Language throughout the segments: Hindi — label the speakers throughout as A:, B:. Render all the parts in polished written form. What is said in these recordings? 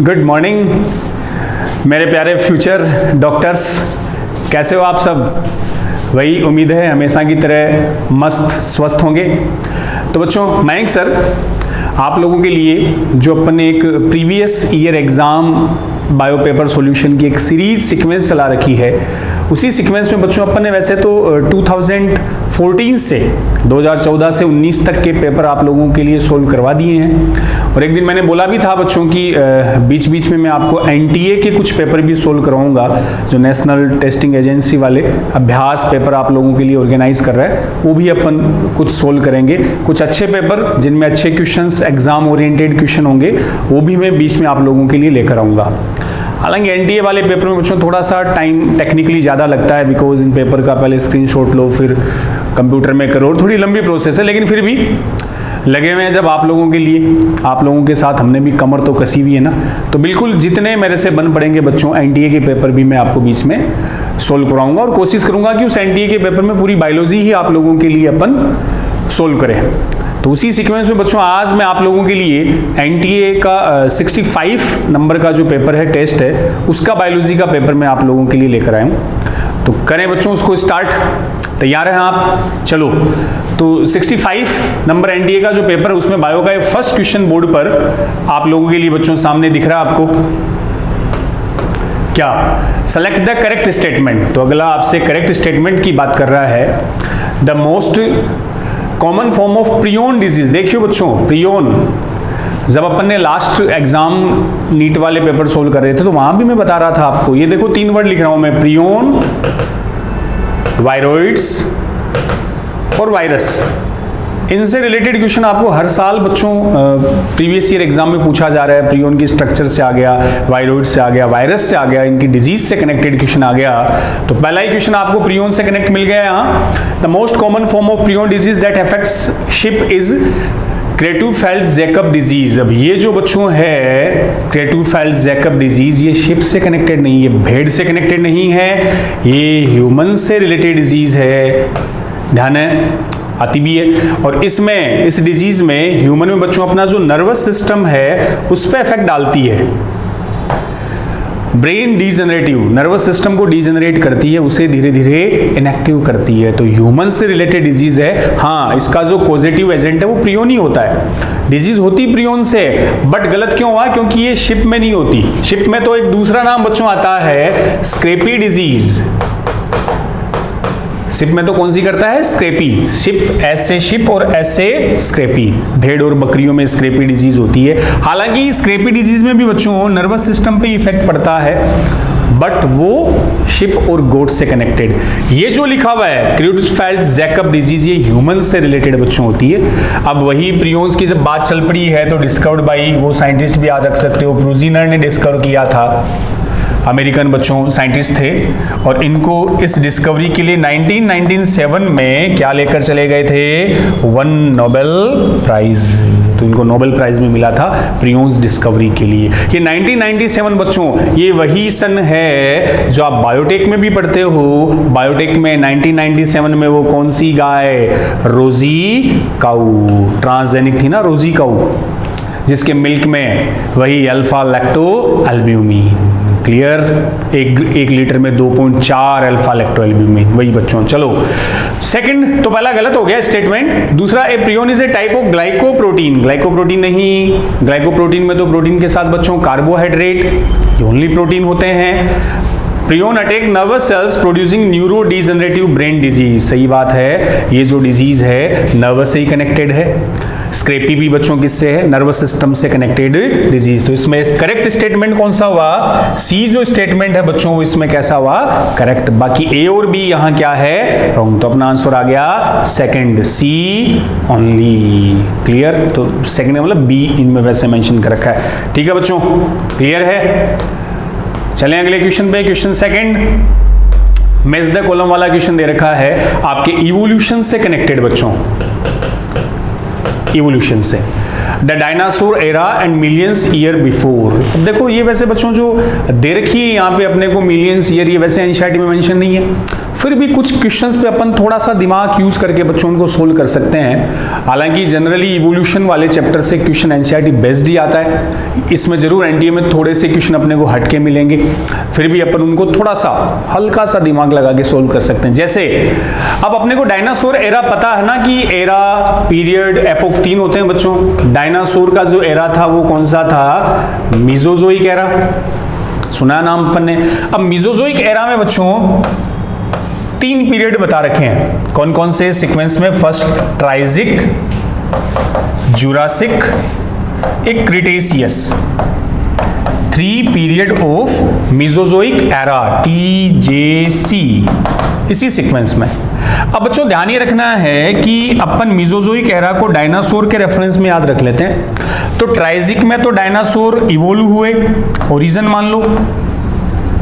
A: गुड मॉर्निंग मेरे प्यारे फ्यूचर डॉक्टर्स, कैसे हो आप सब? वही उम्मीद है हमेशा की तरह मस्त स्वस्थ होंगे। तो बच्चों, मयंक सर आप लोगों के लिए जो अपन ने एक previous year exam bio paper solution की एक सीरीज सीक्वेंस चला रखी है, उसी सीक्वेंस में बच्चों अपन ने वैसे तो 2014 से 2014 से 19 तक के पेपर आप लोगों के लिए सोल्व करवा दिए हैं। और एक दिन मैंने बोला भी था बच्चों की बीच बीच में मैं आपको एनटीए के कुछ पेपर भी सोल्व करवाऊंगा, जो नेशनल टेस्टिंग एजेंसी वाले अभ्यास पेपर आप लोगों के लिए ऑर्गेनाइज कर रहा है, वो भी अपन कुछ सोल्व करेंगे। कुछ अच्छे पेपर जिनमें अच्छे क्वेश्चंस, एग्जाम ओरिएंटेड क्वेश्चन होंगे, वो भी मैं बीच में आप लोगों के लिए लेकर आऊँगा। हालांकि एनटीए वाले पेपर में बच्चों थोड़ा सा टाइम टेक्निकली ज़्यादा लगता है, बिकॉज इन पेपर का पहले स्क्रीनशॉट लो, फिर कंप्यूटर में करो, थोड़ी लंबी प्रोसेस है, लेकिन फिर भी लगे हुए हैं जब आप लोगों के लिए। आप लोगों के साथ हमने भी कमर तो कसी हुई है ना, तो बिल्कुल जितने मेरे से बन पड़ेंगे बच्चों, एनटीए के पेपर भी मैं आपको बीच में सोल्व कराऊंगा और कोशिश करूंगा कि उस एनटीए के पेपर में पूरी बायोलॉजी ही आप लोगों के लिए अपन सोल्व करें। तो उसी सीक्वेंस में बच्चों आज मैं आप लोगों के लिए एनटीए का 65 नंबर का जो पेपर है, टेस्ट है, उसका बायोलॉजी का पेपर मैं आप लोगों के लिए लेकर आया हूँ। तो करें बच्चों उसको स्टार्ट, तैयार हैं आप? चलो, तो 65 नंबर एनटीए का जो पेपर है उसमें बायो का फर्स्ट क्वेश्चन बोर्ड पर आप लोगों के लिए बच्चों सामने दिख रहा है आपको क्या? Select the correct statement. तो अगला आपसे करेक्ट स्टेटमेंट की बात कर रहा है। The most common form of prion disease. देखियो बच्चों, प्रियोन जब अपन ने लास्ट एग्जाम नीट वाले पेपर सोल्व कर रहे थे तो वहां भी मैं बता रहा था आपको, ये देखो 3 वर्ड लिख रहा हूं मैं, प्रियोन, वायरोइड्स और वायरस। इनसे रिलेटेड क्वेश्चन आपको हर साल बच्चों प्रीवियस ईयर एग्जाम में पूछा जा रहा है। प्रियोन की स्ट्रक्चर से आ गया, वायरोइड से आ गया, वायरस से आ गया, इनकी डिजीज से कनेक्टेड क्वेश्चन आ गया। तो पहला ही क्वेश्चन आपको प्रियोन से कनेक्ट मिल गया यहाँ। The most common form of prion disease that affects sheep is Creutzfeldt Jakob disease. अब ये जो बच्चों है क्रेटुफेल्ड्स-जैकब डिजीज, ये शिप से कनेक्टेड नहीं है, भेड़ से कनेक्टेड नहीं है, ये ह्यूमन से रिलेटेड डिजीज है। ध्यान है, आती भी है। और इसमें इस डिजीज में ह्यूमन में बच्चों अपना जो नर्वस सिस्टम है उस पर इफेक्ट डालती है। ब्रेन डीजेनरेटिव, नर्वस सिस्टम को डीजेनरेट करती है, उसे धीरे धीरे इनएक्टिव करती है। तो ह्यूमन से रिलेटेड डिजीज है। हाँ, इसका जो पॉजिटिव एजेंट है वो प्रियोन ही होता है। डिजीज होती प्रियोन से, बट गलत क्यों हुआ? क्योंकि ये शिप में नहीं होती। शिप में तो एक दूसरा नाम बच्चों आता है स्क्रेपी डिजीज। शिप में तो कौन सी करता है? स्क्रेपी। शिप, ऐसे शिप और ऐसे स्क्रेपी। भेड़ और बकरियों में स्क्रेपी डिजीज होती है। हालांकि स्क्रेपी डिजीज में भी बच्चों नर्वस सिस्टम पे इफेक्ट पड़ता है, बट वो शिप और गोट से कनेक्टेड। ये जो लिखा हुआ है क्रेटुफेल्ड्स-जैकब डिजीज, ये ह्यूमन से रिलेटेड बच्चों होती है। अब वही प्रियोन्स की जब बात चल पड़ी है तो डिस्कवर्ड बाई, वो साइंटिस्ट भी याद रख सकते हो, प्रूजिनर ने डिस्कवर किया था। अमेरिकन बच्चों साइंटिस्ट थे और इनको इस डिस्कवरी के लिए 1997 में क्या लेकर चले गए थे? 1 नोबेल प्राइज। तो इनको नोबेल प्राइज में मिला था प्रियोन्स डिस्कवरी के लिए। ये 1997 बच्चों, ये वही सन है जो आप बायोटेक में भी पढ़ते हो। बायोटेक में 1997 में वो कौन सी गाय? रोजी काऊ, ट्रांसजेनिक थी ना रोजी काऊ, जिसके मिल्क में वही अल्फा लैक्टो एल्ब्यूमिन। क्लियर? एक लीटर में 2.4 अल्फा लैक्टो एल्ब्यूमिन, वही बच्चों। चलो, सेकंड तो पहला गलत हो गया स्टेटमेंट। दूसरा, a prion is a type of glycoprotein. Glycoprotein नहीं, ग्लाइकोप्रोटीन में तो प्रोटीन के साथ बच्चों कार्बोहाइड्रेट, ये ओनली प्रोटीन होते हैं। Prion attack nervous cells producing neuro degenerative brain disease. सही बात है, ये जो डिजीज है नर्वस से ही कनेक्टेड है। स्क्रेपी भी बच्चों किससे है? नर्वस सिस्टम से कनेक्टेड डिजीज। तो इसमें करेक्ट स्टेटमेंट कौन सा हुआ? सी जो स्टेटमेंट है बच्चों, इसमें कैसा हुआ? करेक्ट। बाकी ए और बी यहाँ क्या है? रॉन्ग। तो अपना आंसर आ गया सेकंड, सी ओनली। क्लियर? तो सेकंड मतलब बी इनमें वैसे मेंशन कर रखा है। ठीक है बच्चों, क्लियर है? चलें अगले क्वेश्चन पे। Question second, match the column वाला क्वेश्चन दे रखा है आपके इवोल्यूशन से कनेक्टेड बच्चों, इवोल्यूशन से। The dinosaur era and millions year before. अब देखो ये वैसे बच्चों जो दे रखी है यहाँ पे अपने को मिलियंस ईयर, ये वैसे एनसीईआरटी में मेंशन नहीं है। फिर भी कुछ क्वेश्चंस पे अपन थोड़ा सा दिमाग यूज करके बच्चों उनको सोल्व कर सकते हैं। हालांकि जनरली इवोल्यूशन वाले चैप्टर से क्वेश्चन एनसीईआरटी बेस्ड ही आता है, इसमें जरूर एनडीए में थोड़े से क्वेश्चन अपने को हटके मिलेंगे, फिर भी अपन उनको थोड़ा सा हल्का सा दिमाग लगा के सोल्व कर सकते हैं। जैसे अब अपने को डायनासोर एरा पता है ना कि एरा, पीरियड, एपोक 3 होते हैं बच्चों। डायनासोर का जो एरा था वो कौन सा था? मीजोजोइक एरा, सुना नाम अपन ने। अब मीजोजोइक एरा में बच्चों 3 पीरियड बता रखे हैं, कौन कौन से सीक्वेंस में? फर्स्ट ट्राइजिक, जुरासिक, एक Cretaceous. 3 period of Mesozoic era, TJC, इसी सीक्वेंस में। अब बच्चों ध्यान ये रखना है कि अपन मीजोजोइक एरा को डायनासोर के रेफरेंस में याद रख लेते हैं। तो ट्राइजिक में तो डायनासोर इवोल्व हुए, ओरिजिन मान लो।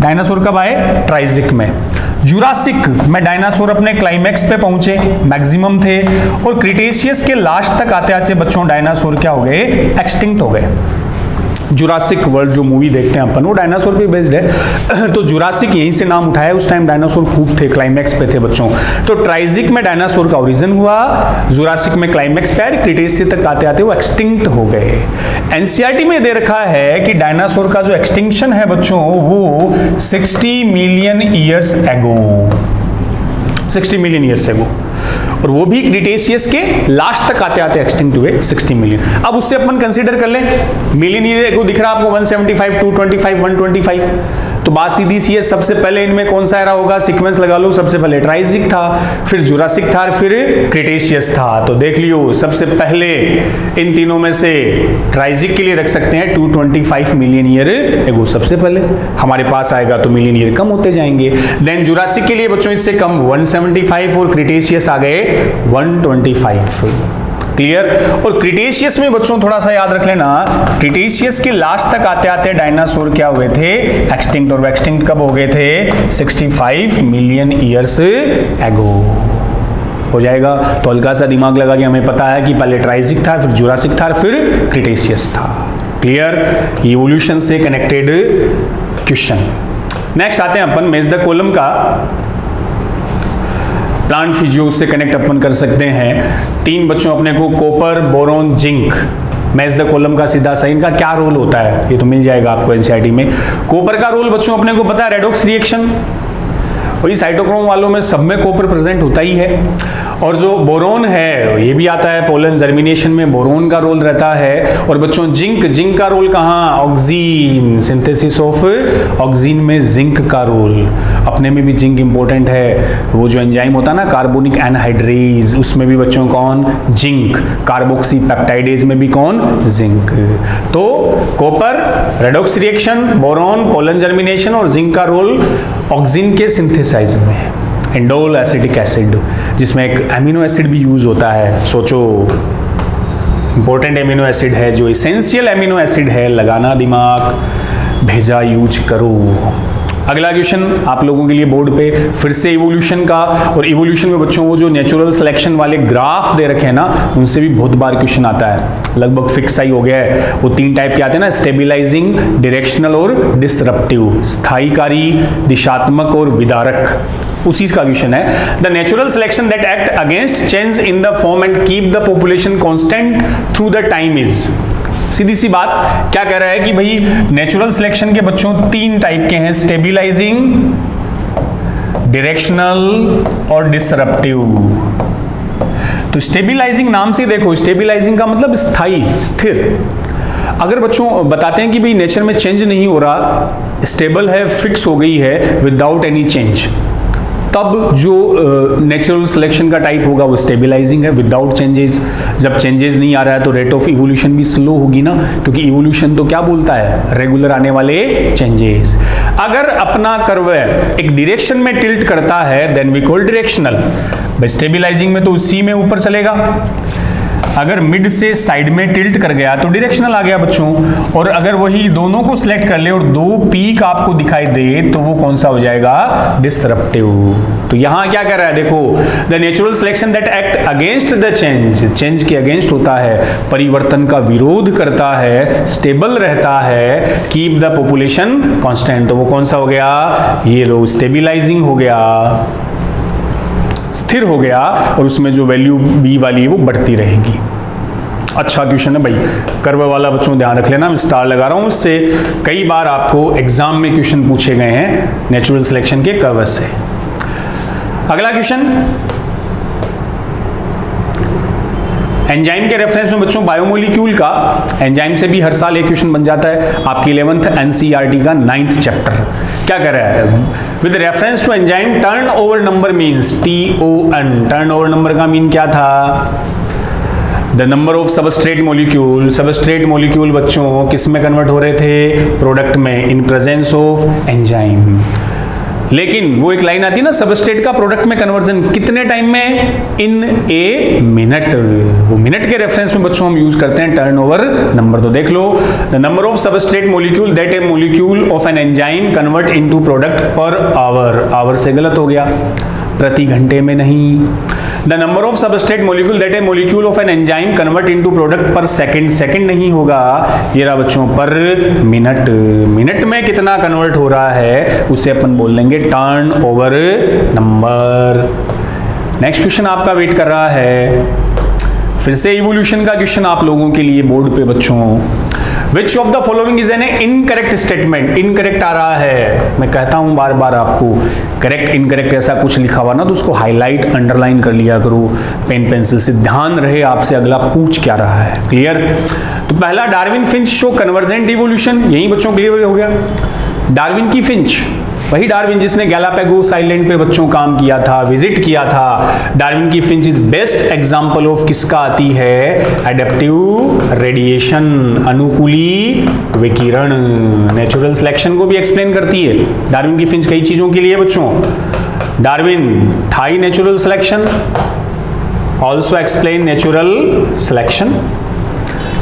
A: डायनासोर कब आए? ट्राइजिक में। जुरासिक में डायनासोर अपने क्लाइमैक्स पे पहुंचे, मैक्सिमम थे। और क्रिटेशियस के लास्ट तक आते आते बच्चों डायनासोर क्या हो गए? एक्सटिंक्ट हो गए। जुरासिक वर्ल्ड जो मूवी देखते हैं अपन, वो डायनासोर पे बेस्ड है। तो जुरासिक यहीं से नाम उठाया, उस टाइम डायनासोर खूब थे, क्लाइमैक्स पे थे बच्चों। तो ट्राइजिक में डायनासोर का ओरिजिन हुआ, जुरासिक में क्लाइमैक्स पे, क्रिटेशियस तक आते आते वो एक्सटिंक्ट हो गए। एनसीईआरटी में दे रखा है कि डायनासोर का जो एक्सटिंक्शन है बच्चों वो 60 million years ago, 60 million years ago, और वो भी क्रिटेशियस के लास्ट तक आते आते एक्सटिंक्ट हुए 60 मिलियन। अब उससे अपन कंसीडर कर लें, मिलियन ईयर एगो दिख रहा है आपको 175, 225, 125, तो बात सीधी सी है। सबसे पहले इनमें कौन सा एरा होगा? सीक्वेंस लगा लो, सबसे पहले ट्राइजिक था, फिर जुरासिक था, फिर क्रिटेशियस था। तो देख लियो, सबसे पहले इन तीनों में से ट्राइजिक के लिए रख सकते हैं 225 मिलियन ईयर एगो, सबसे पहले हमारे पास आएगा तो मिलियन ईयर कम होते जाएंगे। देन जुरासिक के लिए बच्चों इससे कम 175, और क्रिटेशियस आ गए 125। क्लियर? और क्रिटेशियस में बच्चों थोड़ा सा याद रख लेना, क्रिटेशियस के लास्ट तक आते आते डायनासोर क्या हुए थे? एक्सटिंक्ट। और एक्सटिंक्ट कब हो गए थे? 65 मिलियन ईयर्स एगो। हो जाएगा। तो हल्का सा दिमाग लगा कि हमें पता है कि पहले ट्राइजिक था, फिर जुरासिक था, फिर क्रिटेशियस था। क्लियर? इवोल्यूशन से कनेक्टेड क्वेश्चन। नेक्स्ट आते हैं अपन मेज द कॉलम का, प्लांट फिजियो से कनेक्ट अपन कर सकते हैं। 3 बच्चों अपने को कॉपर, बोरोन, जिंक, मेज द कॉलम का सीधा सा इनका क्या रोल होता है ये तो मिल जाएगा आपको एनसीईआरटी में। कॉपर का रोल बच्चों अपने को पता है, रेडॉक्स रिएक्शन, वही साइटोक्रोम वालों में सब में कॉपर प्रेजेंट होता ही है। और जो बोरोन है ये भी आता है, पोलन जर्मिनेशन में बोरोन का रोल रहता है। और बच्चों जिंक, जिंक का रोल कहाँ? ऑक्सीन, सिंथेसिस ऑफ ऑक्सीन में जिंक का रोल। अपने में भी जिंक इंपॉर्टेंट है, वो जो एंजाइम होता है ना कार्बोनिक एनहाइड्रेज, उसमें भी बच्चों कौन? जिंक। कार्बोक्सी पेप्टाइडेज में भी कौन? जिंक। तो copper, redox reaction, boron, pollen germination, और जिंक का रोल ऑक्सीन के सिंथेसाइज में। इंडोल एसिटिक एसिड, जिसमें एक एमिनो एसिड भी यूज होता है, सोचो इंपॉर्टेंट एमिनो एसिड है, जो एसेंशियल एमिनो एसिड है, लगाना दिमाग, भेजा यूज करो। अगला क्वेश्चन आप लोगों के लिए बोर्ड पे फिर से इवोल्यूशन का, और इवोल्यूशन में बच्चों वो जो नेचुरल सिलेक्शन वाले ग्राफ दे रखे हैं ना, उनसे भी बहुत बार क्वेश्चन आता है, लगभग फिक्स ही हो गया है। वो 3 टाइप के आते हैं ना, स्टेबिलाइजिंग, डायरेक्शनल और डिसरप्टिव, स्थायीकारी, दिशात्मक और विदारक, उसी का क्वेश्चन है। The natural selection that act against change in the form and keep the population constant through the time is. सीधी सी बात क्या कह रहा है कि भाई नेचुरल सिलेक्शन के बच्चों 3 टाइप के हैं, स्टेबिलाइजिंग, डायरेक्शनल और डिसरप्टिव। तो स्टेबिलाइजिंग नाम से देखो, स्टेबिलाइजिंग का मतलब स्थायी, स्थिर। अगर बच्चों बताते हैं कि भाई नेचर में चेंज नहीं हो रहा, स्टेबल है, फिक्स हो गई है विदाउट एनी चेंज, तब जो नेचुरल सिलेक्शन का टाइप होगा वो स्टेबिलाइजिंग है, विदाउट चेंजेस। जब चेंजेस नहीं आ रहा है तो रेट ऑफ इवोल्यूशन भी स्लो होगी ना, क्योंकि इवोल्यूशन तो क्या बोलता है? रेगुलर आने वाले चेंजेस। अगर अपना कर्व एक डायरेक्शन में टिल्ट करता है then we call directional. Stabilising में तो उसी में ऊपर चलेगा। अगर मिड से साइड में टिल्ट कर गया तो डायरेक्शनल आ गया बच्चों। और अगर वही दोनों को सिलेक्ट कर ले और 2 पीक आपको दिखाई दे तो वो कौन सा हो जाएगा? डिसरप्टिव। तो यहां क्या कर रहा है देखो, the natural selection that act against the change, change के अगेंस्ट होता है, परिवर्तन का विरोध करता है, स्टेबल रहता है, कीप द पॉपुलेशन कांस्टेंट, तो वो कौन सा हो गया? ये लो, स्टेबिलाइजिंग हो गया। स्थिर हो गया और उसमें जो वैल्यू बी वाली है वो बढ़ती रहेगी। अच्छा क्वेश्चन है भाई, कर्व वाला बच्चों ध्यान रख लेना, मैं स्टार लगा रहा हूं, इससे कई बार आपको एग्जाम में क्वेश्चन पूछे गए हैं नेचुरल सिलेक्शन के कर्व से। अगला क्वेश्चन, एंजाइम के रेफरेंस में बच्चों बायोमोलिक्यूल का, एंजाइम से भी हर साल एक क्वेश्चन बन जाता है, आपकी 11th एनसीईआरटी का 9th चैप्टर क्या कह रहा है, with reference to enzyme turn over number means TON, turn over number का मीन क्या था, the number of substrate molecule, substrate molecule बच्चों किस में कन्वर्ट हो रहे थे, प्रोडक्ट में, इन प्रेजेंस ऑफ एंजाइम। लेकिन वो एक लाइन आती है ना, सबस्ट्रेट का प्रोडक्ट में कन्वर्जन कितने टाइम में, इन ए मिनट, वो मिनट के रेफरेंस में बच्चों हम यूज करते हैं टर्नओवर नंबर। तो देख लो, the number of substrate molecule that a molecule of an enzyme convert into product per hour, hour से गलत हो गया, प्रति घंटे में नहीं, the number of substrate molecule that a molecule of an enzyme convert into product per second, second नहीं होगा, ये रहा बच्चों पर मिनट, मिनट में कितना कन्वर्ट हो रहा है उसे अपन बोल देंगे turn over number. Next question आपका वेट कर रहा है, फिर से इवोल्यूशन का क्वेश्चन आप लोगों के लिए बोर्ड पे बच्चों, Which of the following is an incorrect statement, incorrect आ रहा है, मैं कहता हूं बार बार आपको, करेक्ट इनकरेक्ट ऐसा कुछ लिखा हुआ ना तो उसको हाईलाइट अंडरलाइन कर लिया करो पेन पेंसिल से, ध्यान रहे आपसे अगला पूछ क्या रहा है। क्लियर? तो पहला, Darwin Finch show convergent evolution, यही बच्चों क्लियर हो गया, डार्विन की फिंच, वही डार्विन जिसने गैलापागोस आइलैंड पे बच्चों काम किया था, विजिट किया था, डार्विन की Finch is best example of किसका आती है, एडेप्टिव रेडिएशन, अनुकूली विकिरण, नेचुरल सिलेक्शन को भी एक्सप्लेन करती है डार्विन की फिंच कई चीजों के लिए बच्चों, डार्विन थाई natural selection, also explain natural selection,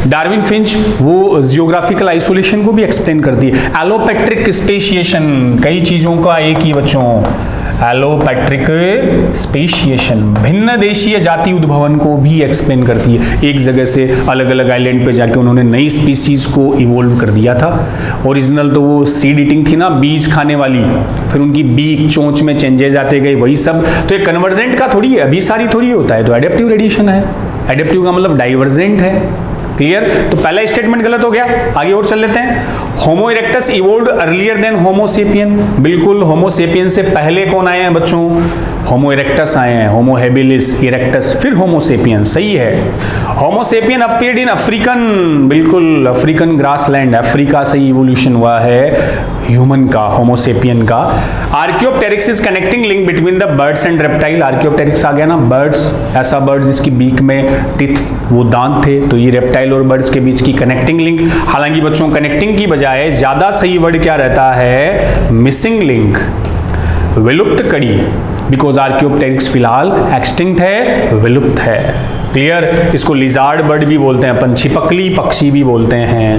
A: Darwin finch वो जियोग्राफिकल आइसोलेशन को भी एक्सप्लेन करती है, एलोपेट्रिक स्पेशिएशन, कई चीजों का एक ही बच्चों, एलोपेट्रिक स्पेशिएशन, भिन्न देशीय जाति उद्भवन को भी एक्सप्लेन करती है, एक जगह से अलग अलग आइलैंड पे जाके उन्होंने नई स्पीसीज को इवोल्व कर दिया था, ओरिजिनल तो वो सीड ईटिंग थी ना, बीज खाने वाली, फिर उनकी बीक चोंच में चेंजेस आते गए, वही सब, तो ये कन्वर्जेंट का थोड़ी है, अभी सारी थोड़ी होता है, तो एडेप्टिव रेडिएशन है, एडेप्टिव का मतलब डाइवर्जेंट है। क्लियर? तो पहला स्टेटमेंट गलत हो गया, आगे और चल लेते हैं, होमो इरेक्टस इवोल्व्ड अर्लियर देन होमो सेपियन, बिल्कुल होमो सेपियन से पहले कौन आए हैं बच्चों, होमो इरेक्टस आए हैं, होमो हेबिलिस, इरेक्टस, फिर होमो सेपियन, सही है। Homo sapien appeared in African, बिल्कुल अफ्रीकन ग्रासलैंड, अफ्रीका से इवोल्यूशन हुआ है ह्यूमन का, होमो सेपियन का। Archaeopteryx is connecting link between the birds and reptile, archaeopteryx आ गया ना, बर्ड्स, ऐसा बर्ड जिसकी बीक में टिथ वो दांत थे, तो ये रेप्टाइल और बर्ड्स के बीच की कनेक्टिंग लिंक, हालांकि बच्चों कनेक्टिंग की बजाय ज्यादा सही वर्ड क्या रहता है, मिसिंग लिंक, विलुप्त कड़ी, बिकॉज आर्कियोप्टेरिक्स फिलहाल एक्सटिंक्ट है, विलुप्त है। क्लियर? इसको लिजार्ड बर्ड भी बोलते हैं अपन, छिपकली पक्षी भी बोलते हैं,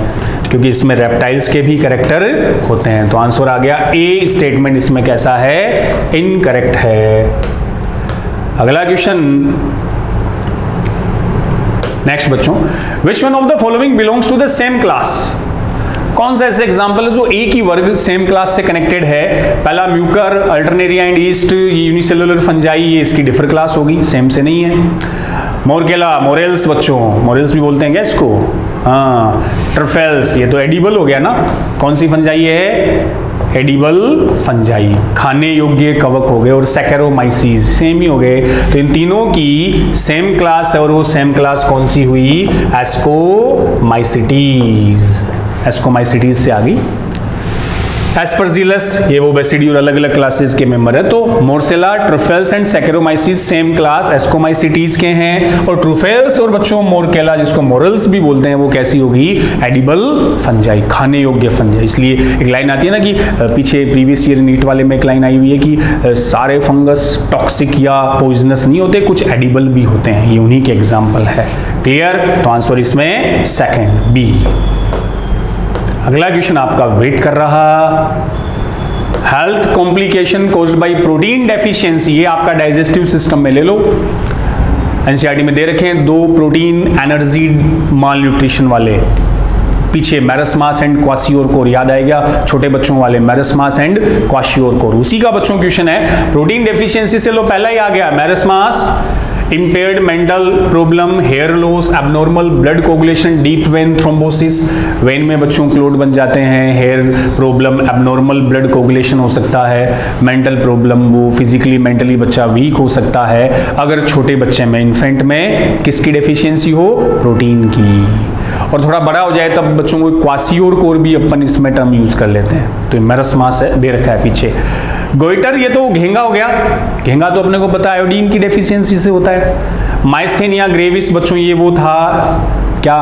A: क्योंकि इसमें रेप्टाइल्स के भी कैरेक्टर होते हैं। तो आंसर आ गया ए स्टेटमेंट इसमें कैसा है, इनकरेक्ट है। अगला क्वेश्चन, नेक्स्ट बच्चों, which one of the following belongs to the same class, कौन सा ऐसे एग्जाम्पल है जो एक ही वर्ग सेम क्लास से कनेक्टेड है, पहला Mucor, Alternaria and east, unicellular fungi, ये इसकी डिफर क्लास होगी, सेम से नहीं है। मोरकेला, मोरेल्स बच्चों, मोरेल्स भी बोलते हैं क्या इसको, हाँ। ट्रफेल्स, ये तो एडिबल हो गया ना, कौन सी फंजाई है, एडिबल फंजाई, खाने योग्य कवक हो गए, और सैकेरोमाइसीज सेम ही हो गए, तो इन तीनों की सेम क्लास है, और वो सेम क्लास कौन सी हुई, एस्कोमाइसिटीज, एस्कोमाइसिटीज से आ गई। एस्परजिलस, ये वो बेसिडी और अलग अलग क्लासेस के मेंबर है, तो मोरसेला, ट्रुफेल्स एंड सैकेरोमाइसीज सेम क्लास एस्कोमाइसिटीज के हैं, और ट्रुफेल्स और बच्चों मोरकेला जिसको मोरल्स भी बोलते हैं वो कैसी होगी, एडिबल फंजाई, खाने योग्य फंजाई। इसलिए एक लाइन आती है ना कि पीछे प्रीवियस ईयर नीट वाले में एक लाइन आई हुई है कि सारे फंगस टॉक्सिक या पॉइजनस नहीं होते, कुछ एडिबल भी होते हैं, ये उन्हीं के एग्जाम्पल है। क्लियर? तो आंसर इसमें सेकेंड बी। अगला क्वेश्चन आपका वेट कर रहा, health complication caused by protein deficiency, ये आपका डाइजेस्टिव सिस्टम में ले लो, एनसीईआरटी में दे रखे हैं 2 प्रोटीन एनर्जी माल न्यूट्रिशन वाले, पीछे मैरस्मास एंड क्वासियोरकोर याद आएगा छोटे बच्चों वाले, मैरस्मास एंड क्वासियोरकोर, उसी का बच्चों क्वेश्चन है। प्रोटीन डेफिशिएंसी से लो पहला ही आ गया, मैरस्मास, impaired mental problem, hair loss, abnormal blood coagulation, deep vein thrombosis, vein में बच्चों क्लोट बन जाते हैं, hair problem, abnormal blood coagulation हो सकता है, मेंटल प्रॉब्लम, वो फिजिकली मेंटली बच्चा वीक हो सकता है अगर छोटे बच्चे में, इन्फेंट में किसकी डेफिशिएंसी हो, प्रोटीन की। और थोड़ा बड़ा हो जाए तब बच्चों को क्वासियोरकोर भी अपन इसमें टर्म यूज कर लेते हैं। तो मैरस्मास है, दे रखा है पीछे। गोइटर ये तो घेंगा हो गया, घेंगा तो अपने को पता है आयोडीन की डेफिशिएंसी से होता है। माइस्थेनिया ग्रेविस बच्चों ये वो था क्या,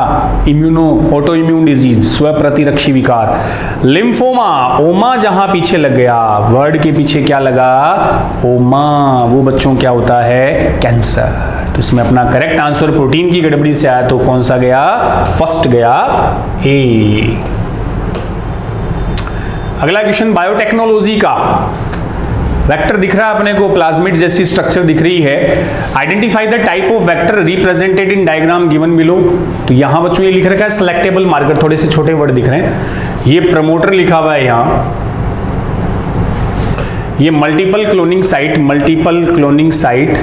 A: ऑटो इम्यून डिजीज, स्वप्रतिरक्षी विकार। लिम्फोमा, ओमा जहां पीछे लग गया, वर्ड के पीछे क्या लगा, ओमा, वो बच्चों क्या होता है, कैंसर। तो इसमें अपना करेक्ट आंसर प्रोटीन की गड़बड़ी से आया तो कौन सा गया, फर्स्ट गया, ए। अगला क्वेश्चन बायोटेक्नोलॉजी का, वेक्टर दिख रहा है अपने को, प्लाज्मिड जैसी स्ट्रक्चर दिख रही है। Identify the type of vector represented in diagram given below. तो यहां बच्चों ये लिख रखा है सिलेक्टेबल मार्कर, थोड़े से छोटे वर्ड दिख रहे हैं। ये प्रमोटर लिखा हुआ है यहां, ये multiple cloning site, multiple cloning site,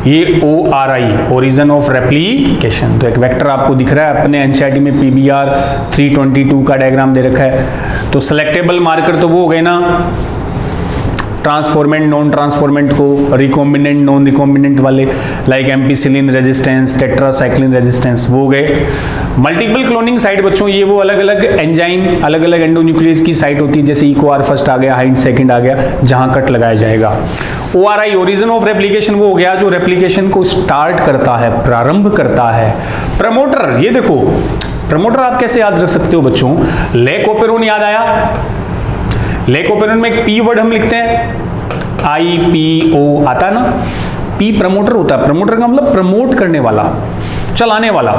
A: ये ORI, ओरिजिन ऑफ रेप्लिकेशन। तो एक वेक्टर आपको दिख रहा है अपने एनसीईआरटी में PBR 322 का डायग्राम दे रखा है। तो सिलेक्टेबल मार्कर तो वो हो गए ना, ट्रांसफॉर्मेंट नॉन ट्रांसफॉर्मेंट को, रिकॉम्बिनेंट नॉन रिकॉम्बिनेंट वाले, like ampicillin resistance, tetracycline resistance, वो गए। मल्टीपल क्लोनिंग साइट बच्चों ये वो अलग अलग एंजाइम, अलग अलग एंडोन्यूक्लियस की साइट होती है, जैसे इकोआर फर्स्ट आ गया, हाइंड सेकंड आ गया, जहां कट लगाया जाएगा। ORI, ओरिजिन ऑफ रेप्लिकेशन, वो हो गया जो रेप्लिकेशन को स्टार्ट करता है, प्रारंभ करता है। प्रमोटर, ये देखो प्रमोटर आप कैसे याद रख सकते हो बच्चों, लेकोपेरोन याद आया, लेकोपेरोन में एक P वर्ड हम लिखते हैं, IPO आता है ना, P प्रमोटर होता है। प्रमोटर का मतलब प्रमोट करने वाला, चलाने वाला।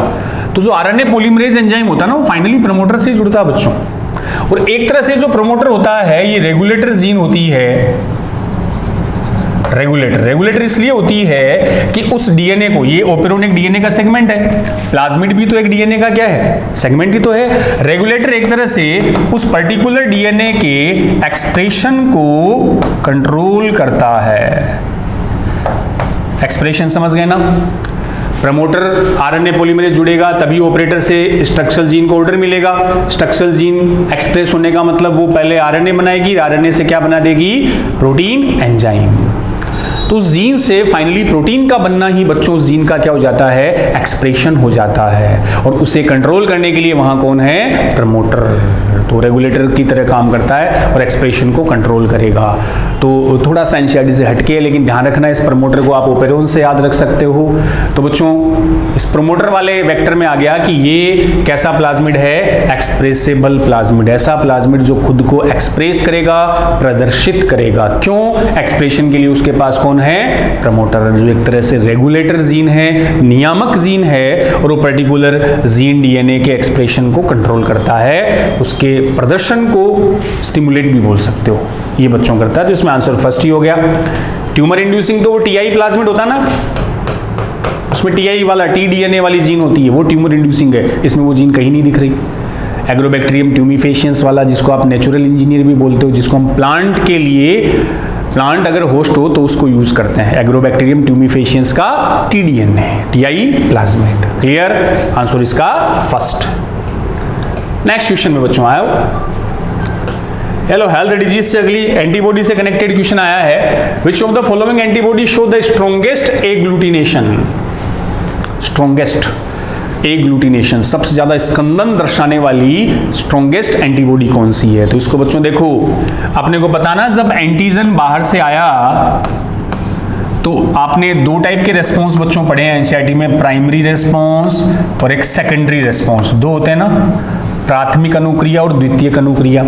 A: तो जो RNA पॉलीमरेज एंजाइम होता है ना, वो फाइनली प्रमोटर से जुड़ता है बच्चों। और एक तरह से जो प्रमोटर होता है, ये रेगुलेटर जीन होती है, रेगुलेटर इसलिए होती है कि उस डीएनए को, ये ओपेरोन एक डीएनए का सेगमेंट है, प्लाज्मिड भी तो एक डीएनए का क्या है, सेगमेंट ही तो है। रेगुलेटर एक तरह से उस पर्टिकुलर डीएनए के एक्सप्रेशन को कंट्रोल करता है। एक्सप्रेशन समझ गए ना, प्रमोटर आरएनए पॉलीमरेज जुड़ेगा तभी ऑपरेटर से स्ट्रक्चरल जीन को ऑर्डर मिलेगा। स्ट्रक्चरल जीन एक्सप्रेस होने का मतलब वो पहले आरएनए बनाएगी, आरएनए से क्या बना देगी, प्रोटीन एंजाइम। तो जीन से फाइनली प्रोटीन का बनना ही बच्चों, जीन का क्या हो जाता है, एक्सप्रेशन हो जाता है। और उसे कंट्रोल करने के लिए वहां कौन है, प्रमोटर। तो रेगुलेटर की तरह काम करता है और एक्सप्रेशन को कंट्रोल करेगा। तो थोड़ा सा एनसीईआरटी से हटके, लेकिन ध्यान रखना इस प्रमोटर को आप ओपेरोन से याद रख सकते हो। तो बच्चों इस प्रमोटर वाले वेक्टर में आ गया कि ये कैसा प्लाज्मिड है, एक्सप्रेसिबल प्लाज्मिड, ऐसा प्लाज्मिड जो खुद को एक्सप्रेस करेगा, प्रदर्शित करेगा। क्यों, एक्सप्रेशन के लिए उसके पास कौन है, प्रमोटर, जो एक तरह से रेगुलेटर जीन है, नियामक जीन है, और वो पर्टिकुलर जीन डीएनए के एक्सप्रेशन को कंट्रोल करता है, उसके प्रदर्शन को स्टिमुलेट भी बोल सकते हो, ये बच्चों करता है। तो इसमें आंसर फर्स्ट ही हो गया। ट्यूमर इंड्यूसिंग तो वो टीआई प्लाज्मिड होता ना, उसमें टीआई वाला, टी डीएनए वाली जीन होती है, वो ट्यूमर इंड्यूसिंग है। इसमें वो जीन कहीं नहीं दिख रही। एग्रोबैक्टीरियम ट्यूमिफेशियंस वाला, जिसको आप नेचुरल इंजीनियर भी बोलते हो, जिसको हम प्लांट के लिए, प्लांट अगर होस्ट हो तो उसको यूज करते हैं, एग्रोबैक्टीरियम ट्यूमिफेशियंस का T-DNA, TI plasmid. Clear, answer इसका फर्स्ट। नेक्स्ट क्वेश्चन में बच्चों आया, हेलो, हेल्थ डिजीज से अगली एंटीबॉडी से कनेक्टेड क्वेश्चन आया है। Which of the following antibody show the strongest agglutination, strongest agglutination, सबसे ज्यादा स्कंदन दर्शाने वाली स्ट्रॉन्गेस्ट एंटीबॉडी कौन सी है। तो इसको बच्चों देखो, अपने को पता ना, जब एंटीजन बाहर से आया तो आपने दो टाइप के रेस्पॉन्स बच्चों पढ़े हैं एनसीईआरटी में, प्राइमरी रेस्पॉन्स और एक सेकेंडरी रेस्पॉन्स। दो होते हैं ना, प्राथमिक अनुक्रिया और द्वितीयक अनुक्रिया।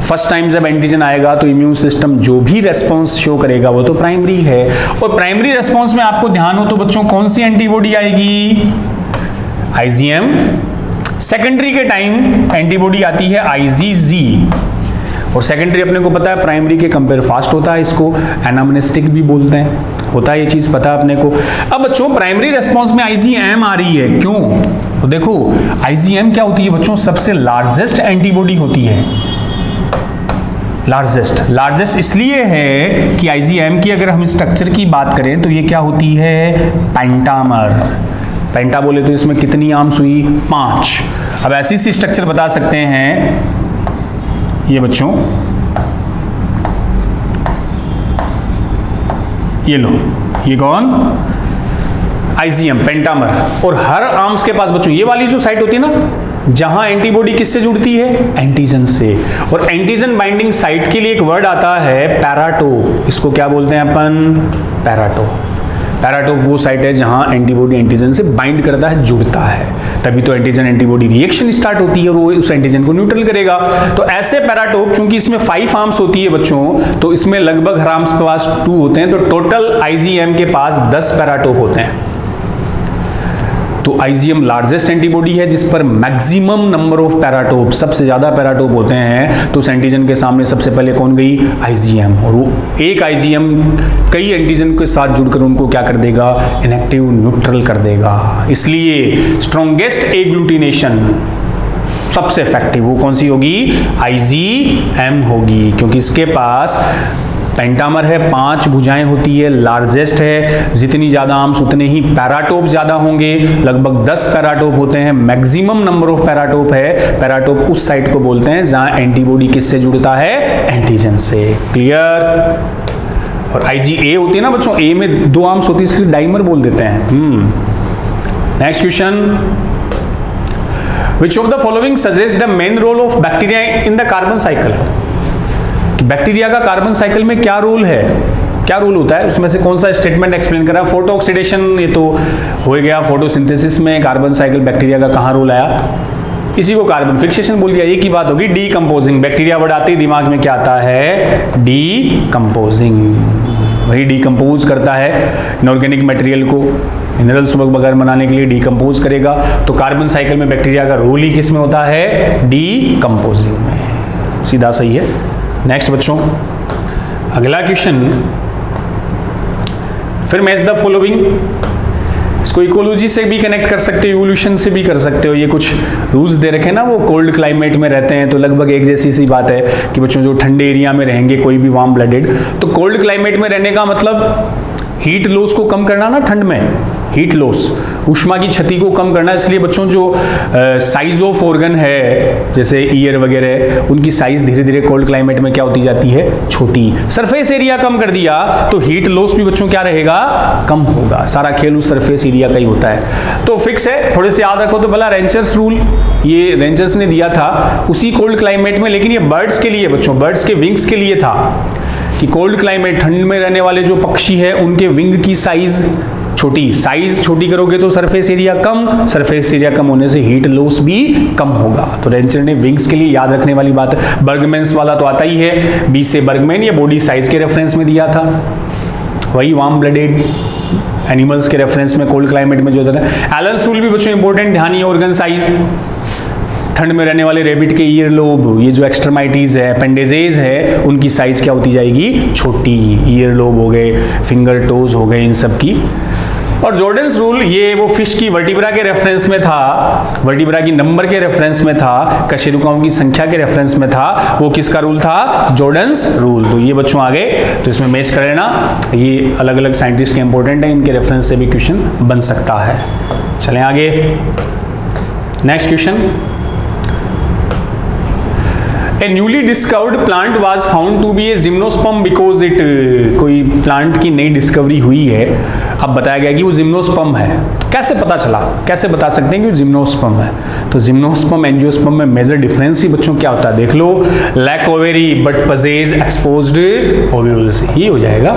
A: फर्स्ट टाइम जब एंटीजन आएगा तो इम्यून सिस्टम जो भी रेस्पॉन्स शो करेगा वो तो प्राइमरी है। और प्राइमरी रेस्पॉन्स में आपको ध्यान हो तो बच्चों कौन सी एंटीबॉडी आएगी, IgM। सेकेंडरी के टाइम एंटीबॉडी आती है IgG, और सेकेंडरी अपने को पता है प्राइमरी के कंपेयर फास्ट होता है, इसको एनामनेस्टिक भी बोलते हैं, होता है ये चीज पता है अपने को। अब बच्चों प्राइमरी रेस्पॉन्स में IgM आ रही है, क्यों, तो देखो IgM क्या होती है बच्चों, सबसे लार्जेस्ट एंटीबॉडी होती है। लार्जेस्ट इसलिए है कि IgM की अगर हम स्ट्रक्चर की बात करें तो ये क्या होती है, पेंटामर। पेंटा बोले तो इसमें कितनी आर्म्स हुई, 5। अब ऐसी सी स्ट्रक्चर बता सकते हैं ये बच्चों, ये लो, ये कौन, IgM पेंटामर। और हर आर्म्स के पास बच्चों ये वाली जो साइट होती है ना, जहां एंटीबॉडी किससे जुड़ती है, एंटीजन से। और एंटीजन बाइंडिंग साइट के लिए एक वर्ड आता है पैराटोप। इसको क्या बोलते हैं अपन, पैराटोप। पैराटोप वो साइट है जहां एंटीबॉडी एंटीजन से बाइंड करता है, जुड़ता है, तभी तो एंटीजन एंटीबॉडी रिएक्शन स्टार्ट होती है और वो उस एंटीजन को न्यूट्रल करेगा। तो ऐसे पैराटोप, चूंकि इसमें 5 आर्म्स होती है बच्चों, तो इसमें लगभग हर आर्म्स के पास 2 होते हैं, तो टोटल IgM के पास 10 पैराटोप होते हैं। तो IgM लार्जेस्ट एंटीबॉडी है जिस पर मैक्सिमम नंबर ऑफ पैराटोप, सबसे ज्यादा पैराटोप होते हैं। तो उस एंटीजन के सामने सबसे पहले कौन गई, IgM। और वो एक IgM कई एंटीजन के साथ जुड़कर उनको क्या कर देगा, इनएक्टिव, न्यूट्रल कर देगा। इसलिए स्ट्रॉन्गेस्ट एग्लूटिनेशन सबसे इफेक्टिव वो कौन सी होगी, IgM होगी, क्योंकि इसके पास पेंटामर है, 5 भुजाएं होती है, लार्जेस्ट है, जितनी ज्यादा आर्म्स उतने ही पैराटोप ज्यादा होंगे, लगभग 10 पैराटोप होते हैं, मैक्सिमम नंबर ऑफ पैराटोप है। पैराटोप उस साइट को बोलते हैं जहां एंटीबॉडी किससे जुड़ता है, एंटीजन से। क्लियर। और IgA होती है ना बच्चों, A में 2 आर्म्स होती है इसलिए डाइमर बोल देते हैं। Next question, which of the following suggest the main role of bacteria in the carbon cycle. Bacteria का कार्बन साइकिल में क्या रोल है, क्या रोल होता है, उसमें से कौन सा स्टेटमेंट एक्सप्लेन कर रहा है। फोटो ऑक्सीडेशन ये तो हो गया, फोटोसिंथेसिस में कार्बन साइकिल बैक्टीरिया का कहाँ रोल आया, इसी को कार्बन फिक्सेशन बोल दिया। एक ही बात होगी, डीकंपोजिंग। बैक्टीरिया बढ़ाते ही दिमाग में क्या आता है, डीकंपोजिंग। वही डीकंपोज करता है इनऑर्गेनिक मटेरियल को, मिनरल्स वगैरह बनाने के लिए डीकंपोज करेगा। तो कार्बन साइकिल में बैक्टीरिया का रोल ही किस में होता है, डीकंपोजिंग में। सीधा सही है। नेक्स्ट बच्चों, अगला क्वेश्चन, फिर मैच द फॉलोइंग। इसको इकोलॉजी से भी कनेक्ट कर सकते हो, इवोल्यूशन से भी कर सकते हो। ये कुछ रूल्स दे रखे हैं ना, वो कोल्ड क्लाइमेट में रहते हैं तो लगभग एक जैसी सी बात है कि बच्चों जो ठंडे एरिया में रहेंगे, कोई भी वार्म ब्लडेड, तो कोल्ड क्लाइमेट में रहने का मतलब हीट लॉस को कम करना ना, ठंड में हीट लॉस, ऊष्मा की क्षति को कम करना। इसलिए बच्चों जो साइज ऑफ ऑर्गन है जैसे ईयर वगैरह, उनकी साइज धीरे धीरे कोल्ड क्लाइमेट में क्या होती जाती है, छोटी। सरफेस एरिया कम कर दिया तो हीट लॉस भी बच्चों क्या रहेगा, कम होगा। सारा खेल उस सरफेस एरिया का ही होता है। तो फिक्स है, थोड़े से याद रखो। तो भला रेंचर्स रूल, ये रेंचर्स ने दिया था उसी कोल्ड क्लाइमेट में, लेकिन ये बर्ड्स के लिए बच्चों, बर्ड्स के विंग्स के लिए था कि कोल्ड क्लाइमेट, ठंड में रहने वाले जो पक्षी है उनके विंग की साइज छोटी, साइज छोटी करोगे तो सरफेस एरिया कम, सरफेस एरिया कम होने से हीट लॉस भी कम होगा। तो रेंचर ने विंग्स के लिए याद रखने वाली बात है। बर्गमैन्स वाला तो आता ही है, बी से बर्गमैन, ये बॉडी साइज के रेफरेंस में दिया था। वही वार्म ब्लडेड एनिमल्स के रेफरेंस में कोल्ड क्लाइमेट में जो होता है। एलन्स रूल भी बच्चों इंपॉर्टेंट, ध्यान, ये ऑर्गन साइज, ठंड में रहने वाले रेबिट के ईयर लोब, ये जो एक्सट्रीमाइटीज है, अपेंडेजेज है, उनकी साइज क्या होती जाएगी, छोटी। ईयर लोब हो गए, फिंगर टोज हो गए, इन सब की। और जॉर्डन्स रूल, ये वो फिश की वर्टिब्रा के रेफरेंस में था, वर्टिब्रा की नंबर के रेफरेंस में था, कशेरुकाओं की संख्या के रेफरेंस में था। वो किसका रूल था, जॉर्डन्स रूल। तो ये बच्चों आगे तो इसमें मैच कर लेना, ये अलग अलग साइंटिस्ट के इंपॉर्टेंट है, इनके रेफरेंस से भी क्वेश्चन बन सकता है। चलें आगे, next question. A newly discovered plant was found to be a gymnosperm because it, कोई प्लांट की नई डिस्कवरी हुई है, अब बताया गया कि वो जिम्नोस्पर्म है। तो कैसे पता चला, कैसे बता सकते हैं कि वो जिम्नोस्पर्म है। तो जिम्नोस्पर्म एंजियोस्पर्म में मेजर डिफरेंस ही बच्चों क्या होता है, देख लो, lack ovary but possess exposed ovules, ही हो जाएगा।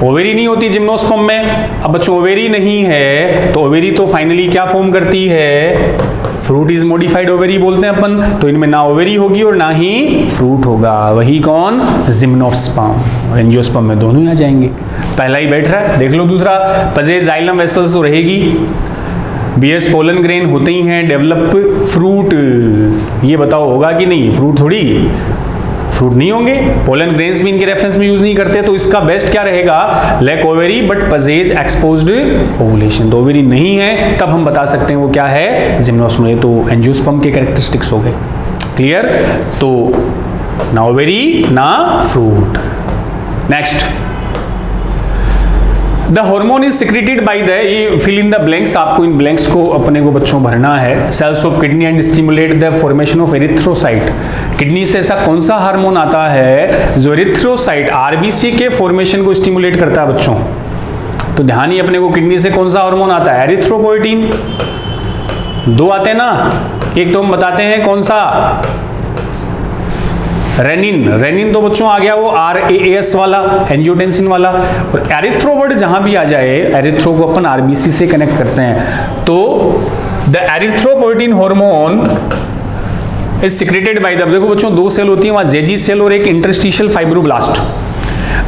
A: ओवेरी नहीं होती जिम्नोस्पर्म में। अब बच्चों ओवेरी नहीं है तो ओवेरी तो फाइनली क्या फॉर्म करती है, फ्रूट इज मॉडिफाइड ओवेरी बोलते हैं अपन। तो इनमें ना ओवेरी होगी और ना ही फ्रूट होगा, वही कौन, जिम्नोस्पर्म। और एंजियोस्पर्म में दोनों ही आ जाएंगे, पहला ही बैठ रहा है। देख लो दूसरा, पजेज जाइलम वेसल्स तो रहेगी, बियर्स पोलन ग्रेन होते ही हैं, डेवलप फ्रूट, ये बताओ होगा कि नहीं, फ्रूट थोड़ी, फ्रूट नहीं होंगे। पोलन ग्रेन्स भी इनके रेफरेंस में यूज नहीं करते, तो इसका बेस्ट क्या रहेगा, lack ovary but possess exposed ovulation. तो ओवेरी नहीं है तब हम बता सकते हैं वो क्या है, जिम्नोस्पर्म। तो एंजियोस्पर्म के कैरेक्टरिस्टिक्स हो गए। क्लियर? तो ना ओवेरी ना fruit. Next, the hormone is secreted by the, ये फिल इन द ब्लैंक्स, आपको इन ब्लैंक्स को अपने को बच्चों भरना है। Cells of kidney and stimulate the formation of erythrocyte. Kidney से ऐसा कौन सा हार्मोन आता है जो एरिथ्रोसाइट आरबीसी के फॉर्मेशन को स्टिमुलेट करता है बच्चों? तो ध्यान ही अपने को किडनी से कौन सा हार्मोन आता है, एरिथ्रोपोएटिन। दो आते हैं ना, एक तो हम बताते हैं कौन सा, रेनिन। रेनिन तो बच्चों आ गया वो RAAS वाला, एंजियोटेंसिन वाला। और एरिथ्रोवर्ड जहां भी आ जाए, एरिथ्रो को अपन आरबीसी से कनेक्ट करते हैं, तो the erythropoietin hormone is secreted by the, देखो बच्चों दो सेल होती है वहां, जेजी सेल और एक इंटरस्टिशियल फाइब्रोब्लास्ट।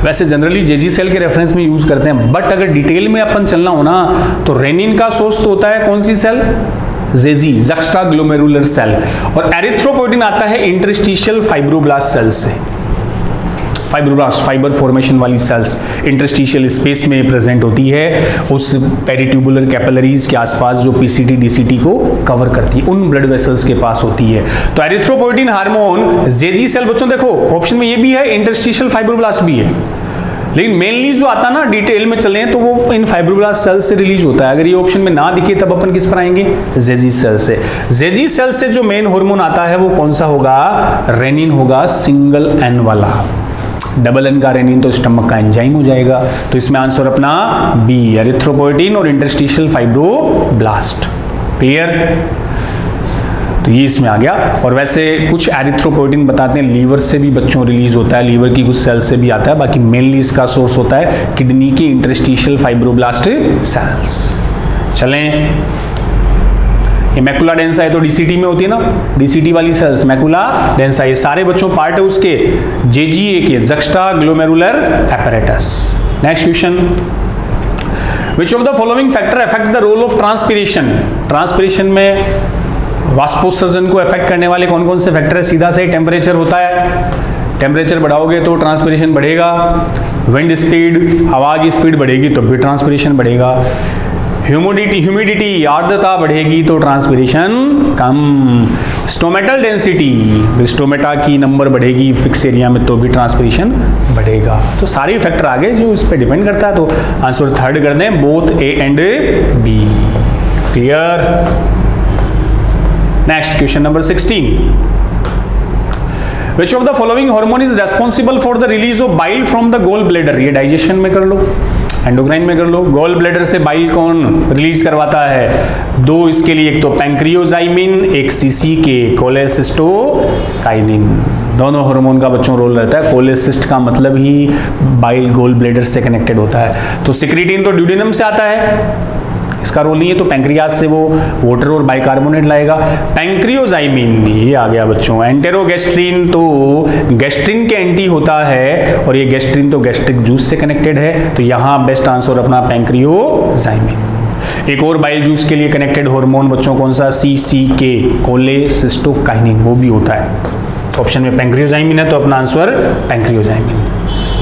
A: वैसे जनरली जेजी सेल के रेफरेंस में यूज करते हैं, बट अगर डिटेल में अपन चलना हो ना, तो रेनिन का सोर्स तो होता है कौन सी सेल, जेजी, जुक्स्टाग्लोमेरुलर सेल। और एरिथ्रोपोएटिन आता है इंटरस्टिशियल फाइब्रोब्लास्ट सेल से। फाइब्रोब्लास्ट फाइबर फॉर्मेशन वाली सेल्स इंटरस्टिशियल स्पेस में प्रेजेंट होती है, उस पेरिट्यूबुलर कैपिलरीज के आसपास जो पीसीटी डीसीटी को कवर करती है, उन ब्लड वेसल्स के पास होती है। तो एरिथ्रोपोएटिन हार्मोन जेजी सेल, बच्चों देखो ऑप्शन में ये भी है, इंटरस्टिशियल फाइब्रोब्लास्ट भी है, लेकिन मेनली जो आता ना डिटेल में चले तो वो इन फाइब्रोब्लास्ट सेल से रिलीज होता है। अगर ये ऑप्शन में ना दिखे तब अपन किस पर आएंगे, जेजी सेल से। जेजी सेल से जो मेन हार्मोन आता है वो कौन सा होगा, रेनिन होगा, सिंगल एन वाला। डबल एन का रेनिन तो स्टमक का एंजाइम हो जाएगा। तो इसमें आंसर अपना बी, एरिथ्रोपोएटिन और इंटरस्टिशियल फाइब्रोब्लास्ट। क्लियर? तो ये इसमें आ गया। और वैसे कुछ एरिथ्रोपोएटिन बताते हैं लीवर से भी बच्चों रिलीज होता है, लीवर की कुछ सेल से भी आता है, बाकी मेनली इसका सोर्स होता है किडनी की इंटरस्टिशियल फाइब्रोब्लास्ट सेल्स। चलें, ये मैकुला डेंसा है तो डीसीटी में होती है ना, डीसीटी वाली सेल्स मैकुला डेंसा, ये सारे बच्चों पार्ट है उसके जेजीए के, juxtaglomerular apparatus. Next question, which of the following factor affect the role of transpiration. Transpiration में वाष्पोत्सर्जन को अफेक्ट करने वाले कौन कौन से फैक्टर है? सीधा से टेम्परेचर होता है, टेम्परेचर बढ़ाओगे तो ट्रांसपिरेशन बढ़ेगा। विंड स्पीड, हवा की स्पीड बढ़ेगी तो भी ट्रांसपिरेशन बढ़ेगा। ह्यूमिडिटी, आर्द्रता बढ़ेगी तो ट्रांसपिरेशन कम। स्टोमेटल डेंसिटी, स्टोमेटा की नंबर बढ़ेगी फिक्स एरिया में तो भी ट्रांसपिरेशन बढ़ेगा। तो सारे फैक्टर आ गए जो इस पे डिपेंड करता है। तो आंसर थर्ड कर दें, both A and B. Clear? Next question number 16, which of the following hormone is responsible for the release of bile from the gall bladder. ये डाइजेशन में कर लो, एंडोक्राइन में कर लो। गोल ब्लैडर से बाइल कौन रिलीज करवाता है? दो इसके लिए, एक तो पैंक्रियोजाइमिन, एक सीसीके कोलेसिस्टोकाइनिन। दोनों हार्मोन का बच्चों रोल रहता है। कोलेसिस्ट का मतलब ही बाइल गोल ब्लैडर से कनेक्टेड होता है। तो सिक्रीटिन तो ड्यूडेनम से आता है, इसका रोल नहीं है, तो पैंक्रियाज से वो वाटर और बाइकार्बोनेट लाएगा। पैंक्रियोजाइमिन ये आ गया बच्चों। एंटेरोगेस्ट्रिन तो गैस्ट्रिन के एंटी होता है, और ये गैस्ट्रिन तो गैस्ट्रिक जूस से कनेक्टेड है, तो यहाँ बेस्ट आंसर अपना पैंक्रियोजाइमिन। एक और बाइल जूस के लिए कनेक्टेड हार्मोन बच्चों कौन सा? सीसीके कोलेसिस्टोकाइनिन, वो भी होता है। ऑप्शन में पैंक्रियोजाइमिन है तो अपना आंसर पैंक्रियोजाइमिन।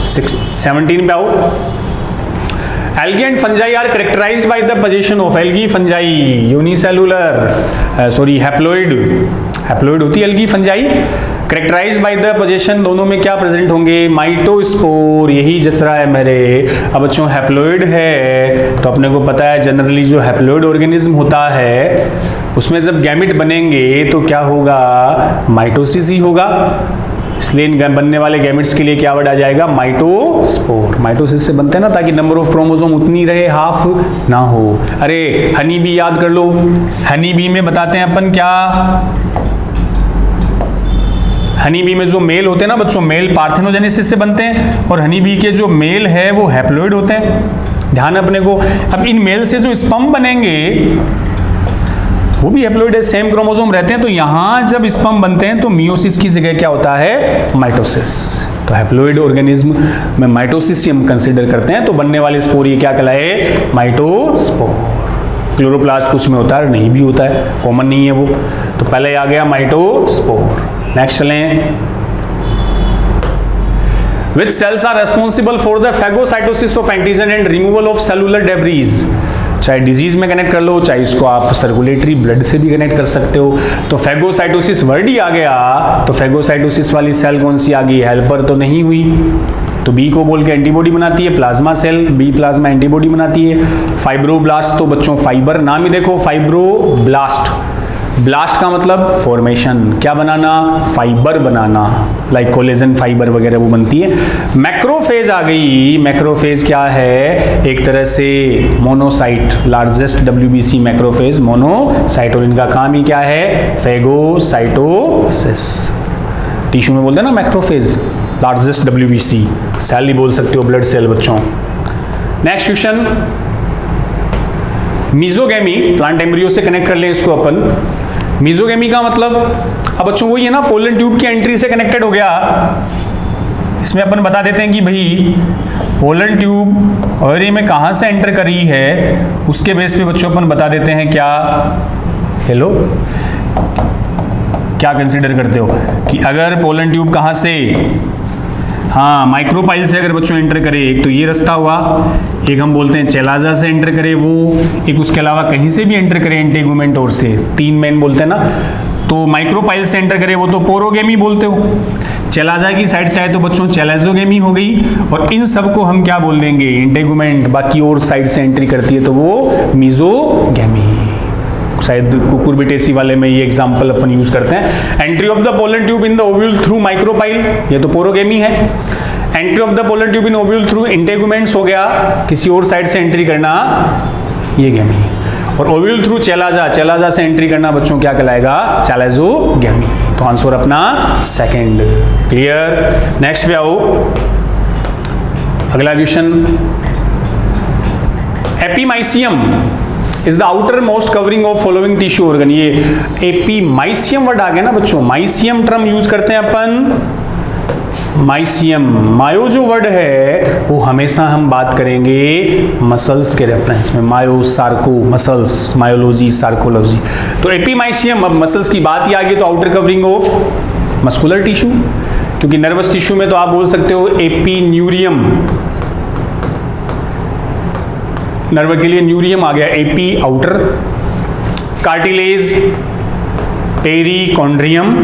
A: 17 पे आओ। Algae and fungi are characterized by the position of algae, fungi, unicellular, haploid होती है algae, fungi, characterized by the position, दोनों में क्या प्रेजेंट होंगे? माइटोस्पोर, यही जच रहा है मेरे। अब बच्चों हैप्लोइड है तो अपने को पता है जनरली जो हैप्लोइड ऑर्गेनिज्म होता है उसमें जब गैमेट बनेंगे तो क्या होगा? माइटोसिस ही होगा। इसलिए बनने वाले गैमेट्स के लिए क्या वर्ड आ जाएगा? माइटोस्पोर। माइटोसिस से बनते हैं ना ताकि नंबर ऑफ क्रोमोसोम उतनी रहे, हाफ ना हो। अरे हनी बी याद कर लो, हनी बी में बताते हैं अपन क्या, हनी बी में जो मेल होते हैं ना बच्चों, मेल पार्थेनोजेनेसिस से बनते हैं, और हनी बी के जो मेल है वो हैप्लोइड होते हैं। ध्यान अपने को, अब इन मेल से जो स्पर्म बनेंगे वो भी हैप्लोइड है, सेम क्रोमोसोम रहते हैं। तो यहां जब स्पर्म बनते हैं तो मियोसिस की जगह क्या होता है? माइटोसिस। तो हैप्लोइड ऑर्गेनिज्म में माइटोसिस हम कंसीडर करते हैं। तो बनने वाले स्पोर ये क्या कहलाए? माइटोस्पोर। क्लोरोप्लास्ट कुछ में होता है, नहीं भी होता है, कॉमन नहीं है वो। तो पहले आ गया माइटोस्पोर। नेक्स्ट चलें, Which cells are responsible for the phagocytosis of antigen and removal of cellular debris? चाहे डिजीज में कनेक्ट कर लो, चाहे इसको आप सर्कुलेटरी ब्लड से भी कनेक्ट कर सकते हो। तो फैगोसाइटोसिस वर्ड ही आ गया, तो फैगोसाइटोसिस वाली सेल कौन सी आ गई? हेल्पर तो नहीं हुई, तो बी को बोल के एंटीबॉडी बनाती है, plasma cell, B plasma antibody बनाती है। फाइब्रोब्लास्ट तो बच्चों फाइबर, नाम ही देखो फाइब्रोब्लास्ट, ब्लास्ट का मतलब फॉर्मेशन, क्या बनाना? फाइबर बनाना, लाइक कोलेजन फाइबर वगैरह वो बनती है। मैक्रोफेज आ गई, मैक्रोफेज क्या है? एक तरह से monocyte, largest WBC macrophage monocyte, और इनका काम ही क्या है? फैगोसाइटोसिस। टिश्यू में बोलते हैं ना मैक्रोफेज, लार्जेस्ट WBC, सेल ही बोल सकते हो, ब्लड सेल बच्चों। Next question, mesogamy, plant embryo से कनेक्ट कर लें इसको अपन। मीजोगेमी का मतलब, अब बच्चों वही है ना, पोलन ट्यूब की एंट्री से कनेक्टेड हो गया। इसमें अपन बता देते हैं कि भाई पोलन ट्यूब ओवरी में कहां से एंटर करी है, उसके बेस पे बच्चों अपन बता देते हैं क्या, हेलो, क्या कंसीडर करते हो कि अगर पोलन ट्यूब कहां से, हाँ माइक्रोपाइल से अगर बच्चों एंटर करे, एक तो ये रास्ता हुआ, एक हम बोलते हैं चेलाजा से एंटर करे वो, एक उसके अलावा कहीं से भी एंटर करे इंटेगुमेंट और से, तीन मेन बोलते हैं ना। तो माइक्रोपाइल से एंटर करे वो तो पोरोगेमी बोलते हो, चेलाजा की साइड से आए तो बच्चों चेलाजोगेमी हो गई, और इन सबको हम क्या बोल देंगे? इंटेगुमेंट। बाकी और साइड से एंट्री करती है तो वो मीजोगेमी। शायद कुकुरबिटेसी वाले में ये एग्जांपल अपन यूज करते हैं। Entry of the pollen tube in the ovule through micropyle, ये तो पोरोगेमी है। Entry of the pollen tube in ovule through integuments हो गया, किसी और साइड से एंट्री करना, ये गेमी। और ओव्यूल थ्रू चेलाजा, चेलाजा से एंट्री करना बच्चों क्या कहलाएगा? चैलाजोगेमी। तो आंसर अपना सेकंड। क्लियर? नेक्स्ट पे आओ, अगला question, epimysium is the outer most covering of following tissue organ. ये एपीमाइसियम वर्ड आ गया ना बच्चों, माइसियम टर्म यूज करते हैं अपन, माइसियम। मायो जो वर्ड है वो हमेशा हम बात करेंगे मसल्स के रेफरेंस में, मायो सार्को, मसल्स, मायोलॉजी, सार्कोलॉजी। तो एपीमाइसियम, अब मसल्स की बात ही आ गई तो outer covering of muscular tissue, क्योंकि नर्वस टिश्यू में तो आप बोल सकते हो एपीन्यूरियम, नर्व के लिए न्यूरियम आ गया, एपी आउटर। कार्टिलेज, पेरीकॉन्ड्रियम,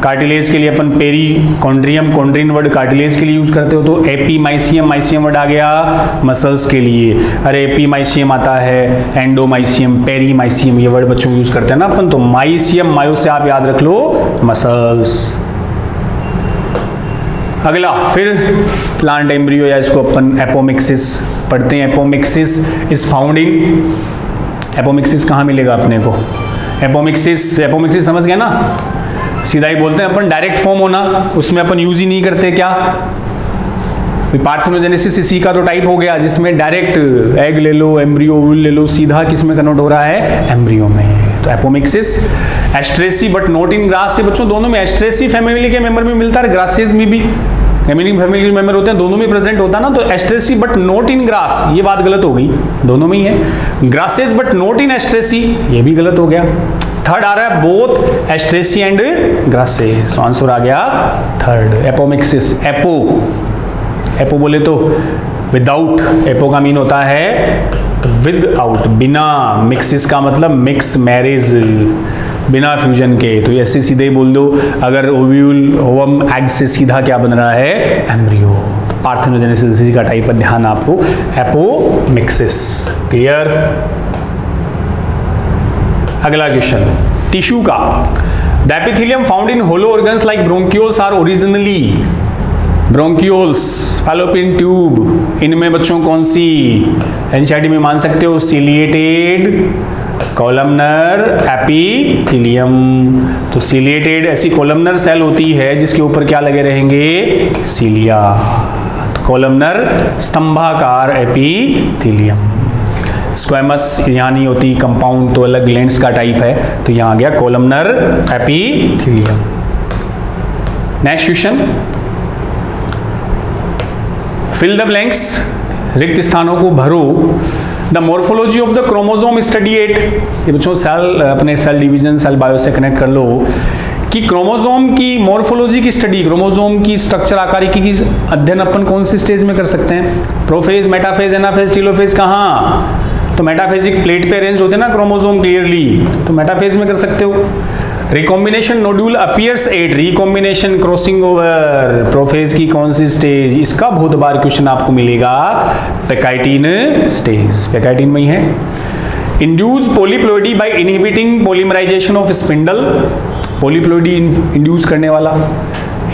A: कार्टिलेज के लिए अपन पेरीकॉन्ड्रियम, कॉन्ड्रिन वर्ड कार्टिलेज के लिए यूज करते हो, तो एपीमाइसियम, माइसियम वर्ड आ गया मसल्स के लिए। अरे एपीमाइसियम आता है, एंडोमाइसियम, पेरीमाइसियम, ये वर्ड बच्चों यूज करते हैं ना अपन। तो माइसियम, मायो से आप याद रख लो मसल्स। अगला फिर प्लांट एम्ब्रियो, या इसको अपन एपोमिक्सिस पढ़ते हैं। Apomixis is found in, apomixis कहाँ मिलेगा अपने को? एपोमिक्सिस, एपोमिक्सिस समझ गए ना, सीधा ही बोलते हैं अपन, डायरेक्ट फॉर्म होना, उसमें अपन यूज ही नहीं करते क्या? पार्थेनोजेनेसिस इसी का तो टाइप हो गया, जिसमें डायरेक्ट एग ले लो, एम्ब्रियो ओव्यूल ले लो, सीधा किसमें कन्वर्ट हो रहा है? एम्ब्रियो में। तो apomixis, एस्ट्रेसी but not in grass, ये बच्चों दोनों में, एस्ट्रेसी फैमिली के मेंबर में मिलता है, ग्रासेस में भी फैमिली के मेंबर होते हैं, दोनों में प्रेजेंट होता है ना। तो एस्ट्रेसी बट नॉट इन ग्रास, ये बात गलत हो गई, दोनों में ही है। ग्रासेस बट नॉट इन एस्ट्रेसी, ये भी गलत हो गया। थर्ड आ रहा है बोथ एस्ट्रेसी एंड ग्रासेस, तो आंसर आ गया थर्ड, एपोमिक्सिस। एपो, एपो बोले तो विदाउट, एपो का मीन होता है विदाउट, बिना। मिक्सिस का मतलब मिक्स, मैरिज, बिना फ्यूजन के। तो ऐसे सीधे ही बोल दो, अगर ओव्यूल ओवम एग से सीधा क्या बन रहा है? एम्ब्रियो। पार्थेनोजेनेसिस का टाइप पर ध्यान आपको, एपोमिक्सिस। क्लियर? अगला क्वेश्चन, टिश्यू का, the epithelium found in hollow organs like bronchioles are originally, bronchioles, fallopian tube, इनमें बच्चों कौन सी? एनसीईआरटी में मान सकते हो, सिलिएटेड कॉलमनर एपिथेलियम। तो सिलिएटेड ऐसी कॉलमनर सेल होती है जिसके ऊपर क्या लगे रहेंगे? सीलिया। तो कॉलमनर स्तंभाकार एपिथेलियम। स्क्वेमस यहाँ नहीं होती, कंपाउंड तो अलग लेंस का टाइप है, तो यहाँ आ गया columnar epithelium. Next question, fill the blanks, रिक्त स्थानों को भरो। The morphology of the chromosome study at, ये बच्चों सेल, अपने सेल डिवीजन, सेल बायो से कनेक्ट कर लो कि क्रोमोसोम की मॉर्फोलॉजी की स्टडी, क्रोमोसोम की स्ट्रक्चर आकारिकी की अध्ययन अपन कौन सी स्टेज में कर सकते हैं? प्रोफेज, मेटाफेज, एनाफेज, टेलोफेज, कहाँ? तो मेटाफेजिक प्लेट पे अरेंज होते हैं ना क्रोमोसोम क्लियरली, तो मेटाफेज में कर सकते हो। Recombination nodule appears eight recombination crossing over, prophase की कौन सी स्टेज? इसका बहुत बार क्वेश्चन आपको मिलेगा, पैकाइटिन स्टेज, पैकाइटिन में ही है। Induce polyploidy by inhibiting polymerisation of spindle, polyploidy induce करने वाला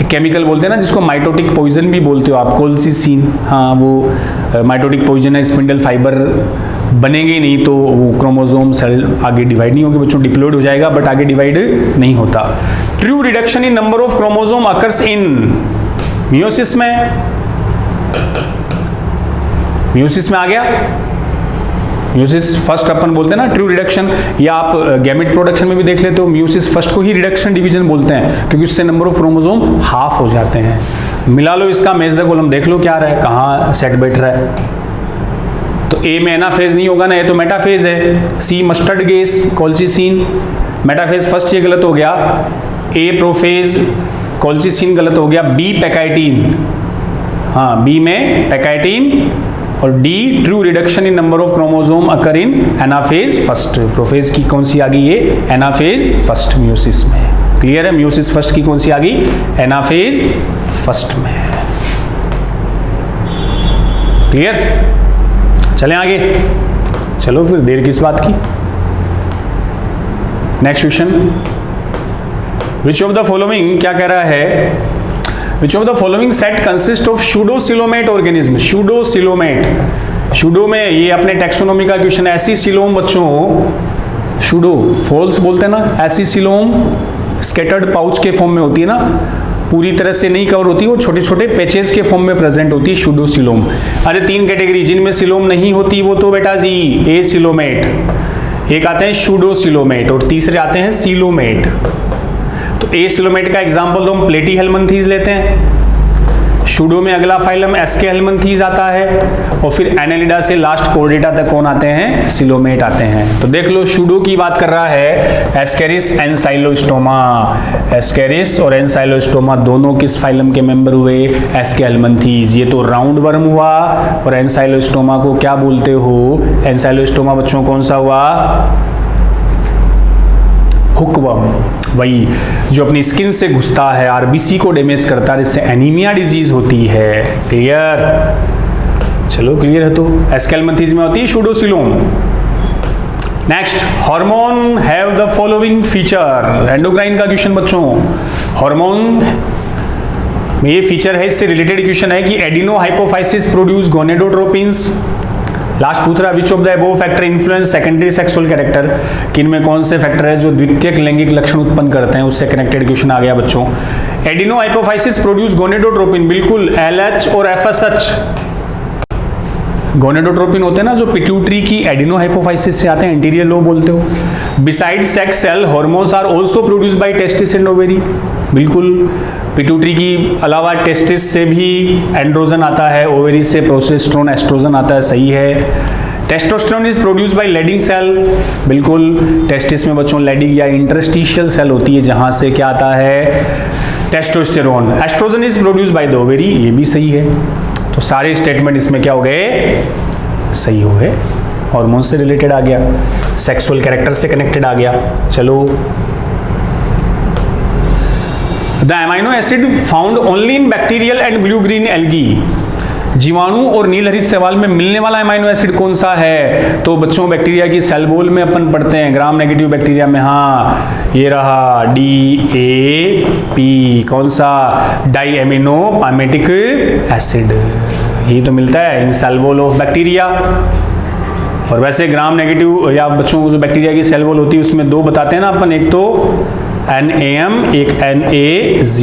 A: एक केमिकल बोलते हैं ना जिसको माइटोटिक पॉइजन भी बोलते हो आप, कोल्सिसिन। हाँ, वो माइटोटिक पॉइजन है, स्पिंडल फाइबर बनेंगे नहीं तो वो क्रोमोसोम सेल आगे डिवाइड नहीं होंगे बच्चों, डिप्लॉइड हो जाएगा बट आगे डिवाइड नहीं होता। True reduction in number of chromosome occurs in meiosis में, मियोसिस में आ गया, मियोसिस फर्स्ट अपन बोलते हैं ना ट्रू रिडक्शन, या आप गैमेट प्रोडक्शन में भी देख लेते हो, मियोसिस फर्स्ट को ही रिडक्शन डिवीजन बोलते हैं क्योंकि उससे नंबर ऑफ क्रोमोसोम हाफ हो जाते हैं। मिला लो इसका मेज द कॉलम, देख लो क्या रहा है, कहाँ सेट बैठ रहा है। तो ए में एनाफेज नहीं होगा ना, ये तो मेटाफेज है। C mustard gas colchicine, metaphase first ये गलत हो गया। ए प्रोफेज, कोल्चिसिन गलत हो गया। बी पैकाइटिन, हाँ बी में पैकाइटिन, और D true reduction in number of chromosome occur in anaphase first. Prophase की कौन सी आ गई? ये एनाफेज फर्स्ट मियोसिस में। क्लियर है? मियोसिस फर्स्ट की कौन सी आ गई? एनाफेज फर्स्ट में। क्लियर? चलें आगे, चलो फिर देर किस बात की। Next question, which of the following, क्या कह रहा है? Which of the following set consist of pseudocoelomate organism. Pseudocoelomate, pseudo में ये अपने टेक्सोनोमी का क्वेश्चन है। ऐसी सिलोम बच्चों, शूडो फॉल्स बोलते हैं ना, ऐसी सिलोम स्केटर्ड पाउच के फॉर्म में होती है ना, पूरी तरह से नहीं कवर होती, वो छोटे छोटे पैचेस के फॉर्म में प्रेजेंट होती है शूडोसिलोम। अरे तीन कैटेगरी जिनमें सिलोम नहीं होती वो तो बेटा जी ए सिलोमेट, एक आते हैं शूडोसिलोमेट और तीसरे आते हैं सिलोमेट। तो ए सिलोमेट का एग्जांपल तो हम प्लेटी हेलमंथीज लेते हैं, शूडो में अगला फाइलम एस्के हेलमंथीज आता है, और फिर एनेलिडा से लास्ट कोर्डेटा तक कौन आते हैं? सिलोमेट आते हैं। तो देख लो शूडो की बात कर रहा है, एस्केरिस एनसाइलोस्टोमा, एस्केरिस और एनसाइलोस्टोमा दोनों किस फाइलम के मेंबर हुए? एस्के हेलमंथीज। ये तो राउंड वर्म हुआ, और एनसाइलोस्टोमा को क्या बोलते हो? एनसाइलोस्टोमा बच्चों कौन सा हुआ? हुकवर्म, वही जो अपनी स्किन से घुसता है, आरबीसी को डैमेज करता है, जिससे एनीमिया डिजीज होती है। क्लियर? चलो क्लियर है। तो एस्केलमंथीज में होती है pseudocoelom. Next, hormone have the following feature. Endocrine का क्वेश्चन बच्चों, हार्मोन में ये फीचर है, इससे रिलेटेड क्वेश्चन है कि adeno hypophysis produce gonadotropins. Last पूछ रहा है which of the above factor influence secondary sexual character, किन में कौन से फैक्टर है जो द्वितीयक लैंगिक लक्षण उत्पन्न करते हैं, उससे कनेक्टेड क्वेश्चन आ गया बच्चों। एडिनो हाइपोफाइसिस प्रोड्यूस गोनेडोट्रोपिन, बिल्कुल एलएच और एफएसएच। गोनेडोट्रोपिन होते हैं ना जो पिट्यूटरी की एडिनो हाइपोफाइसिस से आते हैं, एंटीरियर लोब बोलते हो। Beside sex cell hormones are also produce by testis and ovary, बिल्कुल पिट्यूटरी की अलावा टेस्टिस से भी एंड्रोजन आता है, ओवेरी से प्रोजेस्टेरोन एस्ट्रोजन आता है, सही है। Testosterone is produce by Leydig cell, बिल्कुल टेस्टिस में बच्चों लेडिंग या इंटरस्टिशियल सेल होती है जहां से क्या आता है? Testosterone. Estrogen is produce by the ovary, ये भी सही है। तो सारे स्टेटमेंट इसमें क्या हो गए? सही हो गए। हार्मोन से रिलेटेड आ गया, सेक्सुअल कैरेक्टर से कनेक्टेड आ गया। चलो, the amino acid found only in bacterial and blue green algae, जीवाणु और नीलहरित शैवाल में मिलने वाला अमाइनो एसिड कौन सा है? तो बच्चों बैक्टीरिया की सेल वॉल में अपन पढ़ते हैं, ग्राम नेगेटिव बैक्टीरिया में, हाँ ये रहा DAP, कौन सा? डाई एमिनो पामेटिक एसिड, ये तो मिलता है इन सेल वॉल ऑफ बैक्टीरिया। और वैसे ग्राम नेगेटिव या बच्चों जो बैक्टीरिया की सेल वॉल होती है उसमें दो बताते हैं ना अपन, एक तो NAM, एक NAZ।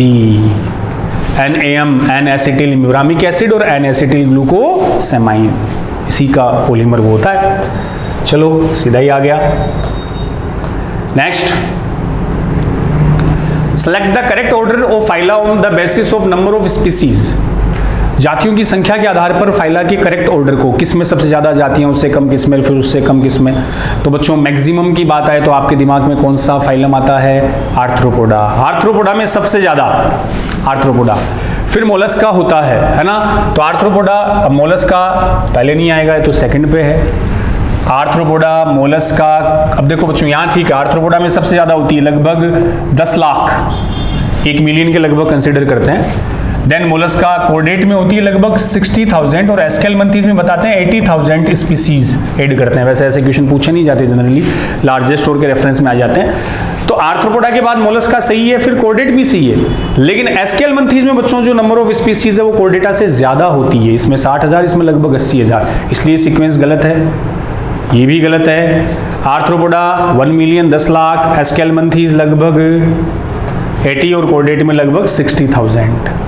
A: NAM N acetyl muramic acid और एन एसिटिल ग्लूकोसेमाइन, इसी का पॉलीमर वो होता है। चलो सीधा ही आ गया। Next, select the correct order of phyla on the basis of number of species. जातियों की संख्या के आधार पर फाइला के करेक्ट ऑर्डर को, किस में सबसे ज्यादा जातियां, उससे कम किस में, फिर उससे कम किस में। तो बच्चों मैक्सिमम की बात आए तो आपके दिमाग में कौन सा फाइलम आता है? आर्थ्रोपोडा। आर्थ्रोपोडा में सबसे ज्यादा आर्थ्रोपोडा। फिर मोलस्का होता है ना। तो आर्थ्रोपोडा, अब मोलस्का पहले नहीं आएगा तो सेकंड पे है। आर्थ्रोपोडा, मोलस्का, अब देखो बच्चों यहाँ ठीक है, आर्थ्रोपोडा में सबसे ज्यादा होती है, लगभग 10 लाख, 1 मिलियन के लगभग कंसिडर करते हैं। देन मोलस्का कोर्डेट में होती है लगभग 60,000 और एस्केलमंथीज में बताते हैं 80,000 स्पीसीज ऐड करते हैं। वैसे ऐसे क्वेश्चन पूछे नहीं जाते जनरली, लार्जेस्ट और के रेफरेंस में आ जाते हैं। तो आर्थ्रोपोडा के बाद मोलस्का सही है, फिर कोर्डेट भी सही है। लेकिन एस्केलमंथीज में बच्चों जो नंबर ऑफ स्पीसीज है वो कोर्डेटा से ज्यादा होती है, इसमें 60,000, इसमें लगभग 80,000, इसलिए सीक्वेंस गलत है, ये भी गलत है। आर्थ्रोपोडा 1 मिलियन 10 लाख, एस्केलमंथीज लगभग 80 और कोर्डेट में लगभग 60,000।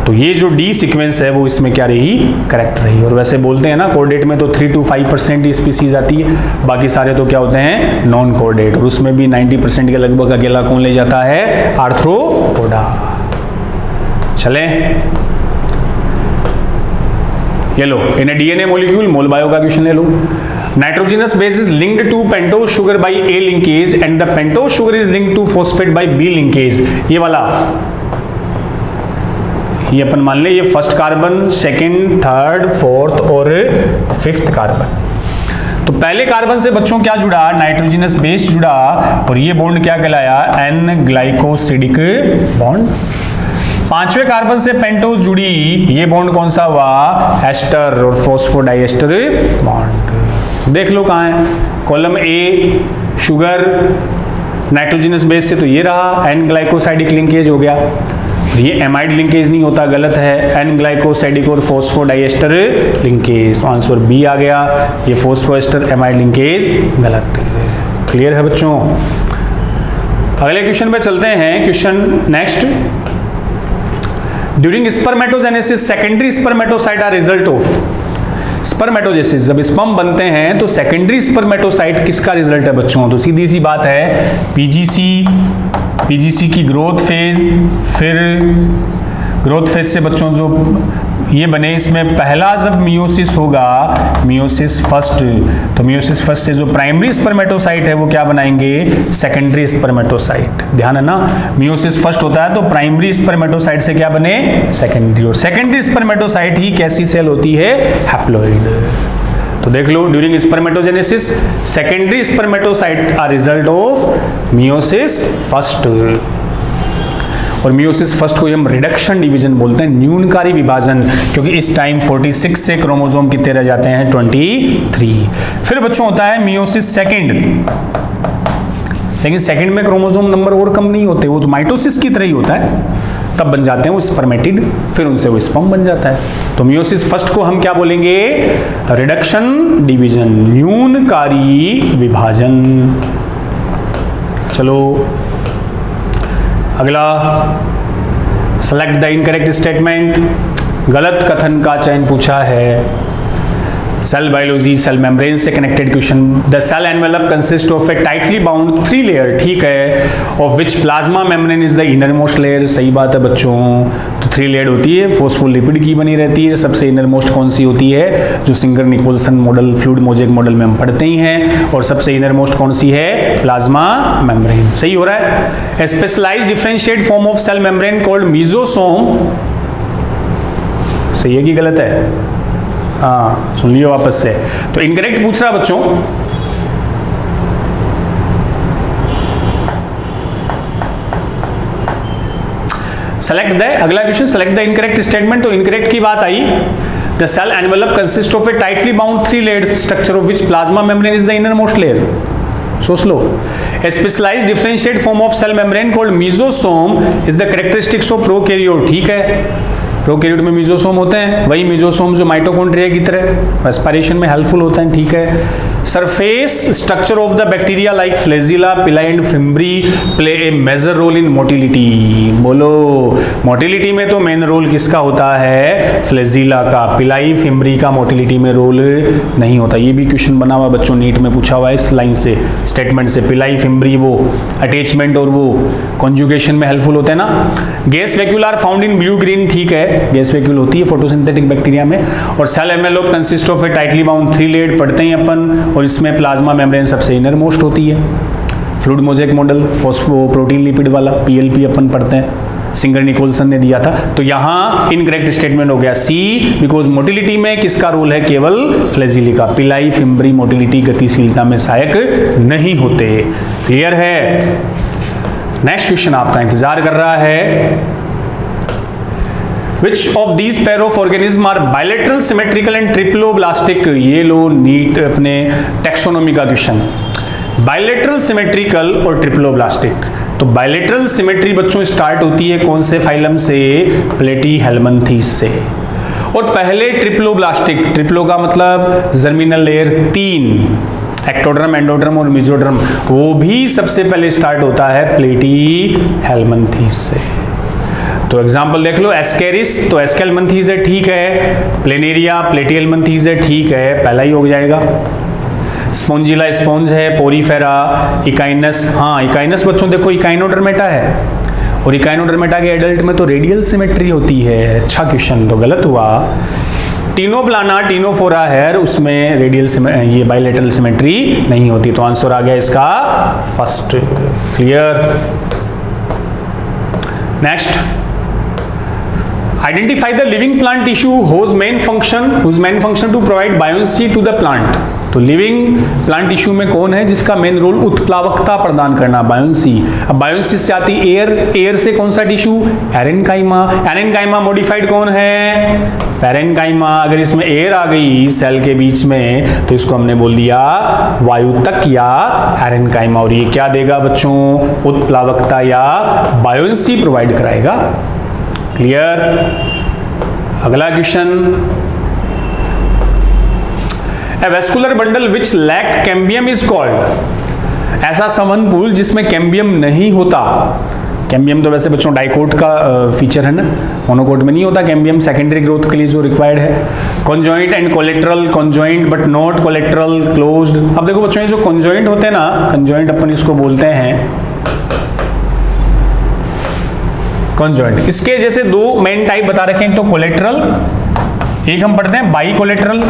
A: तो ये जो डी सीक्वेंस है वो इसमें क्या रही? करेक्ट रही। और वैसे बोलते हैं ना कोर्डेट में तो 3 to 5% ही स्पीसीज आती है, बाकी सारे तो क्या होते हैं? Non chordate. और उसमें भी 90% के लगभग अकेला कौन ले जाता है? आर्थ्रोपोडा। चले ये लो, in DNA molecule mol bio का क्वेश्चन ले लो। Nitrogenous base is linked to pentose sugar by a linkage and the pentose sugar is linked to phosphate by B linkage. ये वाला, ये अपन मान ले, ये first carbon, second, third, fourth और फिफ्थ कार्बन। तो पहले कार्बन से बच्चों क्या जुड़ा? नाइट्रोजनस बेस जुड़ा, और ये बॉन्ड क्या कहलाया? N glycosidic bond. पांचवें कार्बन से पेंटोज जुड़ी, ये बॉन्ड कौन सा हुआ? एस्टर और फॉस्फोडाइएस्टर बॉन्ड। देख लो कहाँ है, column A sugar nitrogenous base से तो ये रहा, एन ग्लाइकोसाइडिक लिंकेज हो गया। ये एमाइड लिंकेज नहीं होता, गलत है, एन ग्लाइकोसाइडिक और फॉस्फोडाइएस्टर लिंकेज। तो आंसर बी आ गया, ये फॉस्फोएस्टर एमाइड लिंकेज गलत। क्लियर है बच्चों? अगले क्वेश्चन पे चलते हैं। Question next, during spermatogenesis secondary spermatocyte are result of spermatogenesis. जब स्पर्म बनते हैं तो सेकेंडरी स्पर्मेटोसाइट किसका रिजल्ट है बच्चों? तो सीधी सी बात है, पीजीसी की ग्रोथ फेज। फिर ग्रोथ फेज से बच्चों जो ये बने, इसमें पहला जब मियोसिस होगा, मियोसिस फर्स्ट, तो मियोसिस फर्स्ट से जो प्राइमरी स्पर्मेटोसाइट है वो क्या बनाएंगे? Secondary spermatocyte. ध्यान है ना, मियोसिस फर्स्ट होता है तो प्राइमरी स्पर्मेटोसाइट से क्या बने? सेकेंडरी। और सेकेंडरी स्पर्मेटोसाइट ही कैसी सेल होती है? हैप्लॉइड। तो देख लो, during spermatogenesis secondary spermatocyte are result of meiosis first. और मियोसिस फर्स्ट को हम रिडक्शन डिवीजन बोलते हैं, न्यूनकारी विभाजन, क्योंकि इस टाइम 46 से क्रोमोसोम कितने रह जाते हैं? 23। फिर बच्चों होता है मियोसिस सेकेंड, लेकिन सेकेंड में क्रोमोसोम नंबर और कम नहीं होते, वो तो माइटोसिस की तरह ही होता है, तब बन जाते हैं वो स्पर्मेटिड, फिर उनसे वो स्पर्म बन जाता है। तो मियोसिस फर्स्ट को हम क्या बोलेंगे? रिडक्शन डिवीजन, न्यूनकारी विभाजन। चलो अगला, सेलेक्ट द इनकरेक्ट स्टेटमेंट। गलत कथन का चयन पूछा है। सेल बायोलॉजी, सेल मेम्ब्रेन से connected question. The cell envelope consist of a tightly bound 3 layer, ठीक है, of which plasma membrane is the inner most layer. सही बात है बच्चों, तो 3 लेयर होती है, फोस्फोलिपिड की बनी रहती है। सबसे इनर मोस्ट कौन सी होती है? जो singer Nicolson model, fluid mosaic model में हम पढ़ते ही हैं। और सबसे इनर मोस्ट कौन सी है? Plasma membrane. सही हो रहा है। Specialized differentiate form of cell membrane called mesosome. सही है कि गलत है? हाँ, सुन लियो वापस से। तो इनकरेक्ट पूछ रहा बच्चों, सेलेक्ट द, अगला question, select the incorrect statement. तो इनकरेक्ट की बात आई। The cell envelope consist of a tightly bound 3 layered structure of which plasma membrane is the inner most layer. सोच लो, a specialized differentiated form of cell membrane called mesosome is the characteristics of prokaryote। ठीक है, प्रोकैरियोट में मीजोसोम होते हैं, वही मीजोसोम जो माइटोकॉन्ड्रिया की तरह रेस्पिरेशन में हेल्पफुल होते हैं। ठीक है, surface structure of the bacteria like flagella, pili and fimbriae play a major role in motility. बोलो, मोटिलिटी में तो मेन रोल किसका होता है? फ्लैजिला का। पिलाई फिम्ब्री का मोटिलिटी में रोल नहीं होता। ये भी क्वेश्चन बना हुआ बच्चों, नीट में पूछा हुआ है इस लाइन से, स्टेटमेंट से। पिलाई फिम्ब्री वो अटैचमेंट और वो कॉन्जुगेशन में हेल्पफुल होते हैं ना। Gas vacuole are found in blue green, ठीक है, गैस वैक्यूल होती है फोटोसिंथेटिक बैक्टीरिया में। और cell envelope consist of a tightly bound 3 layered, पढ़ते हैं अपन, और इसमें प्लाज्मा मेम्ब्रेन सबसे इनर मोस्ट होती है। Fluid mosaic model phospho protein lipid वाला पीएलपी अपन पढ़ते हैं, सिंगर निकोलसन ने दिया था। तो यहां इनकरेक्ट स्टेटमेंट हो गया सी, बिकॉज मोटिलिटी में किसका रोल है? केवल फ्लैजिली का। पिलाई फिम्ब्री मोटिलिटी गतिशीलता में सहायक नहीं होते। क्लियर है? नेक्स्ट क्वेश्चन आपका इंतजार कर रहा है। Which of these pair of organism are bilateral, symmetrical and triploblastic? ये लो नीट अपने टेक्सोनोमी का क्वेश्चन। बायलेटरल, सिमेट्रिकल और ट्रिप्लोब्लास्टिक। तो बायलेटरल सिमेट्री बच्चों स्टार्ट होती है कौन से फाइलम से? प्लेटीहेल्मिन्थीस से। और पहले ट्रिप्लोब्लास्टिक, ट्रिप्लो का मतलब जर्मिनल लेयर 3, एक्टोडर्म, एंडोडर्म और मेसोडर्म, वो भी सबसे पहले स्टार्ट होता है प्लेटीहेल्मिन्थीस से। तो एग्जांपल देख लो, एस्केरिस तो एस्केल्मंथीस है, ठीक है। प्लेनेरिया प्लेटीहेल्मिन्थीस है, ठीक है, पहला ही हो जाएगा। स्पोंजिला स्पोंज है। पोरीफेरा, इकाइनस, हाँ इकाइनस बच्चों देखो इकाइनोडर्मेटा है, और इकाइनोडर्मेटा के एडल्ट में तो रेडियल सिमेट्री होती है। अच्छा क्वेश्चन, तो गलत हुआ। टीनोप्लाना टीनोफोरा है, उसमें रेडियल ये बायलेटरल सिमेट्री नहीं होती। तो आंसर आ गया इसका first. Clear? Next, identify the living plant tissue whose main function to provide buoyancy to the plant। तो लिविंग प्लांट टिश्यू में कौन है जिसका मेन रोल उत्प्लावकता प्रदान करना, बायोंसी। अब बायोंसी से आती एयर, एयर से कौन सा टिश्यू? एरेनकाइमा। एरेनकाइमा मॉडिफाइड कौन है? पैरेनकाइमा। अगर इसमें एयर आ गई सेल के बीच में तो इसको हमने बोल दिया वायुतक या एरेनकाइमा। और ये क्या देगा बच्चों? उत्प्लावकता या बायोंसी प्रोवाइड कराएगा। क्लियर? अगला question, a vascular bundle which lack cambium is called. ऐसा समन पूल जिसमें कैम्बियम नहीं होता। कैम्बियम तो वैसे बच्चों डाइकोट का फीचर है ना, मोनोकोट में नहीं होता कैम्बियम, सेकेंडरी ग्रोथ के लिए जो रिक्वायर्ड है। Conjoint and collateral, conjoint but not collateral, closed. अब देखो बच्चों ये जो कॉन्जॉइंट होते हैं ना, कॉन्जॉइंट अपन इसको बोलते हैं कॉन्जॉइंट। इसके जैसे दो मेन टाइप बता रखे हैं, एक तो कोलेट्रल, एक हम पढ़ते हैं बाई कोलेट्रल,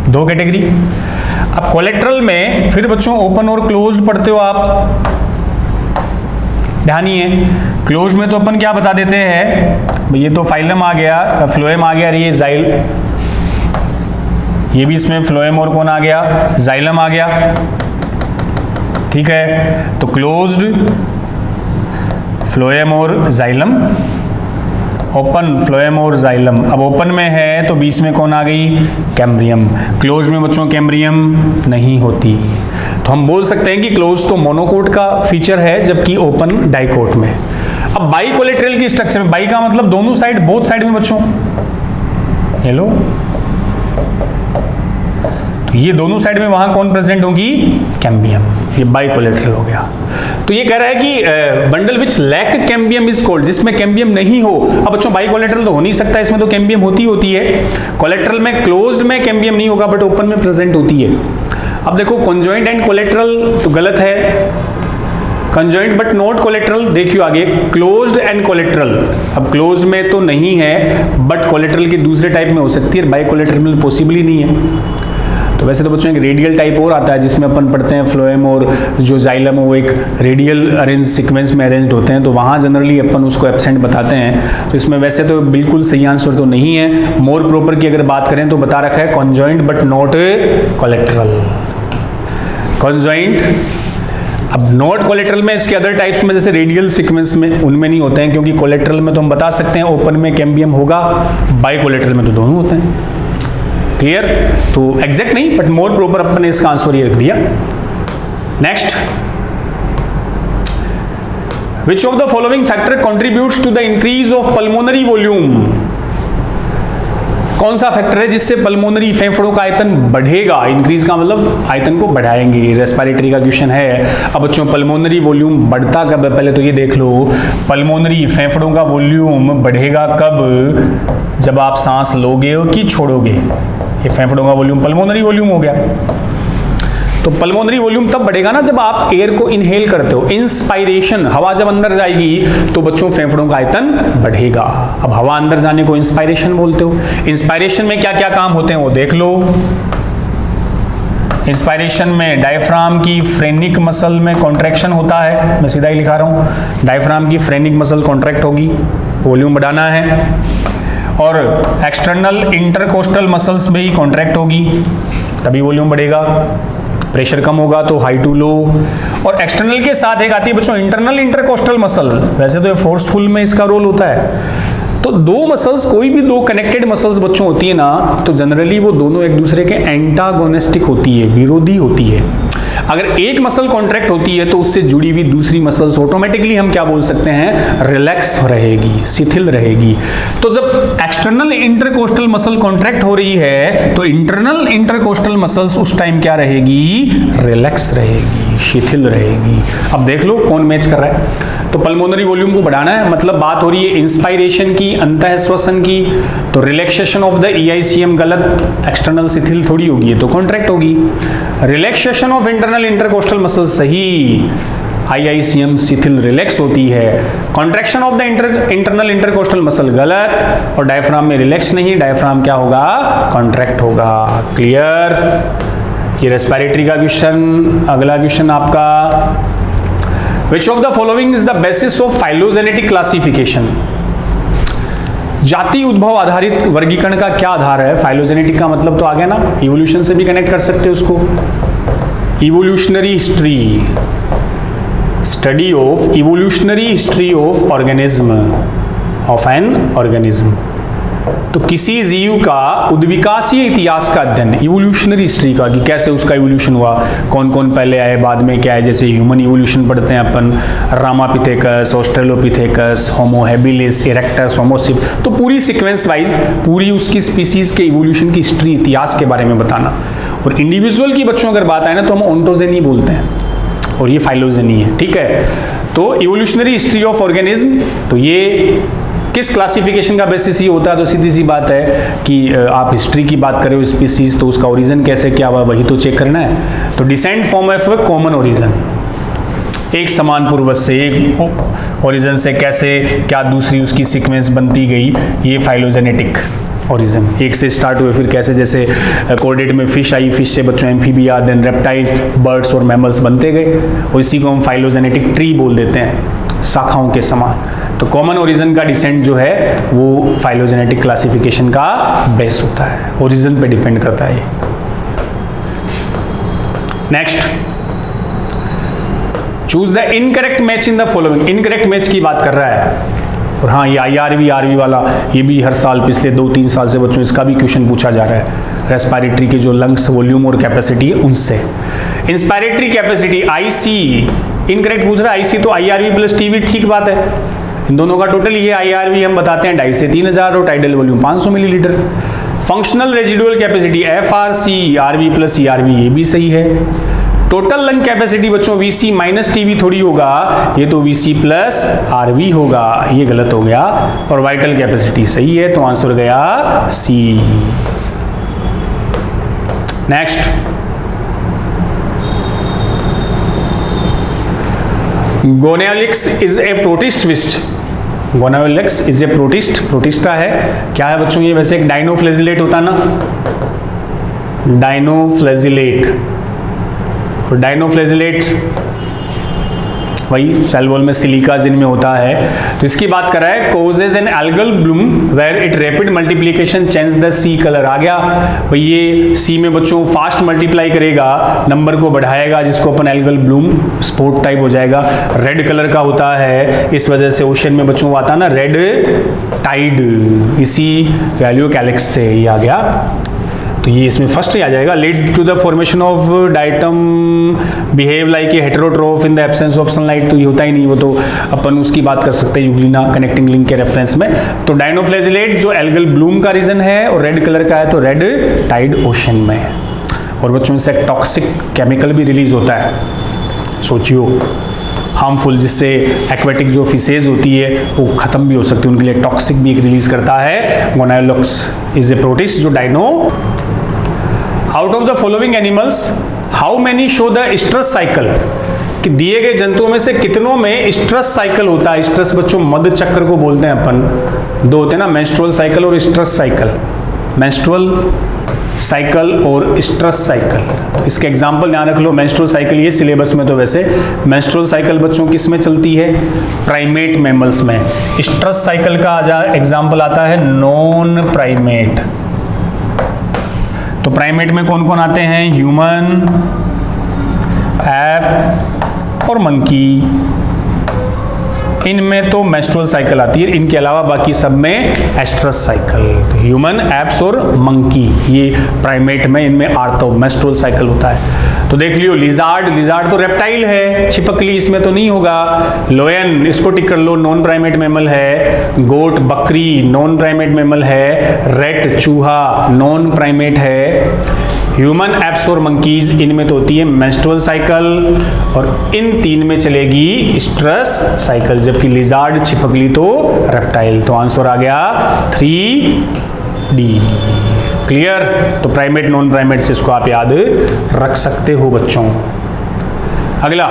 A: दो कैटेगरी। अब कोलेट्रल में फिर बच्चों ओपन और क्लोज्ड पढ़ते हो आप, ध्यान ही है। क्लोज में तो अपन क्या बता देते हैं, ये तो फाइलम आ गया, फ्लोएम आ गया, ये जाइल, ये भी इसमें फ्लोएम और कौन आ गया? जाइलम आ गया, ठीक है। तो क्लोज्ड फ्लोएम और जाइलम, ओपन फ्लोएम और जाइलम। अब ओपन में है तो बीच में कौन आ गई? कैम्ब्रियम। क्लोज में बच्चों कैम्ब्रियम नहीं होती। तो हम बोल सकते हैं कि क्लोज तो मोनोकोट का फीचर है, जबकि ओपन डाइकोट में। अब बाई कोलेट्रल की स्ट्रक्चर में, बाई का मतलब दोनों साइड, बोथ साइड में बच्चों, हेलो, तो ये दोनों साइड में वहां कौन प्रेजेंट होगी? कैम्बियम। ये बाई कोलेट्रल हो गया। तो ये कह रहा है कि bundle which lack cambium is called, जिसमें कैम्बियम नहीं हो। अब बच्चों बाई कोलेट्रल तो हो नहीं सकता, इसमें तो कैम्बियम होती है। कोलेट्रल में, क्लोज्ड में कैम्बियम नहीं होगा, बट ओपन में प्रेजेंट होती है। अब देखो कॉन्जॉइंट एंड कोलेट्रल तो गलत है, कंजॉइंट बट नॉट कोलेट्रल। देखियो आगे, क्लोज्ड एंड कोलेट्रल। अब क्लोज्ड में तो नहीं है, बट कोलेट्रल के दूसरे टाइप में हो सकती है, बाई कोलेट्रल में पॉसिबल ही नहीं है। तो वैसे तो बच्चों एक रेडियल टाइप और आता है जिसमें अपन पढ़ते हैं फ्लोएम और जो जाइलम, वो एक रेडियल अरेंज सीक्वेंस में अरेंज्ड होते हैं, तो वहाँ जनरली अपन उसको एब्सेंट बताते हैं। तो इसमें वैसे तो बिल्कुल सही आंसर तो नहीं है। मोर प्रॉपर की अगर बात करें तो बता रखा है conjoint but not collateral. Conjoint, अब नॉट कोलेट्रल में इसके अदर टाइप्स में जैसे रेडियल सीक्वेंस में उनमें नहीं होते हैं, क्योंकि कोलेट्रल में तो हम बता सकते हैं ओपन में कैम्बियम होगा, बाई कोलेट्रल में तो दोनों होते हैं। क्लियर? तो एग्जैक्ट नहीं, बट मोर प्रॉपर अपन ने इसका आंसर ये रख दिया। Next, which of the following factor contributes to the increase of pulmonary volume. कौन सा फैक्टर है जिससे पल्मोनरी फेफड़ों का आयतन बढ़ेगा? इंक्रीज का मतलब आयतन को बढ़ाएंगे, रेस्पिरेटरी का क्वेश्चन है। अब बच्चों पल्मोनरी वॉल्यूम बढ़ता कब है? पहले तो ये देख लो, पल्मोनरी फेफड़ों का वॉल्यूम बढ़ेगा कब? जब आप सांस लोगे कि छोड़ोगे। ये फेफड़ों का वॉल्यूम पल्मोनरी वॉल्यूम हो गया। तो पल्मोनरी वॉल्यूम तब बढ़ेगा ना जब आप एयर को इनहेल करते हो। इंस्पायरेशन, हवा जब अंदर जाएगी तो बच्चों फेफड़ों का आयतन बढ़ेगा। अब हवा अंदर जाने को इंस्पायरेशन बोलते हो। इंस्पायरेशन में क्या क्या काम होते हैं वो देख लो। इंस्पायरेशन में डायफ्राम की फ्रेनिक मसल में कॉन्ट्रैक्शन होता है, मैं सीधा ही लिखा रहा हूं, डायफ्राम की फ्रेनिक मसल कॉन्ट्रैक्ट होगी, वॉल्यूम बढ़ाना है। और एक्सटर्नल इंटरकोस्टल मसल्स में ही कॉन्ट्रैक्ट होगी, तभी वॉल्यूम बढ़ेगा। प्रेशर कम होगा तो हाई टू लो। और एक्सटर्नल के साथ एक आती है बच्चों इंटरनल इंटरकोस्टल मसल, वैसे तो ये फोर्सफुल में इसका रोल होता है। तो दो मसल्स, कोई भी दो कनेक्टेड मसल्स बच्चों होती है ना, तो जनरली वो दोनों एक दूसरे के एंटागोनिस्टिक होती है, विरोधी होती है। अगर एक मसल कॉन्ट्रैक्ट होती है तो उससे जुड़ी हुई दूसरी मसल्स ऑटोमेटिकली हम क्या बोल सकते हैं? रिलैक्स रहेगी, शिथिल रहेगी। तो जब एक्सटर्नल इंटरकोस्टल मसल कॉन्ट्रैक्ट हो रही है तो इंटरनल इंटरकोस्टल मसल्स उस टाइम क्या रहेगी? रिलैक्स रहेगी, शिथिल रहेगी। अब देख लो कौन मैच कर रहा है। तो पल्मोनरी वॉल्यूम को बढ़ाना है, मतलब बात हो रही है इंस्पायरेशन की, अंतः श्वसन की, तो रिलैक्सेशन ऑफ द EICM गलत, एक्सटर्नल शिथिल थोड़ी होगी, तो कॉन्ट्रैक्ट होगी। Relaxation of internal intercostal muscle सही, IICM शिथिल रिलैक्स होती है। Contraction of the internal intercostal muscle गलत, और डायफ्राम में रिलैक्स नहीं, डायफ्राम क्या होगा? कॉन्ट्रैक्ट होगा। क्लियर? ये रेस्पिरेटरी का क्वेश्चन। अगला क्वेश्चन आपका, Which of the following is the basis of phylogenetic classification? जाति उद्भव आधारित वर्गीकरण का क्या आधार है? फाइलोजेनेटिक का मतलब तो आ गया ना, इवोल्यूशन से भी कनेक्ट कर सकते हो उसको। Evolutionary history, study of evolutionary history of organism, of an organism. तो किसी जीव का उद्विकासीय इतिहास का अध्ययन, इवोल्यूशनरी हिस्ट्री का, कि कैसे उसका इवोल्यूशन हुआ, कौन कौन पहले आए, बाद में क्या है। जैसे ह्यूमन इवोल्यूशन पढ़ते हैं अपन, Ramapithecus, Australopithecus, Homo habilis, erectus, होमोसिप, तो पूरी सीक्वेंस वाइज पूरी उसकी स्पीसीज के इवोल्यूशन की हिस्ट्री, इतिहास के बारे में बताना। और इंडिविजुअल की बच्चों अगर बात आए ना तो हम ओंटोजेनी बोलते हैं और ये फाइलोजेनी है, ठीक है। तो इवोल्यूशनरी हिस्ट्री ऑफ ऑर्गेनिज्म, तो ये किस क्लासिफिकेशन का बेसिस ये होता है? तो सीधी सी बात है कि आप हिस्ट्री की बात करें स्पीसीज, तो उसका ओरिजिन कैसे क्या हुआ वही तो चेक करना है। तो descent form of common origin, एक समान पूर्वज से, एक ओरिजिन से कैसे क्या दूसरी उसकी सीक्वेंस बनती गई, ये फाइलोजेनेटिक ओरिजिन। एक से स्टार्ट हुए फिर कैसे, जैसे कोऑर्डिनेट में फिश आई, फिश से बच्चों एम्फीबिया, देन रेप्टाइल्स, बर्ड्स और मैमल्स बनते गए, और इसी को हम फाइलोजेनेटिक ट्री बोल देते हैं, शाखाओं के समान। तो कॉमन ओरिजिन का डिसेंट जो है वो फाइलोजेनेटिक क्लासिफिकेशन का बेस होता है, ओरिजिन पे डिपेंड करता है। Next, choose the incorrect match in the following. Incorrect match की बात कर रहा है। और हाँ, ये IRV वाला, ये भी हर साल पिछले 2-3 साल से बच्चों इसका भी क्वेश्चन पूछा जा रहा है। रेस्पिरेटरी के जो लंग्स वॉल्यूम और कैपेसिटी है उनसे। इंस्पायरेटरी कैपेसिटी IC इनकरेक्ट पूछ रहा है। IC तो IRV प्लस TB, ठीक बात है। इन दोनों का टोटल ये IRV हम बताते हैं 2,500 से 3,000 और tidal volume 500 millilitre. Functional residual capacity FRC RV plus ERV, ये भी सही है। टोटल लंग कैपेसिटी बच्चों VC माइनस TB थोड़ी होगा, ये तो VC प्लस RV होगा, ये गलत हो गया। और वाइटल कैपेसिटी सही है, तो आंसर गया C। Next, gonyaulax is a protist which? Gonyaulax is a protist, protista है। क्या है बच्चों ये? वैसे एक डाइनोफ्लेजिलेट होता ना, डाइनोफ्लेजिलेट। और डाइनोफ्लेजिलेट्स वही सेल वॉल में सिलिका जिनमें होता है। तो इसकी बात कर रहा है, causes an algal bloom where it rapid multiplication change the sea colour. आ गया भाई, ये सी में बच्चों फास्ट मल्टीप्लाई करेगा, नंबर को बढ़ाएगा, जिसको अपन एल्गल ब्लूम स्पोर्ट टाइप हो जाएगा। रेड कलर का होता है, इस वजह से ओशन में बच्चों आता है ना रेड टाइड, इसी वैल्यू कैलिक्स से ये आ गया। तो ये इसमें फर्स्ट ही आ जाएगा। Leads to the formation of diatom behave like a heterotroph in the absence of sunlight, तो ये होता ही नहीं, वो तो अपन उसकी बात कर सकते हैं यूग्लिना कनेक्टिंग लिंक के रेफरेंस में। तो डाइनोफ्लैजिलेट जो एल्गल ब्लूम का रीजन है और रेड कलर का है, तो रेड टाइड ओशन में है। और बच्चों इससे टॉक्सिक केमिकल भी रिलीज होता है, सोचियो हार्मफुल, जिससे एक्वेटिक जो फिशेज होती है वो खत्म भी हो सकती है, उनके लिए टॉक्सिक भी एक रिलीज करता है। गोनायोलॉक्स इज ए प्रोटिस्ट जो dino. Out of the following animals how many show the stress cycle, कि दिए गए जंतुओं में से कितनों में स्ट्रेस साइकिल होता है। स्ट्रेस बच्चों मध्य चक्र को बोलते हैं अपन, दो होते हैं ना, मेंस्ट्रुअल साइकिल और स्ट्रेस साइकिल। मेंस्ट्रुअल साइकिल और स्ट्रेस साइकिल, इसके एग्जाम्पल ध्यान रख लो। मेंस्ट्रुअल साइकिल ये सिलेबस में तो वैसे मेंस्ट्रुअल साइकिल बच्चों किस में चलती है, प्राइमेट मैमल्स में। स्ट्रेस साइकिल का एग्जाम्पल आता है नॉन प्राइमेट। तो प्राइमेट में कौन कौन आते हैं, ह्यूमन, एप और मंकी, इनमें तो मेंस्ट्रुअल साइकिल आती है। इनके अलावा बाकी सब में एस्ट्रस साइकिल, ह्यूमन, एप्स और मंकी, ये प्राइमेट में, इनमें आर्थो मेंस्ट्रुअल साइकिल होता है। तो देख लियो लिजार्ड, लिजार्ड तो रेप्टाइल है, छिपकली इसमें तो नहीं होगा। लोयन, इसको टिक कर लो, नॉन प्राइमेट मैमल है। गोट, बकरी, नॉन प्राइमेट मैमल है। रेट, चूहा, नॉन प्राइमेट है। ह्यूमन, एप्स और मंकीज, इनमें तो होती है मेंस्ट्रुअल साइकिल, और इन तीन में चलेगी स्ट्रेस साइकिल, जबकि लिजार्ड, छिपकली तो रेप्टाइल। तो आंसर आ गया 3D। क्लियर? तो प्राइमेट, नॉन प्राइमेट से इसको आप याद रख सकते हो बच्चों। अगला,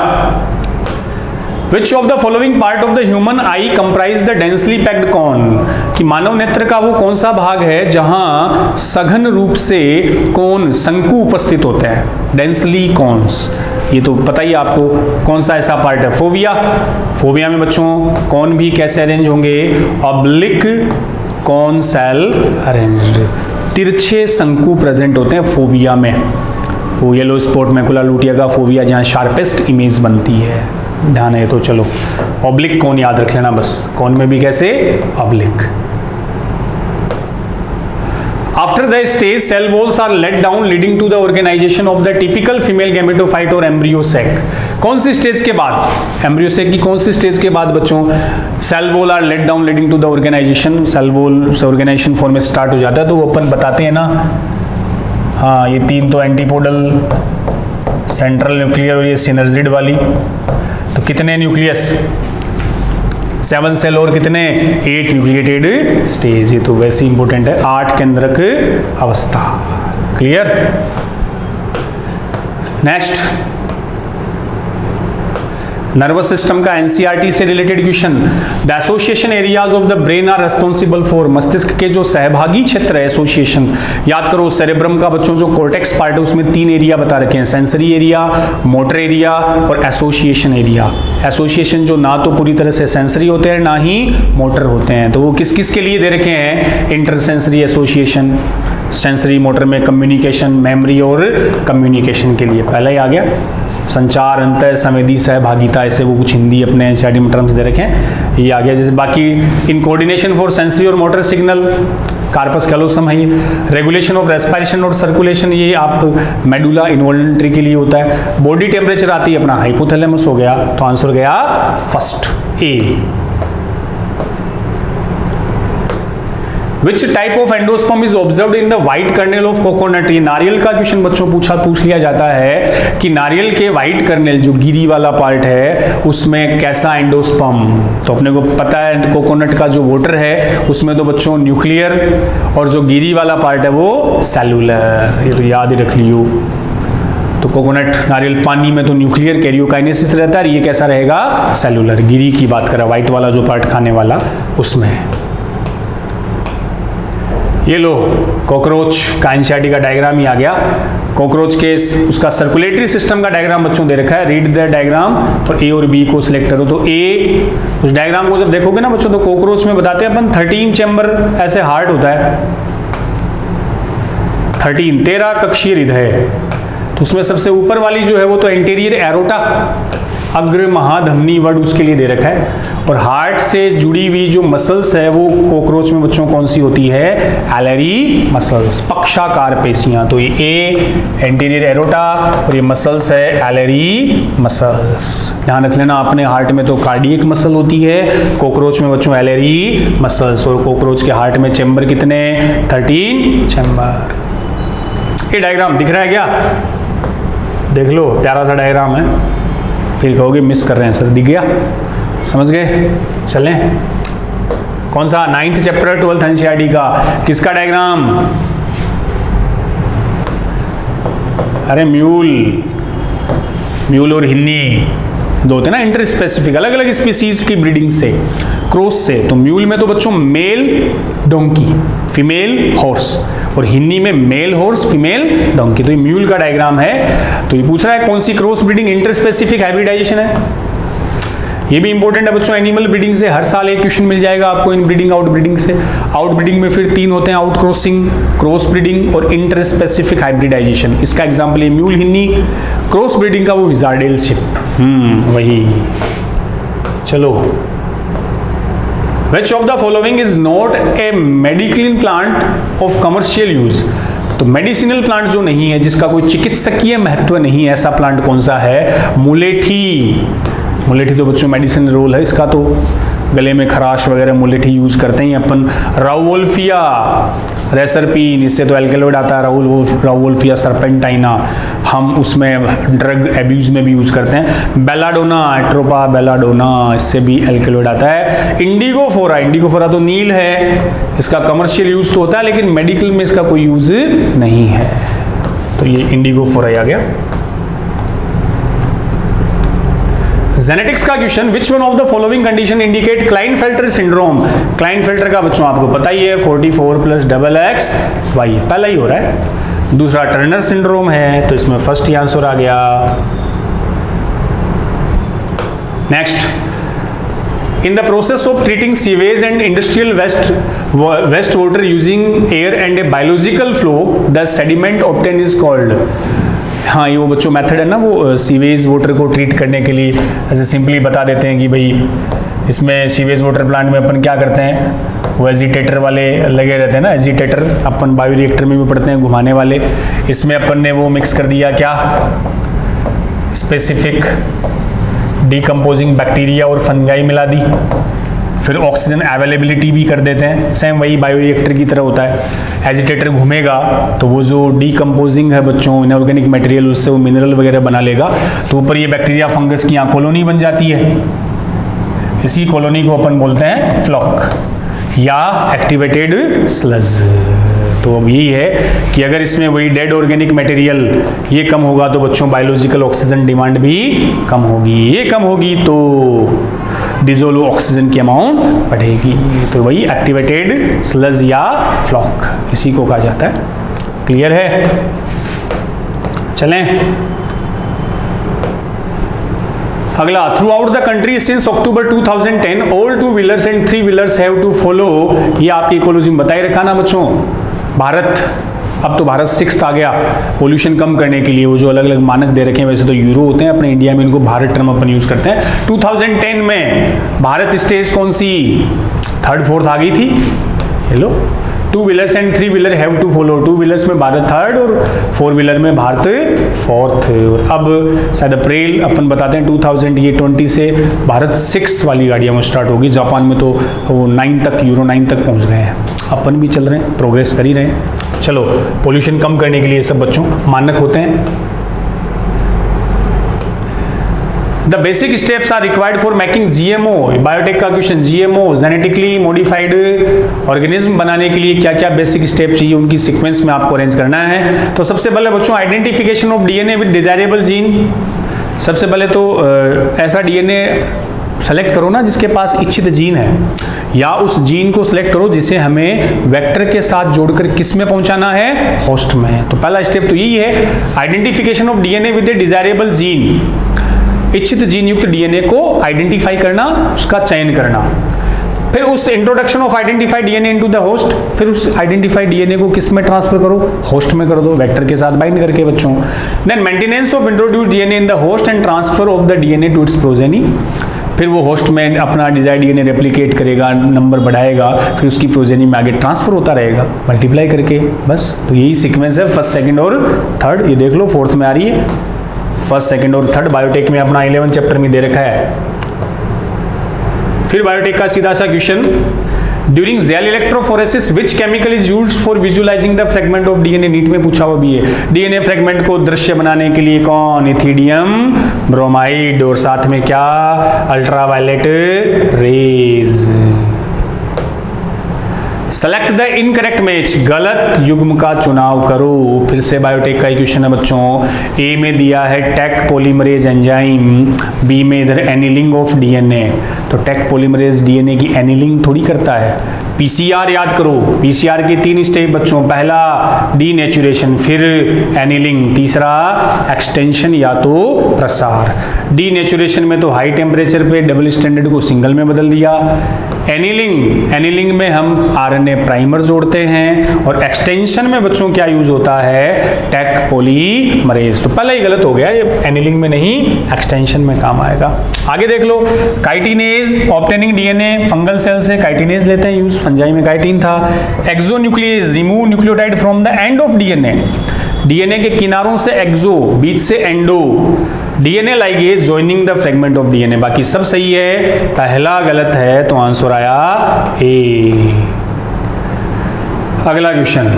A: Which of the following part of the human eye comprise the densely packed cone? कि मानव नेत्र का वो कौन सा भाग है जहां सघन रूप से कोन, शंकु उपस्थित होते हैं, डेंसली कॉन्स। ये तो पता ही आपको कौन सा ऐसा पार्ट है, फोविया। फोविया में बच्चों कौन भी कैसे अरेंज होंगे, ऑब्लिक कॉन सेल अरेंज्ड, तिरछे शंकु प्रेजेंट होते हैं फोविया में। वो येलो स्पॉट मैकुला लुटिया का फोविया जहां शार्पेस्ट इमेज बनती है, ध्यान है। तो चलो ऑब्लिक कौन याद रख लेना बस, कौन में भी कैसे, oblique. After the stage cell walls are laid down leading to the organization of the typical female gametophyte और एम्ब्रियोसेक। कौन सी स्टेज के बाद, एम्ब्रियोसेक की कौन सी स्टेज के बाद बच्चों cell wall are laid down leading to the organization, cell wall से ऑर्गेनाइजेशन फॉर्म स्टार्ट हो जाता है। तो वो अपन बताते हैं ना, हाँ ये तीन तो एंटीपोडल, सेंट्रल न्यूक्लियर और ये सिनर्जिड वाली। तो कितने न्यूक्लियस, 7 सेल और कितने 8 न्यूक्लिएटेड स्टेज। ये तो वैसे ही इंपॉर्टेंट है, 8 केंद्रक अवस्था। क्लियर? नेक्स्ट, नर्वस सिस्टम का एनसीईआरटी से related question. The association areas of the brain are responsible for, मस्तिष्क के जो सहभागी क्षेत्र है, एसोसिएशन याद करो। सेरेब्रम का बच्चों जो कोर्टेक्स पार्ट है उसमें 3 एरिया बता रखे हैं, सेंसरी एरिया, मोटर एरिया और एसोसिएशन एरिया। एसोसिएशन जो ना तो पूरी तरह से सेंसरी होते हैं ना ही मोटर होते हैं, तो वो किस किस के लिए दे रखे हैं, इंटरसेंसरी एसोसिएशन, सेंसरी मोटर में कम्युनिकेशन, मेमोरी और कम्युनिकेशन के लिए। पहला ही आ गया संचार, अंतर, संवेदी, सहभागिता, ऐसे वो कुछ हिंदी अपने एनसीईआरटी में टर्म्स दे रखे हैं, ये आ गया। जैसे बाकी इन कोऑर्डिनेशन फॉर सेंसरी और मोटर सिग्नल, कार्पस कैलोसम है ये। रेगुलेशन ऑफ रेस्पिरेशन और सर्कुलेशन, ये आप मेडुला इनवॉल्यूंटरी के लिए होता है। बॉडी टेम्परेचर आती है अपना हाइपोथैलेमस हो गया, तो आंसर गया first A. Which type of endosperm is observed in the white kernel of coconut? ये नारियल का क्वेश्चन बच्चों पूछ लिया जाता है कि नारियल के व्हाइट कर्नेल जो गिरी वाला पार्ट है उसमें कैसा एंडोस्पर्म। तो अपने को पता है कोकोनट का जो वोटर है उसमें तो बच्चों न्यूक्लियर, और जो गिरी वाला पार्ट है वो सेलुलर, ये तो याद ही रख लियो। तो कोकोनट, नारियल पानी में तो न्यूक्लियर कैरियोकाइनेसिस रहता है, ये कैसा रहेगा, सेलुलर। गिरी की बात करें, व्हाइट वाला जो पार्ट खाने वाला उसमें। ये लो कॉकरोच का एनसीईआरटी का डायग्राम ही आ गया। कॉकरोच के उसका सर्कुलेटरी सिस्टम का डायग्राम बच्चों दे रखा है, रीड द डायग्राम और ए और बी को सिलेक्ट करो। तो ए, उस डायग्राम को जब देखोगे ना बच्चों, तो कॉकरोच में बताते हैं अपन 13 चैम्बर ऐसे हार्ट होता है, 13 कक्षीय हृदय। तो उसमें सबसे ऊपर वाली जो है वो तो एंटीरियर एरोटा, अग्र महाधमनी वर्ड उसके लिए दे रखा है, और हार्ट से जुड़ी हुई जो मसल्स है वो कॉकरोच में बच्चों कौन सी होती है, एलरी मसल्स, पक्षाकार पेशियां। तो ये ए एंटीरियर एरोटा और ये मसल्स है एलरी मसल्स। ध्यान रख लेना आपने, हार्ट में तो कार्डियक मसल होती है, कॉकरोच में बच्चों एलरी मसल्स। और कॉकरोच के हार्ट में चेंबर कितने, 13 चेंबर। ये डायग्राम दिख रहा है क्या, देख लो, प्यारा सा डायग्राम है। फिर कहोगे मिस कर रहे हैं सर, दिख गया, समझ गए। चलें, कौन सा 9th चैप्टर 12th एनसीईआरटी का, किसका डायग्राम, अरे म्यूल और हिन्नी दो होते हैं ना, इंटर स्पेसिफिक, अलग अलग स्पीसीज की ब्रीडिंग से, क्रॉस से। तो म्यूल में तो बच्चों मेल डोंकी, फीमेल हॉर्स, और हिन्नी में मेल हॉर्स, फीमेल डोंकी। तो ये म्यूल का डायग्राम है। तो ये पूछ रहा है कौन सी cross breeding inter specific hybridization है। ये भी इंपॉर्टेंट है बच्चों, एनिमल ब्रीडिंग से हर साल एक क्वेश्चन मिल जाएगा आपको, इन ब्रीडिंग आउट ब्रीडिंग से। आउट ब्रीडिंग में फिर 3 होते हैं, आउट क्रॉसिंग, क्रॉस ब्रीडिंग और इंटर स्पेसिफिक हाइब्रिडाइजेशन। इसका एग्जाम्पल है म्यूल हिन्नी, क्रॉस ब्रीडिंग का वो विजार्डेल शिप, वही। चलो, Which of the following is not a medicinal plant of commercial use? तो मेडिसिनल प्लांट जो नहीं है, जिसका कोई चिकित्सकीय महत्व नहीं है, ऐसा प्लांट कौन सा है, मुलेठी। मुलेठी तो बच्चों मेडिसिनल रोल है इसका, तो गले में खराश वगैरह मुलेठी यूज करते हैं अपन। राउवोल्फिया रेसरपीन, इससे तो एल्केलॉइड आता है, राउवोल्फिया सर्पेंटाइना, हम उसमें ड्रग एब्यूज में भी यूज करते हैं। बेलाडोना, एट्रोपा बेलाडोना, इससे भी एल्केलॉइड आता है। इंडिगोफोरा, इंडिगोफोरा तो नील है, इसका कमर्शियल यूज तो होता है लेकिन मेडिकल में इसका कोई यूज नहीं है। तो ये इंडिगोफोरा आ गया। जेनेटिक्स का question, which one of the following condition indicate Klinefelter syndrome. Klinefelter का बच्चों आपको पता ही है, 44 + XXY, पहला ही हो रहा है। दूसरा टर्नर सिंड्रोम है, तो इसमें फर्स्ट ही आंसर आ गया। Next, in the process of treating sewage and industrial waste water using air and a biological flow, the sediment obtained is called। हाँ, ये वो बच्चों मेथड है ना, वो सीवेज वाटर को ट्रीट करने के लिए ऐसे सिंपली बता देते हैं कि भाई इसमें सीवेज वाटर प्लांट में अपन क्या करते हैं, वो एजिटेटर वाले लगे रहते हैं ना, एजिटेटर अपन बायोरिएक्टर में भी पढ़ते हैं, घुमाने वाले। इसमें अपन ने वो मिक्स कर दिया क्या, स्पेसिफिक डिकम्पोजिंग बैक्टीरिया और फंगाई मिला दी, फिर ऑक्सीजन अवेलेबिलिटी भी कर देते हैं। सेम वही बायोरिएक्टर की तरह होता है, एजिटेटर घूमेगा तो वो जो डिकम्पोजिंग है बच्चों इनऑर्गेनिक मटेरियल, उससे वो मिनरल वगैरह बना लेगा, तो ऊपर ये बैक्टीरिया फंगस की यहाँ कॉलोनी बन जाती है। इसी कॉलोनी को अपन बोलते हैं फ्लॉक या एक्टिवेटेड स्लज। तो अब यही है कि अगर इसमें वही डेड ऑर्गेनिक मटेरियल ये कम होगा तो बच्चों बायोलॉजिकल ऑक्सीजन डिमांड भी कम होगी, ये कम होगी तो डिजोल्व ऑक्सीजन की अमाउंट बढ़ेगी। तो वही एक्टिवेटेड स्लज या फ्लॉक, इसी को कहा जाता है। क्लियर है, चलें अगला। Throughout the country since October 2010 all 2 wheelers and 3 wheelers have to follow, ये आपकी इकोलॉजी में बताए रखा ना बच्चों। भारत, अब तो भारत 6th आ गया पोल्यूशन कम करने के लिए, वो जो अलग अलग मानक दे रखे हैं, वैसे तो यूरो होते हैं, अपने इंडिया में इनको भारत टर्म अपन यूज करते हैं। 2010 में भारत स्टेज कौन सी, 3rd 4th आ गई थी। Hello, 2 wheelers and 3 wheeler have to follow, 2 wheelers में भारत 3rd और 4 व्हीलर में भारत 4th। और अब शायद अप्रैल अपन बताते हैं 2020 से भारत 6 वाली गाड़ियाँ स्टार्ट होगी। जापान में तो वो 9 तक, यूरो 9 तक पहुँच गए हैं, अपन भी चल रहे हैं, प्रोग्रेस कर ही रहे हैं। चलो, पोल्यूशन कम करने के लिए सब बच्चों मानक होते हैं। The basic steps are required for making GMO, biotech का question, GMO genetically modified organism बनाने के लिए क्या क्या बेसिक स्टेप चाहिए, उनकी सीक्वेंस में आपको अरेंज करना है। तो सबसे पहले बच्चों identification of DNA with desirable gene. सबसे पहले तो ऐसा डीएनए सेलेक्ट करो ना जिसके पास इच्छित जीन है, या उस जीन को सिलेक्ट करो जिसे हमें वेक्टर के साथ जोड़कर किस में पहुंचाना है, होस्ट में। तो पहला स्टेप तो यही है, identification of DNA with A desirable gene, इच्छित जीन युक्त डीएनए को आइडेंटिफाई करना, उसका चयन करना। फिर उस introduction of identified DNA into the host, फिर उस आइडेंटिफाइड डीएनए को किस में ट्रांसफर करो, होस्ट में कर दो, वेक्टर के साथ बाइंड करके बच्चों। Then maintenance of introduced DNA in the host and transfer of the DNA to its progeny. फिर वो होस्ट में अपना डिजायर्ड डीएनए रेप्लिकेट करेगा, नंबर बढ़ाएगा, फिर उसकी प्रोजेनी में आगे ट्रांसफर होता रहेगा मल्टीप्लाई करके, बस। तो यही सीक्वेंस है फर्स्ट, सेकंड और थर्ड। ये देख लो फोर्थ में आ रही है, फर्स्ट, सेकंड और थर्ड बायोटेक में अपना 11 चैप्टर में दे रखा है। फिर बायोटेक का सीधा सा question, during gel electrophoresis which chemical is used for visualizing the fragment of DNA. NEET में पूछा हुआ भी है, डीएनए फ्रेगमेंट को दृश्य बनाने के लिए कौन, इथिडियम ब्रोमाइड, और साथ में क्या, ultraviolet rays. Select the incorrect match, गलत युग्म का चुनाव करो। फिर से बायोटेक का क्वेश्चन है बच्चों, ए में दिया है टेक पॉलीमरेज एंजाइम, बी में इधर एनिलिंग ऑफ डीएनए। तो टेक पॉलीमरेज डीएनए की एनिलिंग थोड़ी करता है। पीसीआर याद करो, पीसीआर के 3 स्टेप बच्चों, पहला डीनेचुरेशन, फिर एनिलिंग, तीसरा एक्सटेंशन या तो प्रसार। डीनेचुरेशन में तो हाई टेम्परेचर पे डबल स्टैंडर्ड को सिंगल में बदल दिया। एनिलिंग में हम आरएनए प्राइमर जोड़ते हैं, और एक्सटेंशन में बच्चों क्या यूज होता है, टेक पॉलीमरेज। तो पहला ही गलत हो गया, ये एनिलिंग में नहीं एक्सटेंशन में काम आएगा। आगे देख लो, chitinase obtaining DNA, fungal cell से काइटिनेज लेते हैं यूज, फंजाई में काइटिन था। Exonuclease remove nucleotide from the end of DNA, DNA के किनारों से एक्सो, बीच से endo. DNA ligase joining the fragment of DNA, बाकी सब सही है, पहला गलत है, तो आंसर आया ए। अगला question,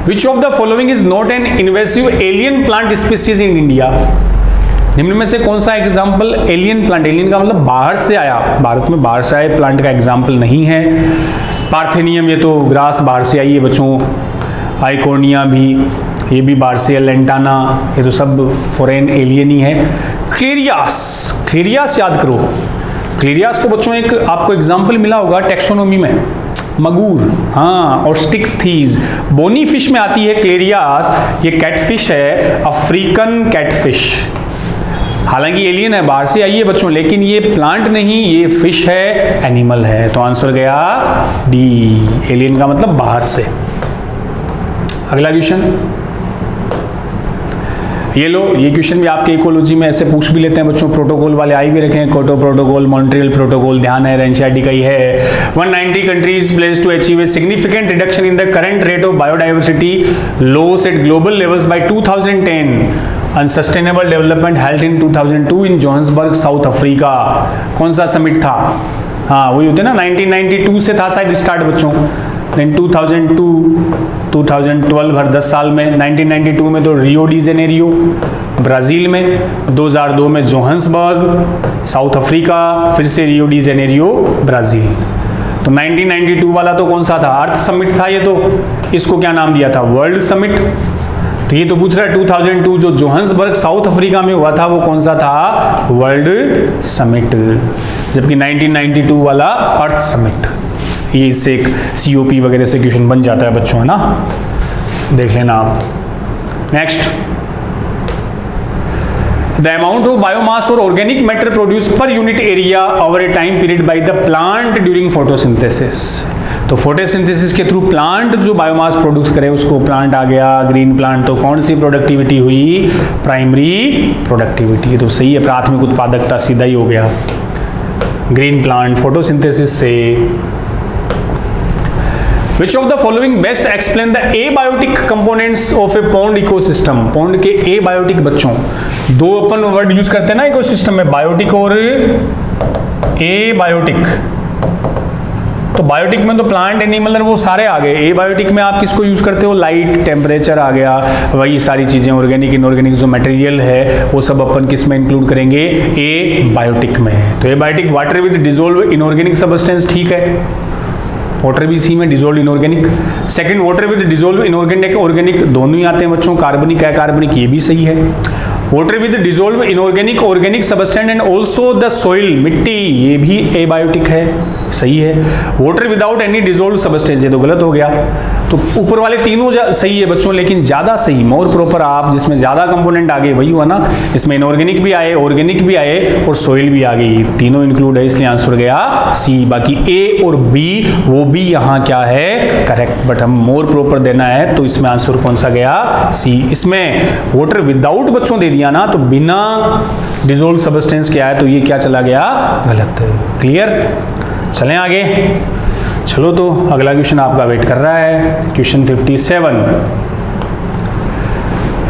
A: which of the following is not an invasive alien plant species in India. निम्न में से कौन सा एग्जाम्पल एलियन प्लांट, एलियन का मतलब बाहर से आया, भारत में बाहर से आए प्लांट का एग्जाम्पल नहीं है। पार्थेनियम, ये तो ग्रास बाहर से आई है बच्चों। आइकोनिया भी, ये भी बाहर से, लेंटाना, ये तो सब फॉरेन एलियन ही है। क्लेरियास याद करो, क्लेरियास तो बच्चों एक आपको एग्जाम्पल मिला होगा टेक्सोनोमी में, मगूर, हाँ, और स्टिक्स थीज। बोनी फिश में आती है क्लेरियास, ये कैटफिश है, अफ्रीकन कैटफिश। हालांकि एलियन है, बाहर से आई है बच्चों, लेकिन ये प्लांट नहीं, ये फिश है, एनिमल है। तो आंसर गया डी, एलियन का मतलब बाहर से। अगला क्वेश्चन, ये लो, ये क्वेश्चन भी आपके इकोलॉजी में ऐसे पूछ भी लेते हैं बच्चों, प्रोटोकॉल वाले आई भी रखे हैं, क्योटो प्रोटोकॉल, मॉन्ट्रियल प्रोटोकॉल, ध्यान है एनसीईआरटी का ही है। 190 countries place to achieve a significant reduction in the current rate of biodiversity loss at global levels by 2010, unsustainable development held in 2002 in Johannesburg, South Africa. कौन सा समिट था? हाँ, वही होते ना, 1992 से था शायद स्टार्ट बच्चों, देन 2002 2012 हर 10 साल में। 1992 में तो रियो डी जेनेरियो ब्राजील में, 2002 में जोहान्सबर्ग साउथ अफ्रीका, फिर से रियो डी जेनेरियो ब्राजील। तो 1992 वाला तो कौन सा था? अर्थ समिट था ये तो, इसको क्या नाम दिया था? World summit. तो ये तो पूछ रहा है 2002 जो जोहान्सबर्ग साउथ अफ्रीका में हुआ था वो कौन सा था? World summit. जबकि 1992 वाला अर्थ समिट। ये इससे एक COP वगैरह से क्वेश्चन बन जाता है बच्चों, है ना, देख लेना आप। Next, the amount of biomass और organic matter produce per unit area over a time period by the plant during photosynthesis. तो फोटोसिंथेसिस के थ्रू प्लांट जो बायोमास प्रोड्यूस करे उसको प्लांट आ गया, ग्रीन प्लांट। तो कौन सी प्रोडक्टिविटी हुई? Primary productivity. तो सही है, प्राथमिक उत्पादकता सीधा ही हो गया, ग्रीन प्लांट फोटोसिंथेसिस से। Which of the following best explain the abiotic components of a pond ecosystem? Pond के abiotic बच्चों, दो अपन वर्ड यूज करते हैं ना इकोसिस्टम में, बायोटिक और एबायोटिक। तो बायोटिक में तो प्लांट एनिमल वो सारे आ गए, एबायोटिक में आप किसको यूज करते हो? लाइट, टेम्परेचर आ गया, वही सारी चीजें, ऑर्गेनिक इनऑर्गेनिक जो मटेरियल है वो सब अपन किस में इंक्लूड करेंगे? एबायोटिक में। तो abiotic water with dissolve inorganic substance, ठीक है, वाटर भी इसी में, dissolve inorganic. Second, water with dissolve inorganic organic दोनों ही आते हैं बच्चों, कार्बनिक अकार्बनिक, ये भी सही है। Water with dissolve inorganic organic substance and also the soil, मिट्टी, ये भी एबायोटिक है, सही है। Water without any dissolve substance, ये तो गलत हो गया। तो ऊपर वाले तीनों सही है बच्चों, लेकिन ज्यादा सही, मोर प्रॉपर आप, जिसमें ज्यादा कंपोनेंट आ गए वही हुआ ना। इसमें इनऑर्गेनिक भी आए, ऑर्गेनिक भी आए और सोइल भी आ गई, तीनों इंक्लूड है, इसलिए आंसर गया सी। बाकी ए और बी वो भी यहाँ क्या है? करेक्ट, बट हम मोर प्रॉपर देना है तो इसमें आंसर कौन सा गया? सी। इसमें वाटर विदाउट बच्चों दे दिया दिया ना तो बिना डिसोल्व सब्सटेंस के आया तो ये क्या चला गया, गलत। क्लियर, चलें आगे। चलो तो अगला क्वेश्चन आपका वेट कर रहा है, question 57।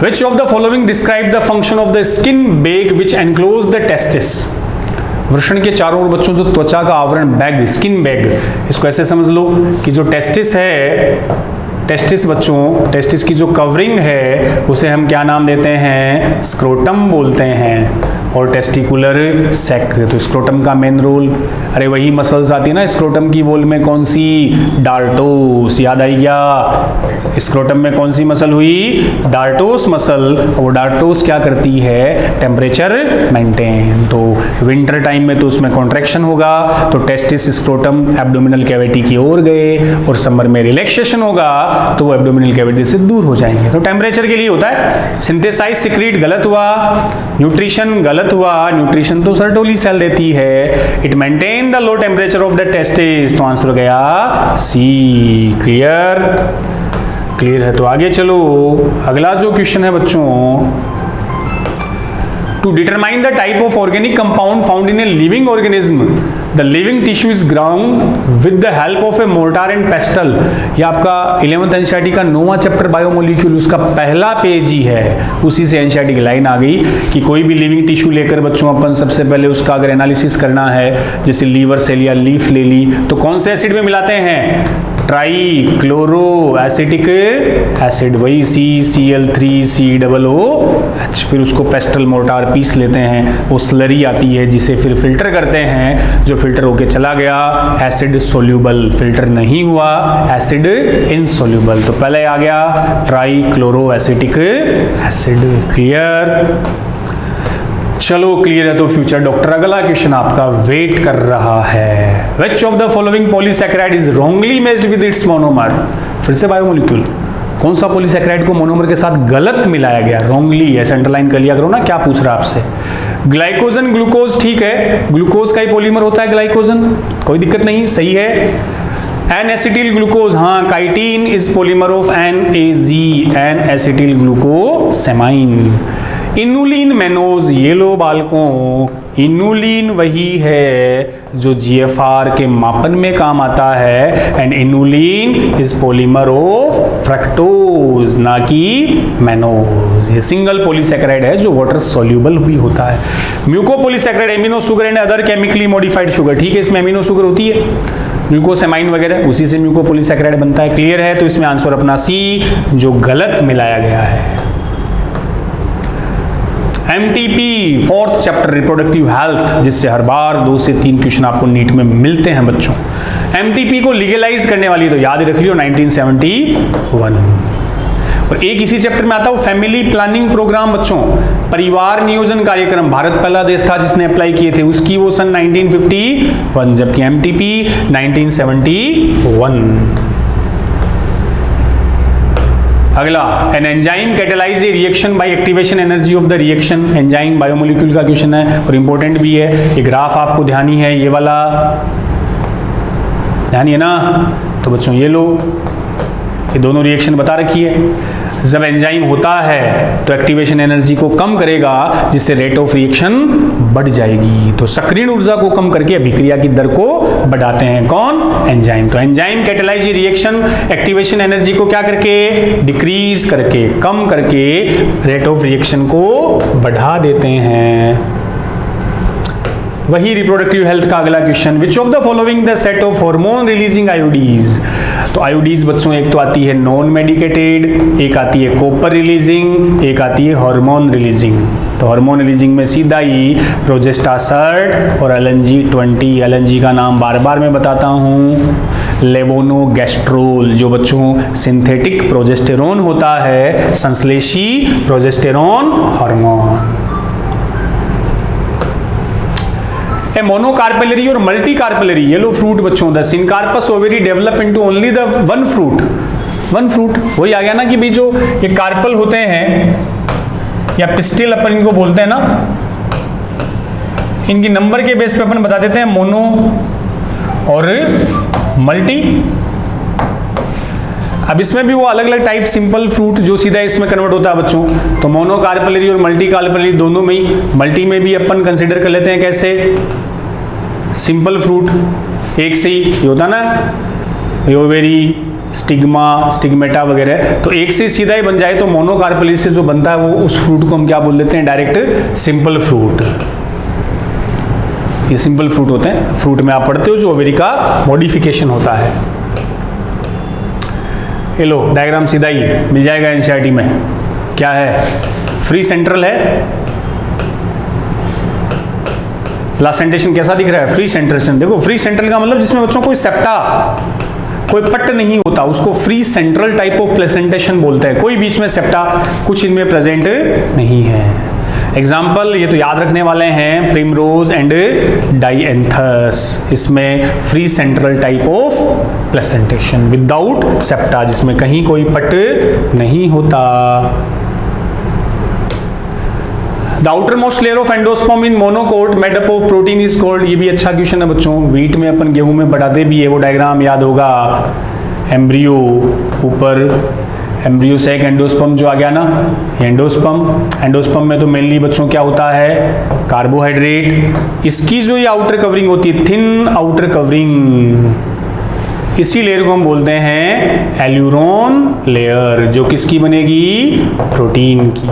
A: Which of the following describe the function of the skin bag which enclose the testis? वृषण के चारों ओर बच्चों जो त्वचा का आवरण बैग, स्किन बैग, इसको ऐसे समझ लो कि जो टेस्टिस है, टेस्टिस बच्चों, टेस्टिस की जो कवरिंग है उसे हम क्या नाम देते हैं, स्क्रोटम बोलते हैं, और टेस्टिकुलर सैक। तो स्क्रोटम का मेन रोल, अरे वही मसल्स आती है ना स्क्रोटम की वॉल में, कौन सी, डार्टोस, याद आई क्या, स्क्रोटम में कौन सी मसल हुई, डार्टोस मसल। वो डार्टोस क्या करती है, टेम्परेचर मेंटेन। तो विंटर टाइम में तो उसमें कॉन्ट्रैक्शन होगा, तो टेस्टिस स्क्रोटम एब्डोमिनल कैविटी की ओर गए, और समर में रिलैक्सेशन होगा तो वो एब्डोमिनल कैविटी से दूर हो जाएंगे। तो टेम्परेचर के लिए होता है। सिंथेसाइज सिक्रीट गलत हुआ, न्यूट्रिशन गलत हुआ, न्यूट्रिशन तो सर्टोली सेल देती है। It maintain the low temperature of the testis, तो आंसर हो गया सी। क्लियर, क्लियर है। तो आगे चलो, अगला जो क्वेश्चन है बच्चों, to determine the type of organic compound found in a living organism, the living tissue is ground with the help of a mortar and pestle. ये आपका 11th एनसीईआरटी का 9वां चैप्टर बायोमोलिक्यूल, उसका पहला पेज ही है, उसी से एनसीईआरटी की लाइन आ गई कि कोई भी लिविंग टिश्यू लेकर बच्चों अपन सबसे पहले उसका अगर एनालिसिस करना है, जैसे लीवर सेल या लीफ ले ली, तो कौन से एसिड में मिलाते हैं, ट्राई क्लोरो एसिटिक एसिड, वही CCl3COOH। फिर उसको पेस्टल मोर्टार पीस लेते हैं, वो स्लरी आती है जिसे फिर फिल्टर करते हैं, जो फिल्टर होके चला गया एसिड सोल्यूबल, फिल्टर नहीं हुआ एसिड इनसोल्यूबल। तो पहले आ गया try chloro acetic acid. Clear, चलो क्लियर है। तो फ्यूचर डॉक्टर अगला क्वेश्चन आपका वेट कर रहा है। Which of the following polysaccharide is wrongly matched with its monomer? फिर से बायोमोलिक्यूल, कौन सा पॉलीसैकेराइड को मोनोमर के साथ गलत मिलाया गया, रॉन्गली, ऐसे अंडरलाइन कर लिया करो ना, क्या पूछ रहा है आपसे। ग्लाइकोजन ग्लूकोज, ठीक है, ग्लूकोज का ही पॉलीमर होता है ग्लाइकोजन, कोई दिक्कत नहीं, सही है। एन एसिटिल ग्लूकोज, हाँ, chitin is polymer of NAG, N acetyl glucosamine. Inulin mannose, ये लो बालकों, इनुलिन वही है जो GFR के मापन में काम आता है, and inulin is polymer of fructose, ना कि मैनोज। ये सिंगल पॉलीसैकेराइड है जो वाटर सॉल्यूबल भी होता है। Mucopolysaccharide, amino sugar and other chemically modified sugar, ठीक है, इसमें एमिनो शुगर होती है, ग्लूकोसेमाइन वगैरह, उसी से म्यूकोपॉलीसैकेराइड बनता है। क्लियर है, तो इसमें आंसर अपना सी, जो गलत मिलाया गया है। MTP, 4th chapter reproductive health, जिससे हर बार 2 से 3 क्वेश्चन आपको नीट में मिलते हैं बच्चों। MTP को लीगलाइज करने वाली, तो याद रख लियो 1971। और एक इसी चैप्टर में आता है फैमिली प्लानिंग प्रोग्राम बच्चों, परिवार नियोजन कार्यक्रम, भारत पहला देश था जिसने अप्लाई किए थे, उसकी वो सन 1951, जबकि MTP 1971। अगला, an enzyme catalyse A reaction by activation energy of the reaction. Enzyme biomolecule का क्वेश्चन है और इंपॉर्टेंट भी है। ये ग्राफ आपको ध्यान ही है, ये वाला ध्यान है ना, तो बच्चों ये लो, ये दोनों रिएक्शन बता रखी है। जब एंजाइम होता है तो एक्टिवेशन एनर्जी को कम करेगा, जिससे रेट ऑफ रिएक्शन बढ़ जाएगी। तो सक्रिय ऊर्जा को कम करके अभिक्रिया की दर को बढ़ाते हैं कौन, एंजाइम। तो enzyme catalyse reaction activation energy को क्या करके, डिक्रीज करके, कम करके रेट ऑफ रिएक्शन को बढ़ा देते हैं। वही रिप्रोडक्टिव हेल्थ का अगला question, which of the following the set of hormone releasing IUDs. तो आयोडीज बच्चों एक तो आती है नॉन मेडिकेटेड, एक आती है कॉपर रिलीजिंग, एक आती है हार्मोन रिलीजिंग। तो हार्मोन रिलीजिंग में सीधा ही प्रोजेस्टासर्ट और LNG-20। LNG का नाम बार बार मैं बताता हूँ, लेवोनोगेस्ट्रोल, जो बच्चों सिंथेटिक प्रोजेस्टेरोन होता है, संश्लेषी प्रोजेस्टेरोन हार्मोन। मोनोकार्पेलरी और मल्टी कार्पेलरी येलो फ्रूट बच्चों, the syncarpous ovary develop into only the one fruit. वही आ गया ना कि भाई जो ये कार्पल होते हैं या पिस्टिल अपन इनको बोलते हैं ना, इनकी नंबर के बेस पे अपन बता देते हैं मोनो और मल्टी। अब इसमें भी वो अलग अलग टाइप सिंपल फ्रूट जो सीधा इसमें कन्वर्ट होता है बच्चों, तो मोनो कार्पेलरी और मल्टी कार्पेलरी दोनों में ही, मल्टी में भी अपन कंसिडर कर लेते हैं कैसे, सिंपल फ्रूट एक से ही ये होता ना, ओवेरी, स्टिग्मा, स्टिग्मेटा वगैरह, तो एक से सीधा ही बन जाए तो मोनो कार्पेलरी से जो बनता है वो उस फ्रूट को हम क्या बोल देते हैं, डायरेक्ट सिंपल फ्रूट। ये सिंपल फ्रूट होते हैं, फ्रूट में आप पढ़ते हो जो ओवेरी का मॉडिफिकेशन होता है। ये लो डायग्राम सीधा ही मिल जाएगा एनसीईआरटी में, क्या है, फ्री सेंट्रल है, प्लासेंटेशन कैसा दिख रहा है, फ्री सेंट्रेशन। देखो फ्री सेंट्रल का मतलब जिसमें बच्चों कोई सेप्टा, कोई पट्ट नहीं होता, उसको free central type of placentation बोलते हैं, कोई बीच में सेप्टा कुछ इनमें प्रेजेंट नहीं है। एग्जाम्पल ये तो याद रखने वाले हैं, प्रिमरोज एंड डाइएंथस, इसमें free central type of placentation without septa, जिसमें कहीं कोई पट्ट नहीं होता। The outermost layer of endosperm in monocot made up of protein is called, ये भी अच्छा क्वेश्चन है बच्चों, वीट में अपन गेहूं में बढ़ाते भी है, वो डायग्राम याद होगा, एम्ब्रियो ऊपर, एम्ब्रियो से एक एंडोस्पर्म जो आ गया ना, ये एंडोस्पर्म में तो मेनली बच्चों क्या होता है, कार्बोहाइड्रेट, इसकी जो ये आउटर कवरिंग होती है, थिन आउटर कवरिंग, इसी लेयर को हम बोलते हैं एल्यूरोन लेयर, जो किसकी बनेगी, प्रोटीन की।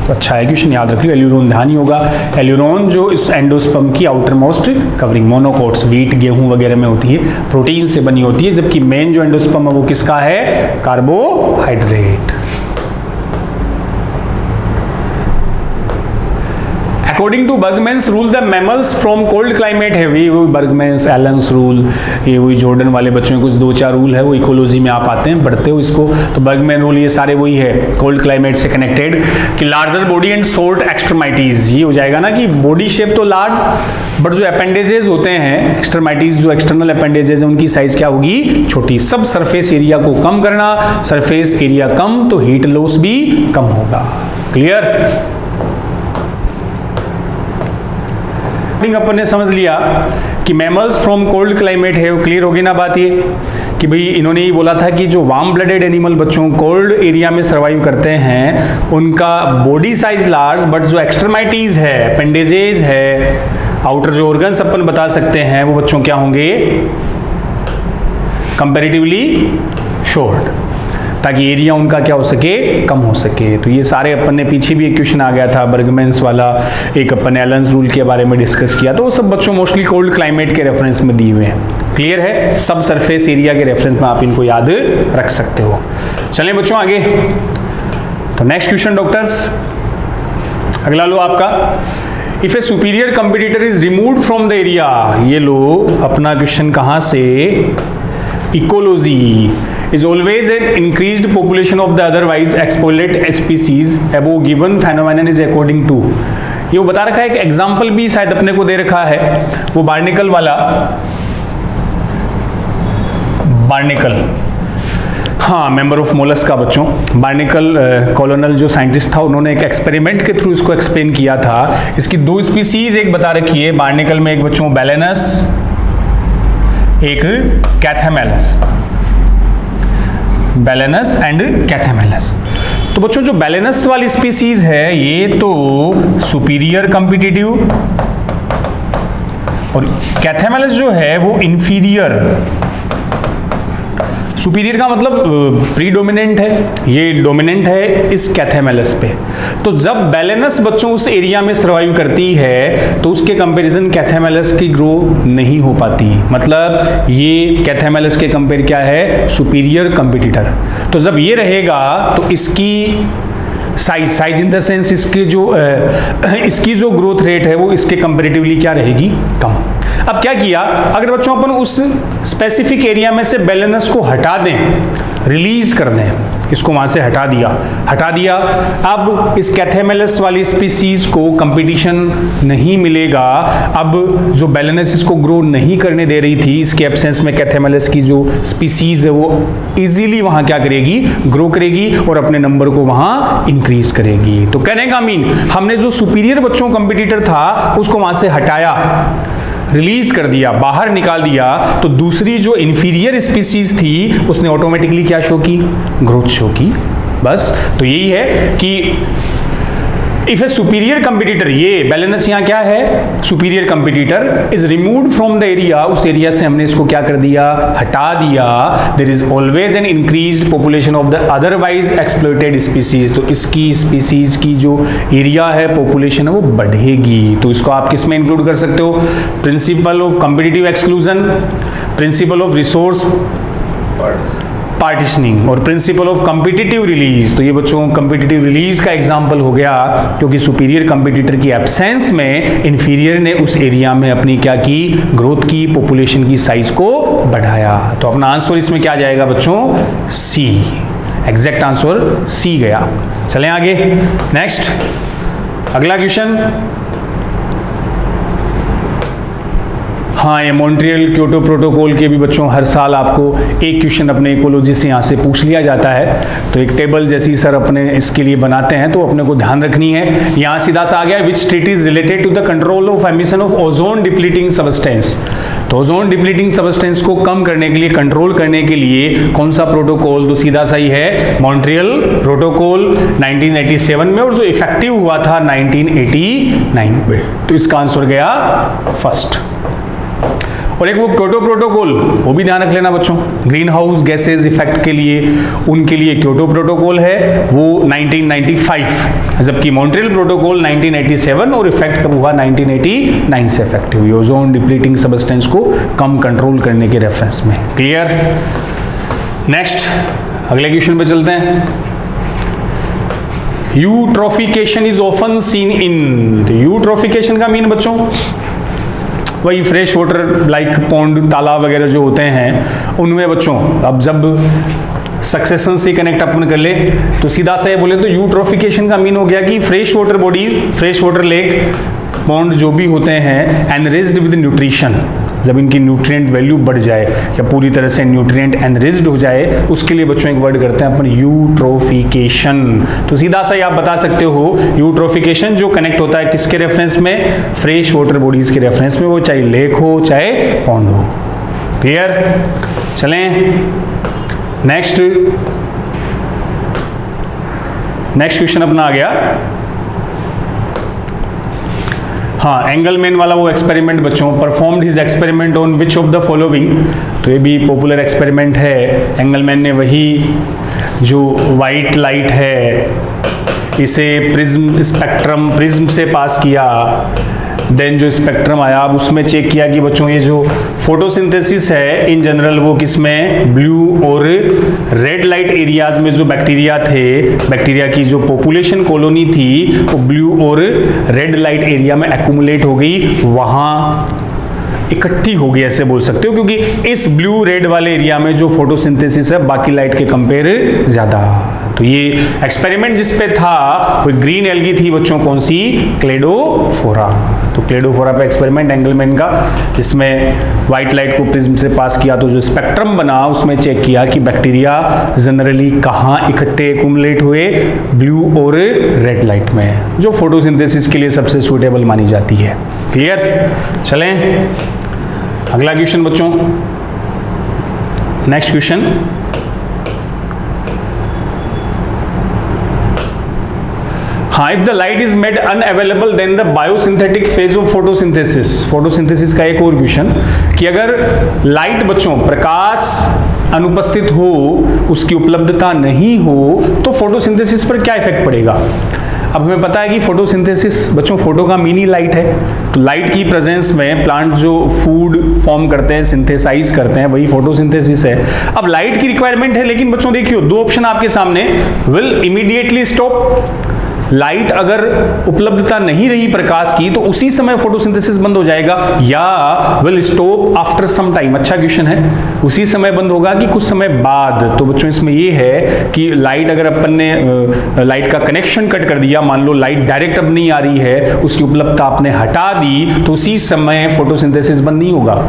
A: तो अच्छा है क्वेश्चन, याद रखिए, एल्यूरोन ध्यान ही होगा, एल्यूरोन जो इस एंडोस्पर्म की outer most covering, monocots, wheat गेहूं वगैरह में होती है, प्रोटीन से बनी होती है, जबकि मेन जो एंडोस्पर्म है वो किसका है, carbohydrate. According to Bergman's rule, the mammals from cold climate have, ये वो Bergman's, Allen's rule, ये वही जॉर्डन वाले बच्चों के कुछ दो चार रूल है, वो इकोलॉजी में आप आते हैं, पढ़ते हो इसको, तो बर्गमैन रूल ये सारे वही है, कोल्ड क्लाइमेट से कनेक्टेड, कि लार्जर बॉडी एंड शॉर्ट एक्सट्रीमाइटीज, ये हो जाएगा ना कि बॉडी शेप तो लार्ज, बट जो अपेंडेजेस होते हैं, एक्सट्रीमाइटीज जो एक्सटर्नल अपेंडेजेस हैं, उनकी साइज क्या होगी, छोटी। सब सरफेस एरिया को कम करना, सरफेस एरिया कम तो हीट लॉस भी कम होगा। क्लियर? अपन ने समझ लिया कि मैमल्स फ्रॉम कोल्ड क्लाइमेट है, क्लियर होगी ना बात ये, कि भाई इन्होंने ये बोला था कि जो वार्म ब्लडेड एनिमल बच्चों कोल्ड एरिया में सर्वाइव करते हैं, उनका बॉडी साइज लार्ज, बट जो एक्सट्रीमाइटीज है, अपेंडेजेस है, आउटर जो ऑर्गन्स अपन बता सकते हैं, वो बच्चों क्या होंगे, कंपैरेटिवली शॉर्ट, ताकि एरिया उनका क्या हो सके, कम हो सके। तो ये सारे अपन ने, पीछे भी एक क्वेश्चन आ गया था बर्गमैन्स वाला, एक अपन ने एलन्स रूल के बारे में डिस्कस किया, तो वो सब बच्चों मोस्टली कोल्ड क्लाइमेट के रेफरेंस में दिए हुए हैं। क्लियर है? सब सरफेस एरिया के रेफरेंस में आप इनको याद रख सकते हो। चलें बच्चों आगे, तो नेक्स्ट क्वेश्चन डॉक्टर्स, अगला लो आपका, if a superior competitor is removed from the area, ये लो अपना क्वेश्चन कहां से, ecology, is always an increased population of the otherwise exploited species above given phenomenon is according to, ये वो बता रखा है, एक एग्जाम्पल भी शायद अपने को दे रखा है, वो बार्निकल वाला, बार्निकल, हाँ, मेंबर ऑफ मोलस का बच्चों, बार्निकल कॉलोनल जो साइंटिस्ट था, उन्होंने एक एक्सपेरिमेंट के थ्रू इसको एक्सप्लेन किया था। इसकी दो स्पीसीज एक बता रखी है बार्निकल में, एक बच्चों बैलेनस, एक कैथेमेलस, बैलेनस एंड कैथेमेलस। तो बच्चों जो बैलेनस वाली स्पीसीज है, ये तो सुपीरियर कॉम्पिटिटिव, और कैथेमेलस जो है वो इंफीरियर। सुपीरियर का मतलब प्रीडोमिनेंट है, ये डोमिनेंट है इस कैथेमेलस पे। तो जब बैलेनस बच्चों उस एरिया में सर्वाइव करती है, तो उसके कंपैरिजन कैथेमेलस की ग्रो नहीं हो पाती, मतलब ये कैथेमेलस के कंपेयर क्या है, सुपीरियर कंपिटिटर। तो जब ये रहेगा तो इसकी साइज इन द सेंस इसकी जो ग्रोथ रेट है वो इसके कंपैरेटिवली क्या रहेगी, कम। अब क्या किया, अगर बच्चों अपन उस स्पेसिफिक एरिया में से बैलेनस को हटा दें, रिलीज कर दें, इसको वहां से हटा दिया, अब इस कैथेमेलस वाली स्पीसीज को कंपटीशन नहीं मिलेगा। अब जो बैलेनस इसको ग्रो नहीं करने दे रही थी, इसके एब्सेंस में कैथेमेलस की जो स्पीसीज है वो इजीली वहां क्या करेगी, ग्रो करेगी और अपने नंबर को वहां इंक्रीज करेगी। तो कहने का मीन, हमने जो सुपीरियर बच्चों कंपटीटर था उसको वहां से हटाया, रिलीज कर दिया, बाहर निकाल दिया, तो दूसरी जो इंफीरियर स्पीसीज थी उसने ऑटोमेटिकली क्या शो की? ग्रोथ शो की। बस तो यही है कि इफ ए सुपीरियर कंपिटिटर, ये बैलेंस यहाँ क्या है? Superior competitor is removed from the area, उस एरिया से हमने इसको क्या कर दिया? हटा दिया। There is always an increased population of the otherwise exploited species, तो इसकी स्पीसीज की जो एरिया है, पॉपुलेशन है, वो बढ़ेगी। तो इसको आप किस में इंक्लूड कर सकते हो? Principle of competitive exclusion, principle of resource partitioning और प्रिंसिपल ऑफ कॉम्पिटिटिव रिलीज। तो ये बच्चों कॉम्पिटिटिव रिलीज का एग्जांपल हो गया, क्योंकि सुपीरियर कंपिटिटर की एब्सेंस में इंफीरियर ने उस एरिया में अपनी क्या की? ग्रोथ की, पॉपुलेशन की साइज को बढ़ाया। तो अपना आंसर इसमें क्या जाएगा बच्चों? सी। एग्जैक्ट आंसर सी गया। चलें आगे, नेक्स्ट अगला क्वेश्चन। हाँ, ये मॉन्ट्रियल क्योटो प्रोटोकॉल के भी बच्चों हर साल आपको एक क्वेश्चन अपने इकोलॉजी से यहाँ से पूछ लिया जाता है। तो एक टेबल जैसी सर अपने इसके लिए बनाते हैं, तो अपने को ध्यान रखनी है। यहाँ सीधा सा आ गया, which treaty is related to the control of emission of ozone depleting substance. तो ओजोन डिप्लीटिंग सबस्टेंस को कम करने के लिए, कंट्रोल करने के लिए कौन सा प्रोटोकॉल? तो सीधा सा ही है मॉन्ट्रियल प्रोटोकॉल 1987 में, और जो इफेक्टिव हुआ था 1989 में। तो इसका आंसर गया फर्स्ट। और एक वो क्योटो प्रोटोकॉल, वो भी ध्यान रख लेना बच्चों, ग्रीन हाउस गैसेज इफेक्ट के लिए, उनके लिए क्योटो प्रोटोकॉल है वो 1995, जबकि मॉन्ट्रियल प्रोटोकॉल 1987, और इफेक्ट कब हुआ? 1989 से इफेक्टिव हुई, ओजोन डिप्लीटिंग सबस्टेंस को कम कंट्रोल करने के रेफरेंस में। क्लियर? नेक्स्ट अगले क्वेश्चन पे चलते हैं। Eutrophication is often seen in. तो यूट्रोफिकेशन का मीन बच्चों वही फ्रेश वाटर लाइक पॉन्ड, तालाब वगैरह जो होते हैं उनमें बच्चों, अब जब सक्सेशन से कनेक्ट अपन कर ले तो सीधा से बोले तो यूट्रोफिकेशन का मीन हो गया कि fresh water body, fresh water lake, pond जो भी होते हैं एनरिच्ड विद न्यूट्रिशन, जब इनकी न्यूट्रिएंट वैल्यू बढ़ जाए या पूरी तरह से न्यूट्रिएंट एनरिच्ड हो जाए, उसके लिए बच्चों एक वर्ड करते हैं अपन यूट्रोफिकेशन। तो सीधा सा आप बता सकते हो यूट्रोफिकेशन जो कनेक्ट होता है किसके रेफरेंस में? फ्रेश वाटर बॉडीज के रेफरेंस में, वो चाहे लेक हो चाहे पॉन्ड हो। क्लियर? चलें नेक्स्ट क्वेश्चन अपना आ गया। हाँ, एंगलमैन वाला वो एक्सपेरिमेंट बच्चों, performed his experiment on which of the following. तो ये भी पॉपुलर एक्सपेरिमेंट है। एंगलमैन ने वही जो वाइट लाइट है इसे प्रिज्म से पास किया, देन जो स्पेक्ट्रम आया, अब उसमें चेक किया कि बच्चों ये जो फोटोसिंथेसिस है इन जनरल वो किसमें? ब्लू और रेड लाइट एरियाज में जो बैक्टीरिया थे, बैक्टीरिया की जो पॉपुलेशन कॉलोनी थी वो ब्लू और रेड लाइट एरिया में एक्यूमुलेट हो गई, वहां इकट्ठी हो गई ऐसे बोल सकते हो, क्योंकि इस ब्लू रेड वाले एरिया में जो फोटोसिंथेसिस है बाकी लाइट के कंपेयर ज्यादा। तो ये एक्सपेरिमेंट जिस पे था वो ग्रीन एल्गी थी बच्चों, कौन सी? क्लेडोफोरा। तो क्लेडोफोरा पे एक्सपेरिमेंट एंगलमैन का, जिसमें व्हाइट लाइट को प्रिज्म से पास किया तो जो स्पेक्ट्रम बना उसमें चेक किया कि बैक्टीरिया जनरली कहाँ इकट्ठे एक्यूमुलेट हुए? ब्लू और रेड लाइट में, जो फोटोसिंथेसिस के लिए सबसे सूटेबल मानी जाती है। क्लियर? चलें अगला क्वेश्चन बच्चों, नेक्स्ट क्वेश्चन। हाँ, if the light is made unavailable then the biosynthetic phase of photosynthesis. Photosynthesis का एक और क्वेश्चन कि अगर लाइट बच्चों, प्रकाश अनुपस्थित हो, उसकी उपलब्धता नहीं हो, तो फोटोसिंथेसिस पर क्या इफेक्ट पड़ेगा? अब हमें पता है कि फोटोसिंथेसिस बच्चों, फोटो का मीन ही लाइट है, तो लाइट की प्रेजेंस में प्लांट जो फूड फॉर्म करते हैं, सिंथेसाइज करते हैं, वही फोटोसिंथेसिस है। अब लाइट की रिक्वायरमेंट है, लेकिन बच्चों देखियो दो ऑप्शन आपके सामने, विल इमीडिएटली स्टॉप, लाइट अगर उपलब्धता नहीं रही प्रकाश की तो उसी समय फोटोसिंथेसिस बंद हो जाएगा, या will stop after some time. अच्छा क्वेश्चन है, उसी समय बंद होगा कि कुछ समय बाद? तो बच्चों इसमें ये है कि लाइट अगर अपन ने लाइट का कनेक्शन कट कर दिया, मान लो लाइट डायरेक्ट अब नहीं आ रही है, उसकी उपलब्धता आपने हटा दी, तो उसी समय फोटोसिंथेसिस बंद नहीं होगा।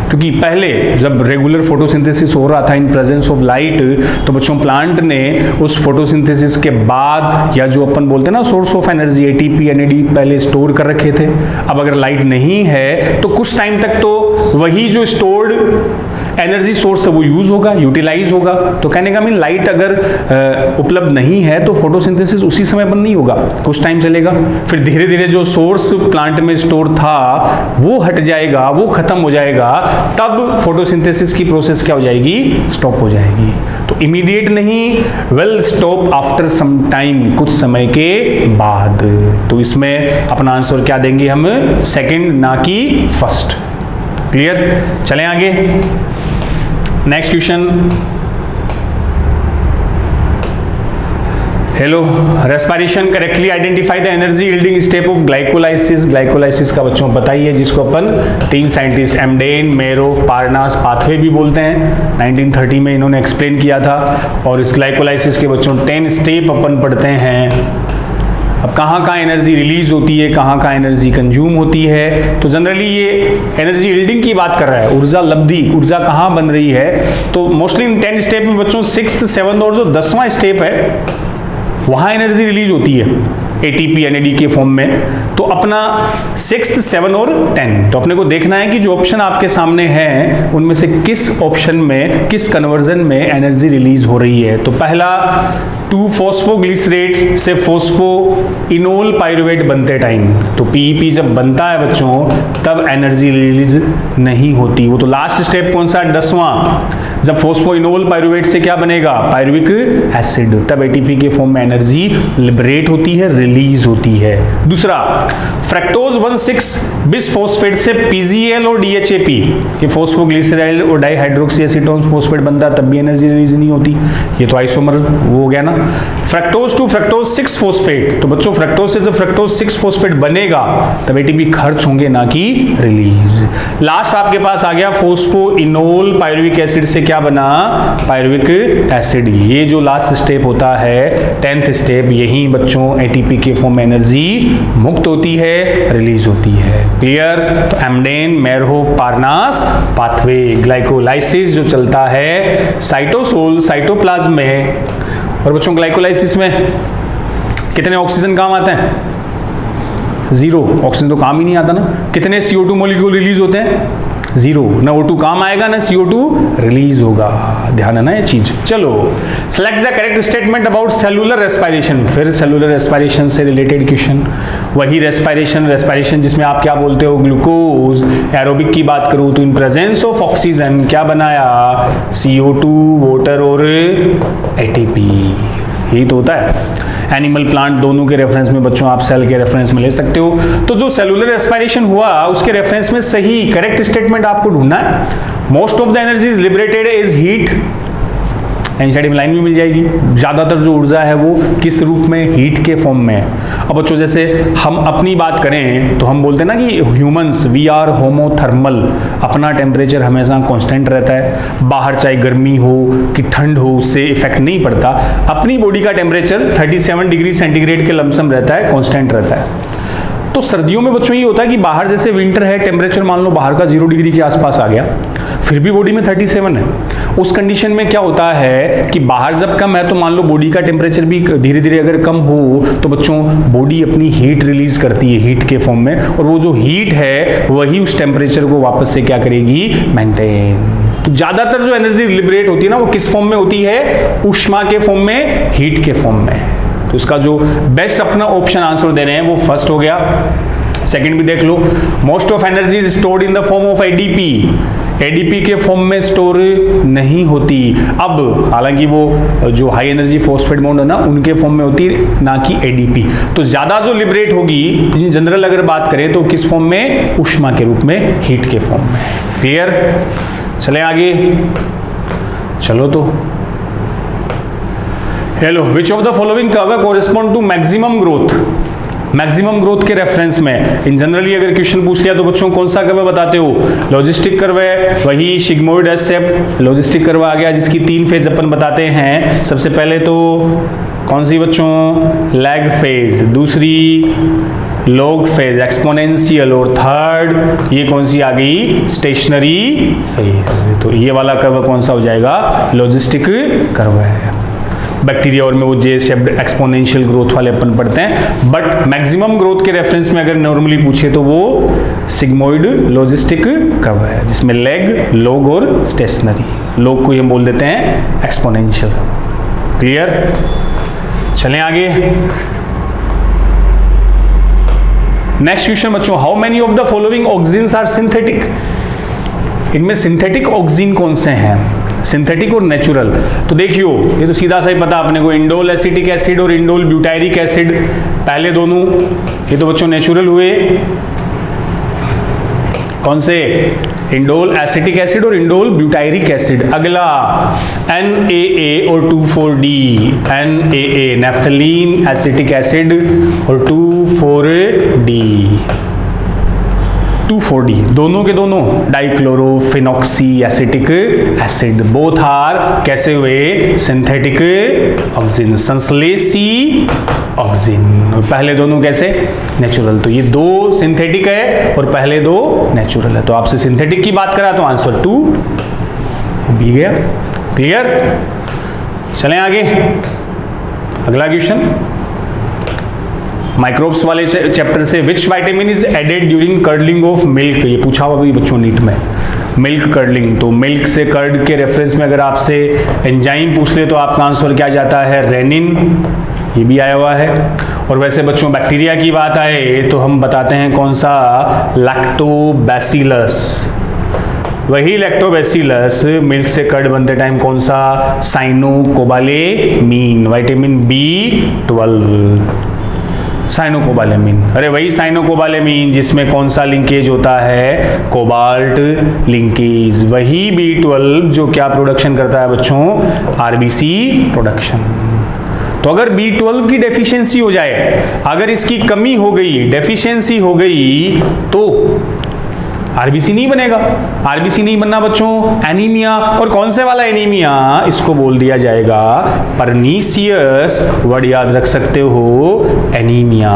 A: क्योंकि पहले जब रेगुलर फोटोसिंथेसिस हो रहा था इन प्रेजेंस ऑफ लाइट, तो बच्चों प्लांट ने उस फोटोसिंथेसिस के बाद या जो अपन बोलते हैं ना source of energy ATP NAD पहले स्टोर कर रखे थे। अब अगर लाइट नहीं है तो कुछ टाइम तक तो वही जो स्टोर्ड एनर्जी सोर्स है वो यूज होगा, यूटिलाइज होगा। तो कहने का मीन लाइट अगर उपलब्ध नहीं है तो फोटोसिंथेसिस उसी समय बंद नहीं होगा, कुछ टाइम चलेगा, फिर धीरे धीरे जो सोर्स प्लांट में स्टोर था वो हट जाएगा, वो खत्म हो जाएगा, तब फोटोसिंथेसिस की प्रोसेस क्या हो जाएगी, स्टॉप हो जाएगी। तो इमीडिएट नहीं, well stop after some time, कुछ समय के बाद। तो इसमें अपना आंसर क्या देंगे हम, सेकंड ना कि फर्स्ट। क्लियर? चलें आगे। Next question. Hello, respiration correctly identify the energy yielding step of glycolysis. Glycolysis का बच्चों पता ही है, जिसको अपन 3 साइंटिस्ट एम्डेन, मेरोव, पार्नास पाथवे भी बोलते हैं, 1930 में इन्होंने एक्सप्लेन किया था। और इस ग्लाइकोलाइसिस के बच्चों 10 स्टेप अपन पढ़ते हैं। अब कहाँ कहाँ एनर्जी रिलीज होती है, कहाँ कहाँ एनर्जी कंज्यूम होती है। तो जनरली ये एनर्जी यील्डिंग की बात कर रहा है, ऊर्जा लब्धि, ऊर्जा कहाँ बन रही है। तो मोस्टली इन 10 स्टेप में बच्चों 6th, 7th और जो 10वां स्टेप है वहाँ एनर्जी रिलीज होती है एटीपी एनएडी के फॉर्म में। तो अपना 6th, 7 और 10, तो अपने को देखना है कि जो ऑप्शन आपके सामने हैं उनमें से किस ऑप्शन में, किस कन्वर्जन में एनर्जी रिलीज हो रही है। तो पहला 2-फॉस्फोग्लिसरेट से फोस्फोइनोल पायरुवेट बनते टाइम, तो पीईपी जब बनता है बच्चों तब एनर्जी रिलीज नहीं होती। वो तो लास्ट स्टेप कौन सा, 10वां, जब फोस्फोइनोल पायरुवेट से क्या बनेगा, पायरुविक एसिड, तब एटीपी के फॉर्म में एनर्जी लिबरेट होती है, रिलीज होती है। दूसरा, फ्रक्टोज 1,6 बिसफॉस्फेट से पीजीएल और डीएचएपी, ये फोस्फोग्लिसराइल और डाइहाइड्रोक्सी एसीटोन फॉस्फेट बनता है, तब भी एनर्जी रिलीज नहीं होती। ये तो आइसोमर वो हो गया ना। फ्रक्टोज टू फ्रक्टोज 6 फॉस्फेट, तो बच्चों फ्रक्टोज से जब फ्रक्टोज 6 फॉस्फेट बनेगा तब एटीपी खर्च होंगे, ना कि रिलीज। लास्ट आपके पास आ गया फोस्फोइनोल पायरुविक एसिड से क्या बना, पायरुविक एसिड। ये जो लास्ट स्टेप होता है 10th स्टेप, यही बच्चों एटीपी के फॉर्म में एनर्जी मुक्त होती है, रिलीज होती है। क्लियर? तो एम्डेन, मेरहोफ, पार्नास पाथवे, ग्लाइकोलाइसिस जो चलता है साइटोसोल साइटोप्लाज्म में। और बच्चों ग्लाइकोलाइसिस में कितने ऑक्सीजन काम आते हैं, 0 ऑक्सीजन तो काम ही नहीं आता ना। कितने CO2 मॉलिक्यूल रिलीज होते हैं, 0, ना O2 काम आएगा ना CO2 रिलीज होगा। ध्यान है ना ये चीज। चलो, select the correct statement about cellular respiration. फिर सेलुलर रेस्पिरेशन से रिलेटेड क्वेश्चन, वही रेस्पिरेशन जिसमें आप क्या बोलते हो, ग्लूकोज। एरोबिक की बात करूं तो इन प्रेजेंस ऑफ ऑक्सीजन क्या बनाया, CO2, वाटर और एटीपी, यही तो होता है। एनिमल प्लांट दोनों के रेफरेंस में बच्चों आप सेल के रेफरेंस में ले सकते हो। तो जो सेलुलर रेस्पिरेशन हुआ उसके रेफरेंस में सही करेक्ट स्टेटमेंट आपको ढूंढना है। Most of the energy is liberated is heat, NCERT में लाइन में मिल जाएगी। ज्यादातर जो ऊर्जा है वो किस रूप में, हीट के फॉर्म में। अब बच्चों जैसे हम अपनी बात करें तो हम बोलते हैं ना कि ह्यूमंस वी आर होमोथर्मल, अपना टेम्परेचर हमेशा कांस्टेंट रहता है। बाहर चाहे गर्मी हो कि ठंड हो उससे इफेक्ट नहीं पड़ता। अपनी बॉडी का टेम्परेचर 37 डिग्री सेंटीग्रेड के लमसम रहता है, कांस्टेंट रहता है। तो सर्दियों में बच्चों ये होता है कि बाहर जैसे विंटर है, टेम्परेचर मान लो बाहर का 0 डिग्री के आसपास आ गया, फिर भी बॉडी में 37 है। उस कंडीशन में क्या होता है कि बाहर जब कम है तो मान लो बॉडी का टेम्परेचर भी धीरे धीरे अगर कम हो तो बच्चों बॉडी अपनी हीट रिलीज करती है, हीट के फॉर्म में, और वो जो हीट है वही उस टेम्परेचर को वापस से क्या करेगी, मेंटेन। तो ज्यादातर जो एनर्जी लिबरेट होती है ना वो किस फॉर्म में होती है, ऊष्मा के फॉर्म में, हीट के फॉर्म में। तो इसका जो बेस्ट अपना ऑप्शन आंसर दे रहे हैं वो फर्स्ट हो गया। सेकंड भी देख लो, most of energy is stored in the form of ADP, ADP के फॉर्म में स्टोर नहीं होती। अब हालांकि वो जो हाई एनर्जी फॉस्फेट बॉन्ड है ना उनके फॉर्म में होती है, ना कि एडीपी। तो ज्यादा जो लिबरेट होगी इन जनरल अगर बात करें तो किस फॉर्म में, ऊष्मा के रूप में, हीट के फॉर्म में। क्लियर? चले आगे। चलो तो hello, which of the following curve correspond to maximum growth. Maximum growth के रेफरेंस में इन जनरली अगर क्वेश्चन पूछ लिया तो बच्चों कौन सा कर्व बताते हो, लॉजिस्टिक कर्व है, वही sigmoid S shape logistic curve आ गया जिसकी 3 फेज अपन बताते हैं। सबसे पहले तो कौन सी बच्चों, लैग फेज, दूसरी लॉग फेज एक्सपोनेंशियल, और थर्ड ये कौन सी आ गई, स्टेशनरी फेज। तो ये वाला कर्व कौन सा हो जाएगा, लॉजिस्टिक कर्व है। बैक्टीरिया और में वो जे शब्द एक्सपोनेंशियल ग्रोथ वाले अपन पढ़ते हैं, बट मैक्सिमम ग्रोथ के रेफरेंस में अगर नॉर्मली पूछे तो वो सिग्मोइड लॉजिस्टिक कर्व है, जिसमें लेग, लॉग और स्टेशनरी। लॉग को ये बोल देते हैं एक्सपोनेंशियल। क्लियर, चलें आगे। नेक्स्ट क्वेश्चन बच्चों, how many of the following oxygens are synthetic. इनमें सिंथेटिक ऑक्सीजन कौन से हैं, सिंथेटिक और नेचुरल। तो देखियो, ये तो सीधा सा ही पता अपने को, इंडोल एसिटिक एसिड और इंडोल ब्यूटायरिक एसिड, पहले दोनों ये तो बच्चों नेचुरल हुए। कौन से, इंडोल एसिटिक एसिड और इंडोल ब्यूटायरिक एसिड। अगला NaA और 2,4-D, NaA naphthalene acetic acid और 2,4-D, 2,4-D दोनों के दोनों dichlorophenoxy acetic acid, both are कैसे हुए, सिंथेटिक ऑक्सीजन, संश्लेषी ऑक्सीजन। पहले दोनों कैसे, नेचुरल। तो ये दो सिंथेटिक है और पहले दो नेचुरल है। तो आपसे सिंथेटिक की बात करा तो आंसर 2 भी गया। क्लियर, चलें आगे। अगला क्वेश्चन माइक्रोब्स वाले चैप्टर से, which vitamin is added during curdling of milk. ये पूछा हुआ भी बच्चों नीट में, मिल्क कर्डलिंग। तो मिल्क से कर्ड के रेफरेंस में अगर आपसे एंजाइम पूछ ले तो आपका आंसर क्या जाता है, रेनिन, ये भी आया हुआ है। और वैसे बच्चों बैक्टीरिया की बात आए तो हम बताते हैं कौन सा, लैक्टोबैसिलस। वही लैक्टोबैसिलस मिल्क से कर्ड बनते टाइम कौन सा, साइनोकोबालेमीन, विटामिन B12, साइनोकोबालेमीन। अरे वही साइनोकोबालेमीन जिसमें कौन सा लिंकेज होता है, कोबाल्ट लिंकेज। वही B12 जो क्या प्रोडक्शन करता है बच्चों, RBC प्रोडक्शन। तो अगर B12 की डेफिशिएंसी हो जाए, अगर इसकी कमी हो गई, डेफिशिएंसी हो गई, तो RBC नहीं बनेगा। RBC नहीं बनना बच्चों, एनीमिया। और कौन से वाला एनीमिया, इसको बोल दिया जाएगा परनीशियस, वर्ड याद रख सकते हो, anaemia,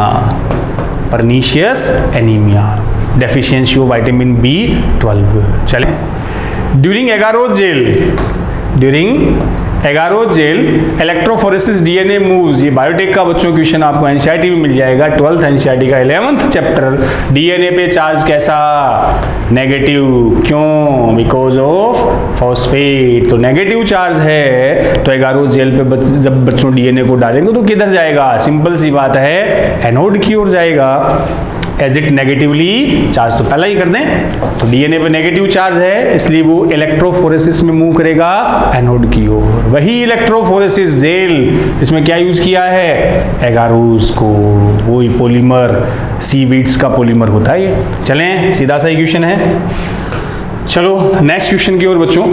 A: pernicious anaemia, deficiency of vitamin B12। चले, during agarose gel, during agarose gel electrophoresis DNA moves. ये बायोटेक का बच्चों क्वेश्चन आपको एनसीईआरटी में मिल जाएगा, 12th एनसीईआरटी का 11th चैप्टर। DNA पे चार्ज कैसा, नेगेटिव। क्यों, बिकॉज ऑफ फॉस्फेट। तो नेगेटिव चार्ज है, तो एगारोजेल पे जब बच्चों DNA को डालेंगे तो किधर जाएगा, सिंपल सी बात है, एनोड की ओर जाएगा। एज इट नेगेटिवली चार्ज, तो पहला ही कर दें। तो DNA पे नेगेटिव चार्ज है, इसलिए वो इलेक्ट्रोफोरेसिस में मूव करेगा एनोड की ओर। वही इलेक्ट्रोफोरेसिस जेल, इसमें क्या यूज किया है, एगारोज को, वही पॉलीमर, सीवीड्स का पॉलीमर होता है ये। चलें, सीधा सा क्वेश्चन है। चलो नेक्स्ट क्वेश्चन की ओर बच्चों।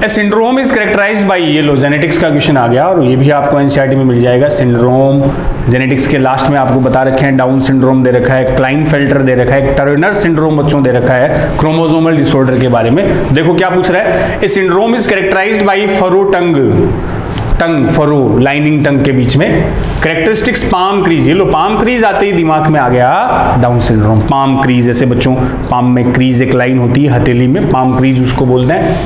A: ए सिंड्रोम इज कैरेक्टराइज्ड बाय, ये लो जेनेटिक्स का क्वेश्चन आ गया, और ये भी आपको एनसीईआरटी में मिल जाएगा। सिंड्रोम जेनेटिक्स के लास्ट में आपको बता रखे हैं, डाउन सिंड्रोम दे रखा है, क्लाइनफेल्टर दे रखा है, टर्नर सिंड्रोम बच्चों दे रखा है, क्रोमोसोमल डिसऑर्डर के बारे में। देखो क्या पूछ रहा है, a syndrome is characterised by furrow tongue, tongue furrow, lining tongue के बीच में, कैरेक्टरिस्टिक्स पाम क्रीज। ये लो पाम क्रीज आते ही दिमाग में आ गया डाउन सिंड्रोम। पाम क्रीज, ऐसे बच्चों पाम में क्रीज एक लाइन होती है हथेली में, पाम क्रीज उसको बोलते हैं।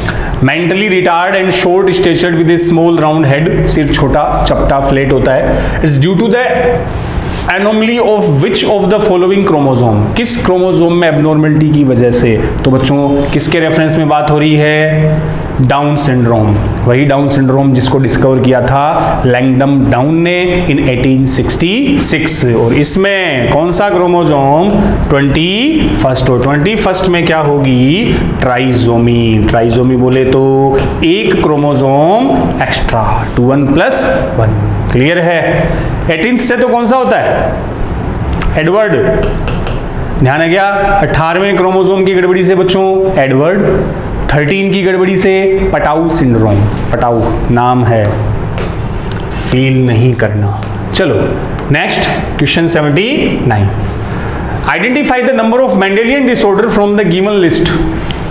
A: Mentally retard and short statured with a small round head, सिर छोटा चपटा फ्लैट होता है। It's due to the anomaly of which of the following chromosome, किस क्रोमोसोम में एबनॉर्मलिटी की वजह से। तो बच्चों किसके रेफरेंस में बात हो रही है, डाउन सिंड्रोम। वही डाउन सिंड्रोम जिसको डिस्कवर किया था लैंगडम डाउन ने इन 1866। और इसमें कौन सा क्रोमोसोम, 21st। और 21st में क्या होगी, ट्राइजोमी। ट्राइजोमी बोले तो एक क्रोमोसोम एक्स्ट्रा, 21+1। क्लियर है। 18th से तो कौन सा होता है, एडवर्ड। ध्यान है क्या, 18वें क्रोमोसोम की गड़बड़ी से बच्चों एडवर्ड, 13 की गड़बड़ी से पटाऊ सिंड्रोम। पटाऊ नाम है, फील नहीं करना। चलो next question 79। Identify the number of Mendelian disorder from the given list.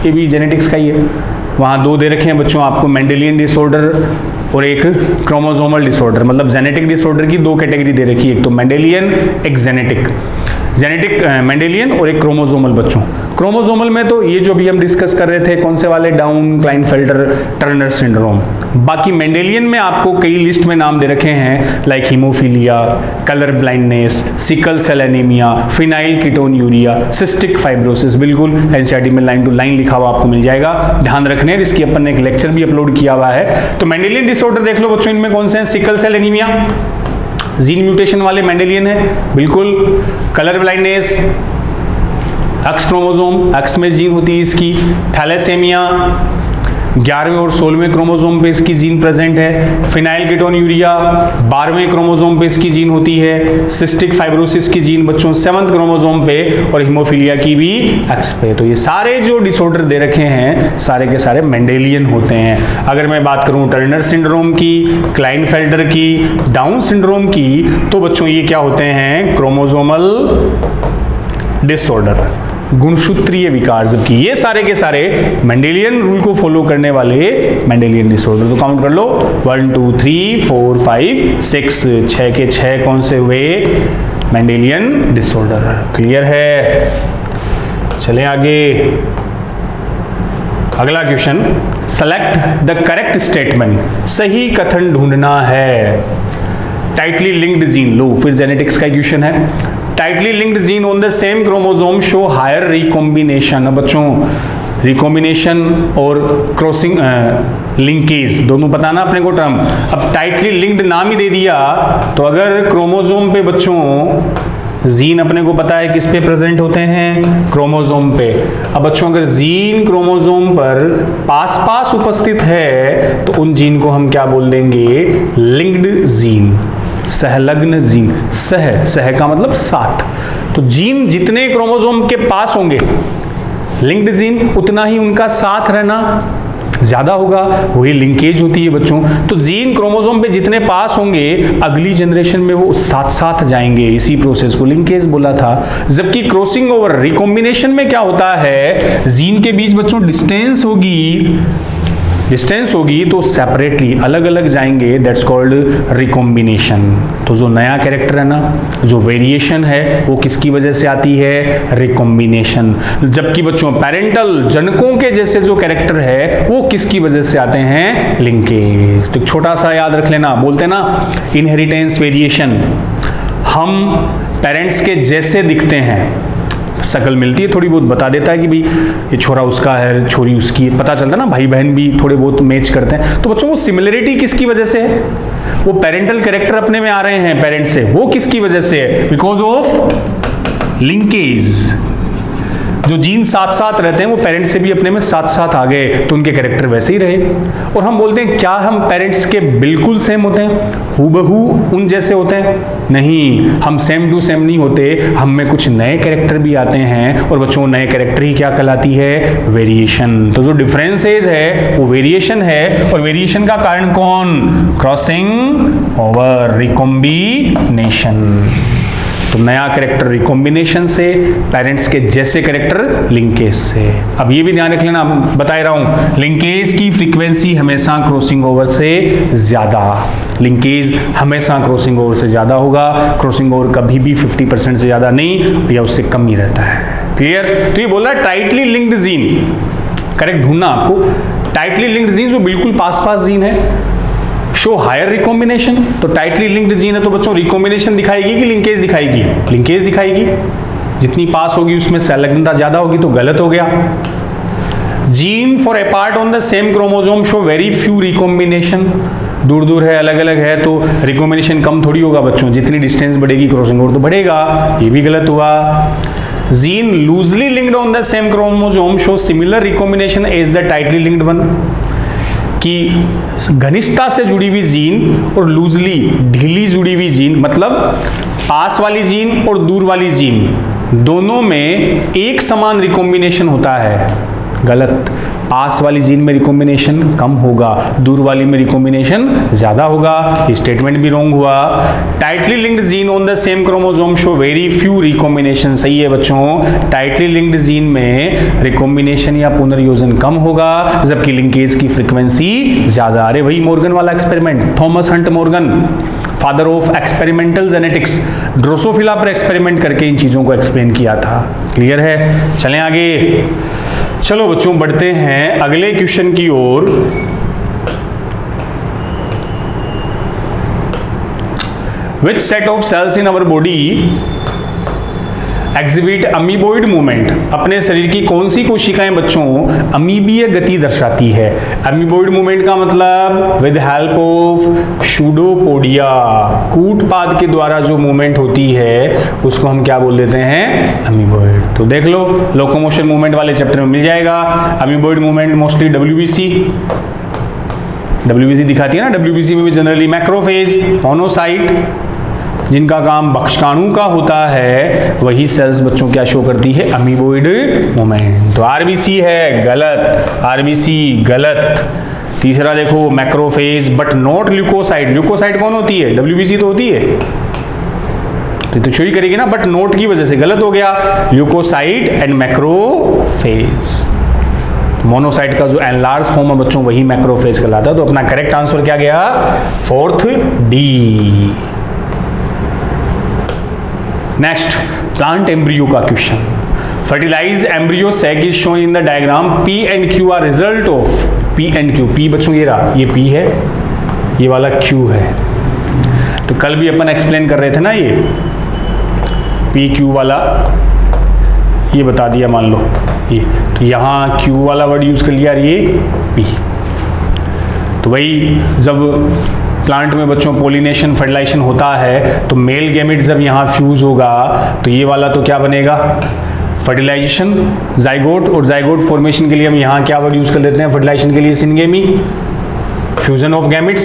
A: ये भी जेनेटिक्स का ही है। वहाँ 2 दे रखे हैं बच्चों आपको, मेंडेलियन डिसऑर्डर और एक क्रोमोसोमल डिसऑर्डर, मतलब जेनेटिक डिसऑर्डर की दो कैटेगरी दे रखी है, एक तो मेंडेलियन, एक जेनेटिक मेंडेलियन और एक क्रोमोसोमल बच्चों। क्रोमोसोमल में तो ये जो भी हम डिस्कस कर रहे थे, कौन से वाले, डाउन, क्लाइनफेल्टर, टर्नर सिंड्रोम। बाकी मेंडेलियन में आपको कई लिस्ट में नाम दे रखे हैं, like haemophilia, colour blindness, sickle cell anaemia, phenyl ketonuria, cystic fibrosis. बिल्कुल एनसीईआरटी में लाइन टू लाइन लिखा हुआ आपको मिल जाएगा, ध्यान रखने, इसकी अपन ने एक लेक्चर भी अपलोड किया हुआ है। तो मेंडेलियन डिसऑर्डर देख लो बच्चों, इनमें कौन से हैं, sickle cell anaemia gene mutation वाले मेंडेलियन है, बिल्कुल। Colour blindness, X chromosome, X में जीन होती है इसकी। थैलेसेमिया, 11वें और 16वें क्रोमोसोम पे इसकी जीन प्रेजेंट है। फिनाइल कीटोन्यूरिया, 12वें क्रोमोसोम पे इसकी जीन होती है। सिस्टिक फाइब्रोसिस की जीन बच्चों 7वें क्रोमोसोम पे, और हीमोफीलिया की भी एक्स पे। तो ये सारे जो डिसऑर्डर दे रखे हैं सारे के सारे मेंडेलियन होते हैं। अगर मैं बात करूं टर्नर सिंड्रोम की, क्लाइनफेल्टर की, डाउन सिंड्रोम की, तो बच्चों ये क्या होते हैं, क्रोमोसोमल डिसऑर्डर, गुणसूत्रीय विकार। जबकि ये सारे के सारे मेंडेलियन रूल को फॉलो करने वाले मेंडेलियन डिसऑर्डर। तो काउंट कर लो, 1 2 3 4 5 6, 6 के 6 कौन से हुए, मेंडेलियन डिसऑर्डर। क्लियर है? चलें आगे। अगला question, select the correct statement. सही कथन ढूंढना है। टाइटली लिंक्ड जीन, लो फिर जेनेटिक्स का क्वेश्चन है। Tightly linked gene on the same chromosome show higher recombination. बच्चों रिकॉम्बिनेशन और क्रॉसिंग लिंकेज दोनों बताना अपने को टर्म। अब टाइटली लिंक्ड नाम ही दे दिया, तो अगर क्रोमोसोम पे बच्चों जीन अपने को पता है किस पे प्रेजेंट होते हैं, क्रोमोसोम पे। अब बच्चों अगर जीन क्रोमोसोम पर पास पास उपस्थित है तो उन जीन को हम क्या बोल देंगे, लिंक्ड जीन, सहलग्न जीन। सह का मतलब साथ। तो जीन जितने क्रोमोसोम के पास होंगे लिंक्ड जीन, उतना ही उनका साथ रहना ज्यादा होगा, वही लिंकेज होती है बच्चों। तो जीन क्रोमोसोम पे जितने पास होंगे अगली जनरेशन में वो साथ साथ जाएंगे, इसी प्रोसेस को लिंकेज बोला था। जबकि क्रॉसिंग ओवर, रिकॉम्बिनेशन में क्या होता है, जीन के बीच बच्चों डिस्टेंस होगी तो सेपरेटली अलग अलग जाएंगे, दैट्स कॉल्ड रिकॉम्बिनेशन। तो जो नया कैरेक्टर है ना, जो वेरिएशन है, वो किसकी वजह से आती है, रिकॉम्बिनेशन। जबकि बच्चों पेरेंटल, जनकों के जैसे जो कैरेक्टर है वो किसकी वजह से आते हैं, लिंकेज। तो छोटा सा याद रख लेना, बोलते ना इनहेरिटेंस वेरिएशन, हम पेरेंट्स के जैसे दिखते हैं, शकल मिलती है थोड़ी बहुत, बता देता है कि भाई ये छोरा उसका है, छोरी उसकी है, पता चलता है ना, भाई बहन भी थोड़े बहुत मैच करते हैं। तो बच्चों वो सिमिलरिटी किसकी वजह से है, वो पेरेंटल कैरेक्टर अपने में आ रहे हैं पेरेंट्स से, वो किसकी वजह से है, बिकॉज ऑफ लिंकेज। जो जीन साथ साथ रहते हैं वो पेरेंट्स से भी अपने में साथ साथ आ गए, तो उनके कैरेक्टर वैसे ही रहे। और हम बोलते हैं क्या हम पेरेंट्स के बिल्कुल सेम होते हैं, हूबहू उन जैसे होते हैं, नहीं, हम सेम टू सेम नहीं होते, हम में कुछ नए कैरेक्टर भी आते हैं। और बच्चों नए कैरेक्टर ही क्या कहलाती है, वेरिएशन। तो जो डिफरेंसेस है वो वेरिएशन है, और वेरिएशन का कारण कौन, क्रॉसिंग ओवर, रिकॉम्बिनेशन। तो नया कैरेक्टर रिकॉम्बिनेशन से, पेरेंट्स के जैसे कैरेक्टर लिंकेज से। अब ये भी ध्यान रख लेना, बता रहा हूं, लिंकेज की फ्रीक्वेंसी हमेशा क्रॉसिंग ओवर से ज्यादा, लिंकेज हमेशा क्रॉसिंग ओवर से ज्यादा होगा, क्रॉसिंग ओवर कभी भी 50% से ज्यादा नहीं, या उससे कम ही रहता है। क्लियर? तो ये बोल रहा है टाइटली लिंक्ड जीन, करेक्ट ढूंढना आपको, टाइटली लिंक्ड जीन जो बिल्कुल पास पास जीन है, शो हायर रिकॉम्बिनेशन। तो टाइटली लिंक्ड जीन है तो बच्चों रिकॉम्बिनेशन दिखाएगी कि लिंकेज दिखाएगी, लिंकेज दिखाएगी। जितनी पास होगी उसमें संलग्नता ज्यादा होगी, तो गलत हो गया। Gene for apart on the same chromosome show very few recombination, दूर दूर है, अलग अलग है, तो रिकॉम्बिनेशन कम थोड़ी होगा बच्चों, जितनी डिस्टेंस बढ़ेगी क्रॉसिंग ओवर तो बढ़ेगा, ये भी गलत हुआ। Gene loosely linked on the same chromosome show similar recombination as the tightly linked one, कि घनिष्ठता से जुड़ी हुई जीन और लूजली, ढीली जुड़ी हुई जीन, मतलब पास वाली जीन और दूर वाली जीन दोनों में एक समान रिकॉम्बिनेशन होता है, गलत। पास वाली जीन में रिकॉम्बिनेशन कम होगा, दूर वाली में रिकॉम्बिनेशन ज्यादा होगा, ये स्टेटमेंट भी रॉन्ग हुआ। Tightly linked gene on the same chromosome show very few recombination, सही है बच्चों, टाइटली लिंक्ड जीन में रिकॉम्बिनेशन या पुनर्योजन कम होगा, जबकि लिंकेज की फ्रीक्वेंसी ज्यादा। अरे वही मॉर्गन वाला experiment, Thomas Hunt Morgan, father of experimental genetics, Drosophila पर एक्सपेरिमेंट करके इन चीजों को एक्सप्लेन किया था। क्लियर है? चलें आगे। चलो बच्चों बढ़ते हैं अगले क्वेश्चन की ओर। Which set of cells in our body exhibit amoeboid movement? अपने शरीर की कौन सी कोशिकाएं बच्चों अमीबीय गति दर्शाती है? अमीबोइड मूवमेंट का मतलब विद हेल्प ऑफ सूडोपोडिया, कूटपाद के द्वारा जो मूवमेंट होती है उसको हम क्या बोल देते हैं? अमीबोइड। तो देख लो, लोकोमोशन मूवमेंट वाले चैप्टर में मिल जाएगा। अमीबोइड मूवमेंट मोस्टली डब्ल्यूबीसी दिखाती है ना। डब्ल्यूबीसी में भी जनरली मैक्रोफेज, मोनोसाइट, जिनका काम भक्षकाणु का होता है, वही सेल्स बच्चों क्या शो करती है? Amoeboid movement. तो आरबीसी है गलत, आरबीसी गलत। तीसरा देखो macrophage but not leukocyte. Leukocyte कौन होती है? डब्ल्यूबीसी तो होती है, तो शो ही करेगी ना, बट नोट की वजह से गलत हो गया। Leucocyte and macrophage. मोनोसाइट का जो एनलार्ज फॉर्म है बच्चों वही मैक्रोफेज कहलाता है। तो अपना करेक्ट आंसर क्या गया? Fourth D. Next plant embryo का question. Fertilise embryo sac is shown in the diagram P and Q are result of. P and Q, P बच्चों ये रहा, ये पी है, ये वाला क्यू है। तो कल भी अपन एक्सप्लेन कर रहे थे ना, ये पी क्यू वाला ये बता दिया, मान लो ये, तो यहाँ क्यू वाला वर्ड यूज कर लिया, ये पी। तो वही जब प्लांट में बच्चों पोलिनेशन फर्टिलाइजेशन होता है तो मेल गैमेट जब यहाँ फ्यूज होगा तो ये वाला तो क्या बनेगा? फर्टिलाइजेशन, जाइगोट, और जाइगोट फॉर्मेशन के लिए हम यहाँ क्या वर्ड यूज कर लेते हैं फर्टिलाइजेशन के लिए? Syngamy, fusion of gametes.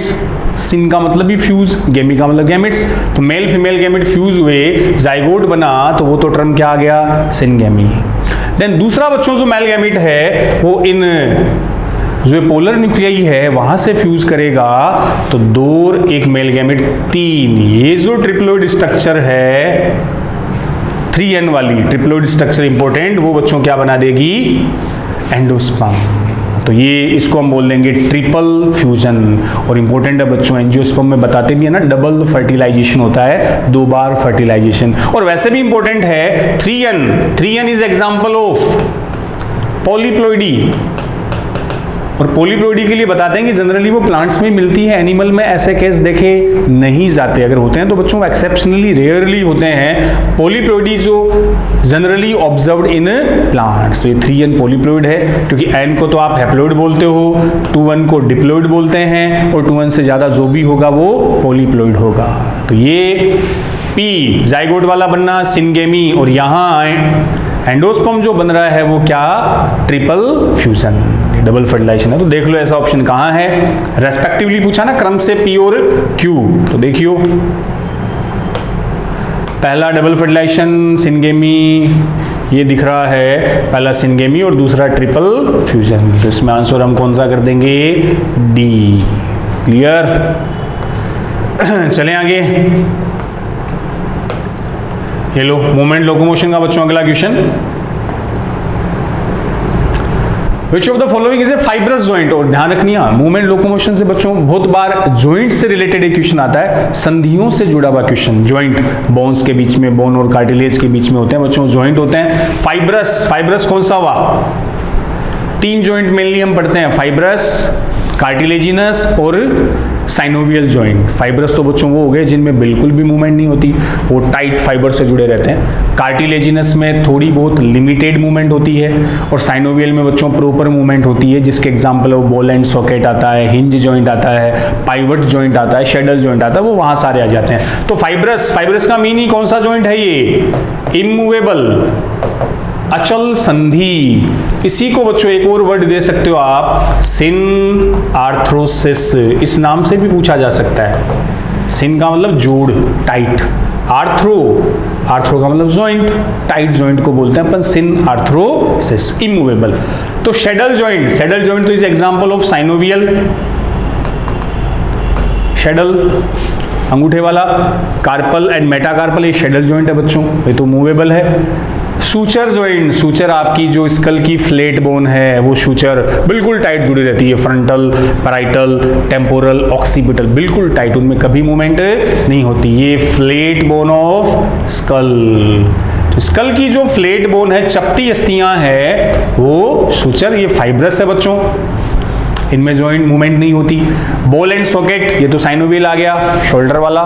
A: Syn का मतलब भी फ्यूज, गेमी का मतलब गैमेट्स। तो मेल फीमेल गैमेट फ्यूज हुए, जाइगोट बना, तो वो तो टर्म क्या आ गया? सिनगेमी। देन दूसरा बच्चों जो मेल गैमेट है वो इन जो पोलर न्यूक्लियाई है वहां से फ्यूज करेगा, तो 2 और 1 मेल गैमेट 3। ये जो ट्रिप्लोइड स्ट्रक्चर है 3n वाली ट्रिप्लोइड स्ट्रक्चर इंपॉर्टेंट, वो बच्चों क्या बना देगी? एंडोस्पर्म। तो ये इसको हम बोल देंगे ट्रिपल फ्यूजन। और इंपॉर्टेंट है बच्चों, एंजियोस्पर्म में बताते भी है ना, डबल फर्टिलाइजेशन होता है, 2 बार फर्टिलाइजेशन। और वैसे भी इंपॉर्टेंट है 3n is example of polyploidy. और पॉलीप्लोइडी के लिए बताते हैं कि जनरली वो प्लांट्स में मिलती है, एनिमल में ऐसे केस देखे नहीं जाते। अगर होते हैं तो बच्चों एक्सेप्शनली रेयरली होते हैं। पॉलीप्लोइडी जो जनरली ऑब्जर्व्ड इन प्लांट्स। तो ये 3n पॉलीप्लोइड है, क्योंकि n को तो आप हैप्लोइड बोलते हो, 2n को डिप्लोइड बोलते हैं, और 2n से ज्यादा जो भी होगा वो पॉलीप्लोइड होगा। तो ये P जाइगोट वाला बनना सिनगेमी, और यहाँ एंडोस्पर्म जो बन रहा है वो क्या? ट्रिपल फ्यूजन, डबल फर्टिलाइजेशन है। तो देख लो ऐसा ऑप्शन कहां है? रेस्पेक्टिवली पूछा ना क्रम से P और Q। तो देखियो पहला डबल फर्टिलाइजेशन सिनगेमी, ये दिख रहा है पहला सिनगेमी और दूसरा ट्रिपल फ्यूजन। तो इसमें आंसर हम कौन सा कर देंगे? डी। क्लियर? चलें आगे। ये लो मूवमेंट लोकोमोशन का बच्चों अगला question. Which of the following is a fibrous joint? और ध्यान रखनी है मूवमेंट लोकोमोशन से बच्चों बहुत बार जॉइंट से रिलेटेड एक क्वेश्चन आता है, संधियों से जुड़ा हुआ क्वेश्चन। जॉइंट बोन्स के बीच में, बोन और कार्टिलेज के बीच में होते हैं बच्चों, जॉइंट होते हैं। फाइब्रस, फाइब्रस कौन सा हुआ? 3 जॉइंट मेनली हम पढ़ते हैं, फाइब्रस, कार्टिलेजिनस और साइनोवियल जॉइंट। फाइब्रस तो बच्चों वो हो गए जिनमें बिल्कुल भी मूवमेंट नहीं होती, वो टाइट फाइबर से जुड़े रहते हैं। कार्टिलेजिनस में थोड़ी बहुत लिमिटेड मूवमेंट होती है, और साइनोवियल में बच्चों प्रॉपर मूवमेंट होती है, जिसके एग्जांपल है बॉल एंड सॉकेट आता है, हिंज जॉइंट आता है, पाइवट जॉइंट आता है, शेडल जॉइंट आता है, वो वहां सारे आ जाते हैं। तो फाइब्रस, फाइब्रस का मीनिंग कौन सा जॉइंट है? ये इमूवेबल, अचल संधि। इसी को बच्चों एक और वर्ड दे सकते हो आप, सिन आर्थरोसिस, इस नाम से भी पूछा जा सकता है। सिन का मतलब जोड़, टाइट, आर्थ्रो का मतलब जॉइंट, टाइट जॉइंट को बोलते हैं अपन सिन आर्थ्रोसिस, इमूवेबल। तो शेडल जॉइंट तो इज एग्जांपल ऑफ साइनोवियल, शेडल अंगूठे वाला, कार्पल एंड मेटाकार्पल ये शेडल जॉइंट है बच्चों, ये तो मूवेबल है। सूचर जॉइंट, सूचर आपकी जो स्कल की फ्लेट बोन है वो सूचर बिल्कुल टाइट जुड़ी रहती है, फ्रंटल, पैराइटल, टेम्पोरल, ऑक्सीपिटल बिल्कुल टाइट, उनमें कभी मूवमेंट नहीं होती। ये फ्लेट बोन ऑफ स्कल, तो स्कल की जो फ्लेट बोन है, चपटी अस्थियां है वो सूचर, ये फाइब्रस है बच्चों, इनमें जॉइंट मूवमेंट नहीं होती। बॉल एंड सॉकेट, ये तो साइनोवियल आ गया, शोल्डर वाला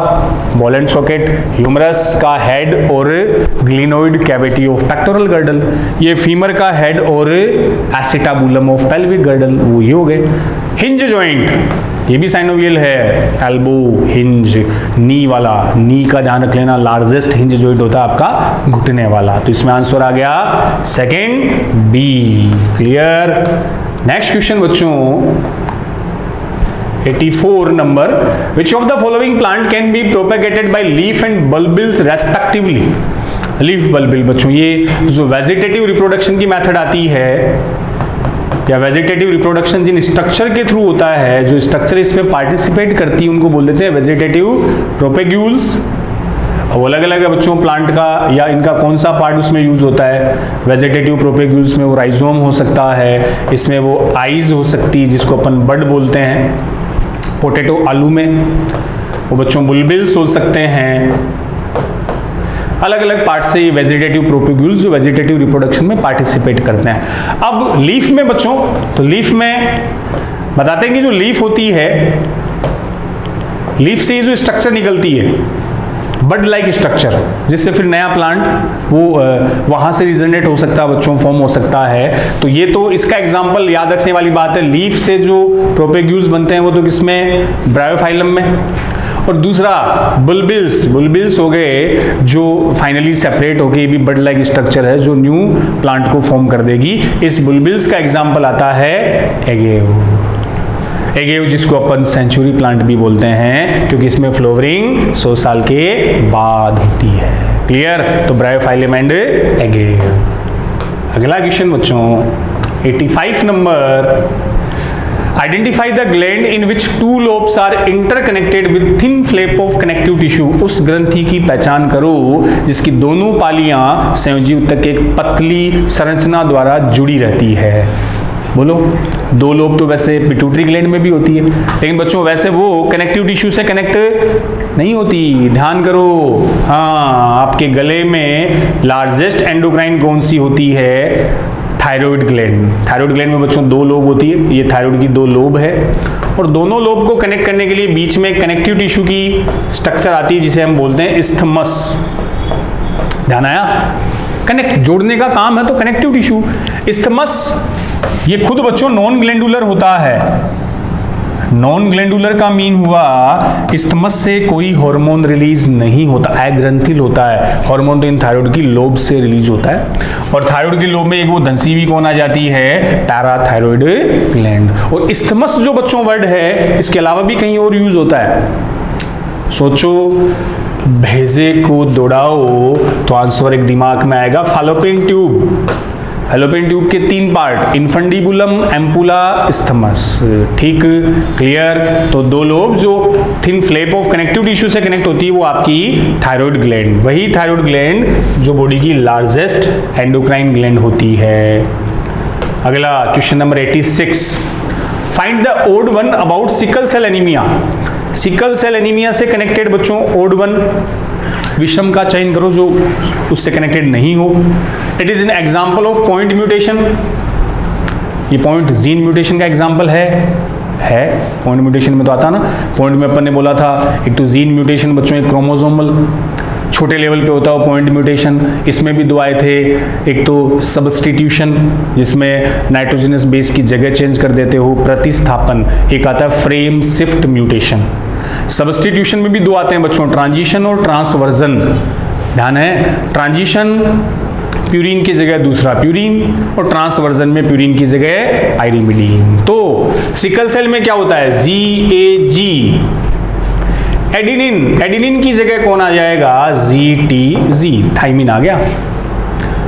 A: बॉल एंड सॉकेट। ह्यूमरस का हेड और glenoid cavity of pectoral girdle, ये फीमर का हेड और एसिटाबुलम ऑफ पेल्विक गर्डल, वो ये हो गए। हिंज जॉइंट, ये भी साइनोवियल है, एल्बो हिंज, नी वाला, नी का ध्यान रख लेना, लार्जेस्ट हिंज जॉइंट होता है आपका घुटने वाला, तो इसमें आंसर आ गया second B. Clear. Next question बच्चों 84 number, which of the following plant can be propagated by leaf and bulbils respectively. Leaf bulbil बच्चों, ये जो वेजिटेटिव रिप्रोडक्शन की मेथड आती है या वेजिटेटिव रिप्रोडक्शन जिन स्ट्रक्चर के थ्रू होता है, जो स्ट्रक्चर इसमें पार्टिसिपेट करती है उनको बोल देते हैं वेजिटेटिव प्रोपेग्यूल्स। वो अलग अलग है बच्चों प्लांट का, या इनका कौन सा पार्ट उसमें यूज होता है। वेजिटेटिव प्रोपेग्यूल्स में वो राइजोम हो सकता है, इसमें वो आइज हो सकती है जिसको अपन बड बोलते हैं, पोटैटो आलू में वो बच्चों बुलबिल्स हो सकते हैं। अलग अलग पार्ट से ये वेजिटेटिव प्रोपेग्यूल्स जो वेजिटेटिव रिप्रोडक्शन में पार्टिसिपेट करते हैं। अब लीफ में बच्चों, तो लीफ में बताते हैं कि जो लीफ होती है, लीफ से ये जो स्ट्रक्चर निकलती है बड लाइक स्ट्रक्चर, जिससे फिर नया प्लांट वो वहां से रिजनरेट हो सकता है बच्चों, फॉर्म हो सकता है। तो ये तो इसका एग्जांपल याद रखने वाली बात है, लीफ से जो प्रोपेग्यूल्स बनते हैं वो तो किसमें, ब्रायोफाइलम में। और दूसरा बुलबिल्स हो गए जो फाइनली सेपरेट हो गए, ये भी बड लाइक स्ट्रक्चर है जो न्यू प्लांट को फॉर्म कर देगी। इस बुलबिल्स का एग्जाम्पल आता है एगेव, जिसको अपन सेंचुरी प्लांट भी बोलते हैं क्योंकि इसमें फ्लोवरिंग 100 साल के बाद होती है। क्लियर। तो ब्रायोफाइलम एंड एगेव। अगला क्वेश्चन बच्चों 85 number, identify the gland in which two lobes are interconnected with thin flap of connective tissue. उस ग्रंथि की पहचान करो जिसकी दोनों पालियां संयोजी तक एक पतली संरचना द्वारा जुड़ी रहती है। बोलो, दो लोब तो वैसे पिट्यूटरी ग्लैंड में भी होती है, लेकिन बच्चों वैसे वो कनेक्टिव टिश्यू से कनेक्ट नहीं होती। ध्यान करो, हाँ, आपके गले में लार्जेस्ट एंडोक्राइन कौन सी होती है, थायराइड ग्लैंड। थायराइड ग्लैंड में बच्चों दो लोब होती है, ये थायराइड की दो लोब है, और दोनों लोब को कनेक्ट करने के लिए बीच में कनेक्टिव टिश्यू की स्ट्रक्चर आती है जिसे हम बोलते हैं इस्थमस। ध्यान आया, कनेक्ट जोड़ने का काम है तो कनेक्टिव टिश्यू। इस्थमस ये खुद बच्चों नॉन ग्लैंडुलर होता है। नॉन ग्लैंडुलर का मीन हुआ इस्थमस से कोई हार्मोन रिलीज नहीं होता, अग्रंथिल होता है। हार्मोन तो इन थायराइड की लोब से रिलीज होता है, और थायराइड की लोब में एक वो धंसी भी कौन आ जाती है, पैराथायरॉइड ग्लैंड। और इस्थमस जो बच्चों वर्ड है इसके अलावा भी कहीं और यूज होता है। सोचो, भेजे को दौड़ाओ तो आंसर एक दिमाग में आएगा, फैलोपियन ट्यूब। फैलोपियन ट्यूब के 3 पार्ट, इन्फंडिबुलम, एम्पुला, इस्थमस। ठीक, क्लियर। तो दो लोब जो thin flap of connective tissue से कनेक्ट होती है वो आपकी थायराइड ग्लैंड, वही थायराइड ग्लैंड जो बॉडी की लार्जेस्ट एंडोक्राइन ग्लैंड होती है। अगला question number 86, find the odd one about sickle cell anaemia. Sickle cell anaemia से कनेक्टेड बच्चों ओड वन विषम का चयन करो जो उससे कनेक्टेड नहीं हो। It is an example of point mutation. ये पॉइंट जीन म्यूटेशन का एग्जाम्पल है पॉइंट म्यूटेशन में तो आता ना। पॉइंट में अपन ने बोला था एक तो जीन म्यूटेशन बच्चों, एक क्रोमोसोमल छोटे लेवल पे होता है पॉइंट म्यूटेशन। इसमें भी 2 आए थे, एक तो सब्स्टिट्यूशन जिसमें नाइट्रोजनस बेस की जगह चेंज कर देते हो, प्रतिस्थापन। एक आता है फ्रेम शिफ्ट म्यूटेशन। सब्स्टिट्यूशन में भी 2 आते हैं बच्चों, ट्रांजिशन और ट्रांसवर्जन। ध्यान है, ट्रांजिशन प्यूरिन की जगह दूसरा प्यूरिन, और ट्रांसवर्जन में प्यूरिन की जगह पाइरिमिडीन। तो सिकल सेल में क्या होता है, GAG एडिनिन, एडिनिन की जगह कौन आ जाएगा? ZTZ, थाइमिन आ गया।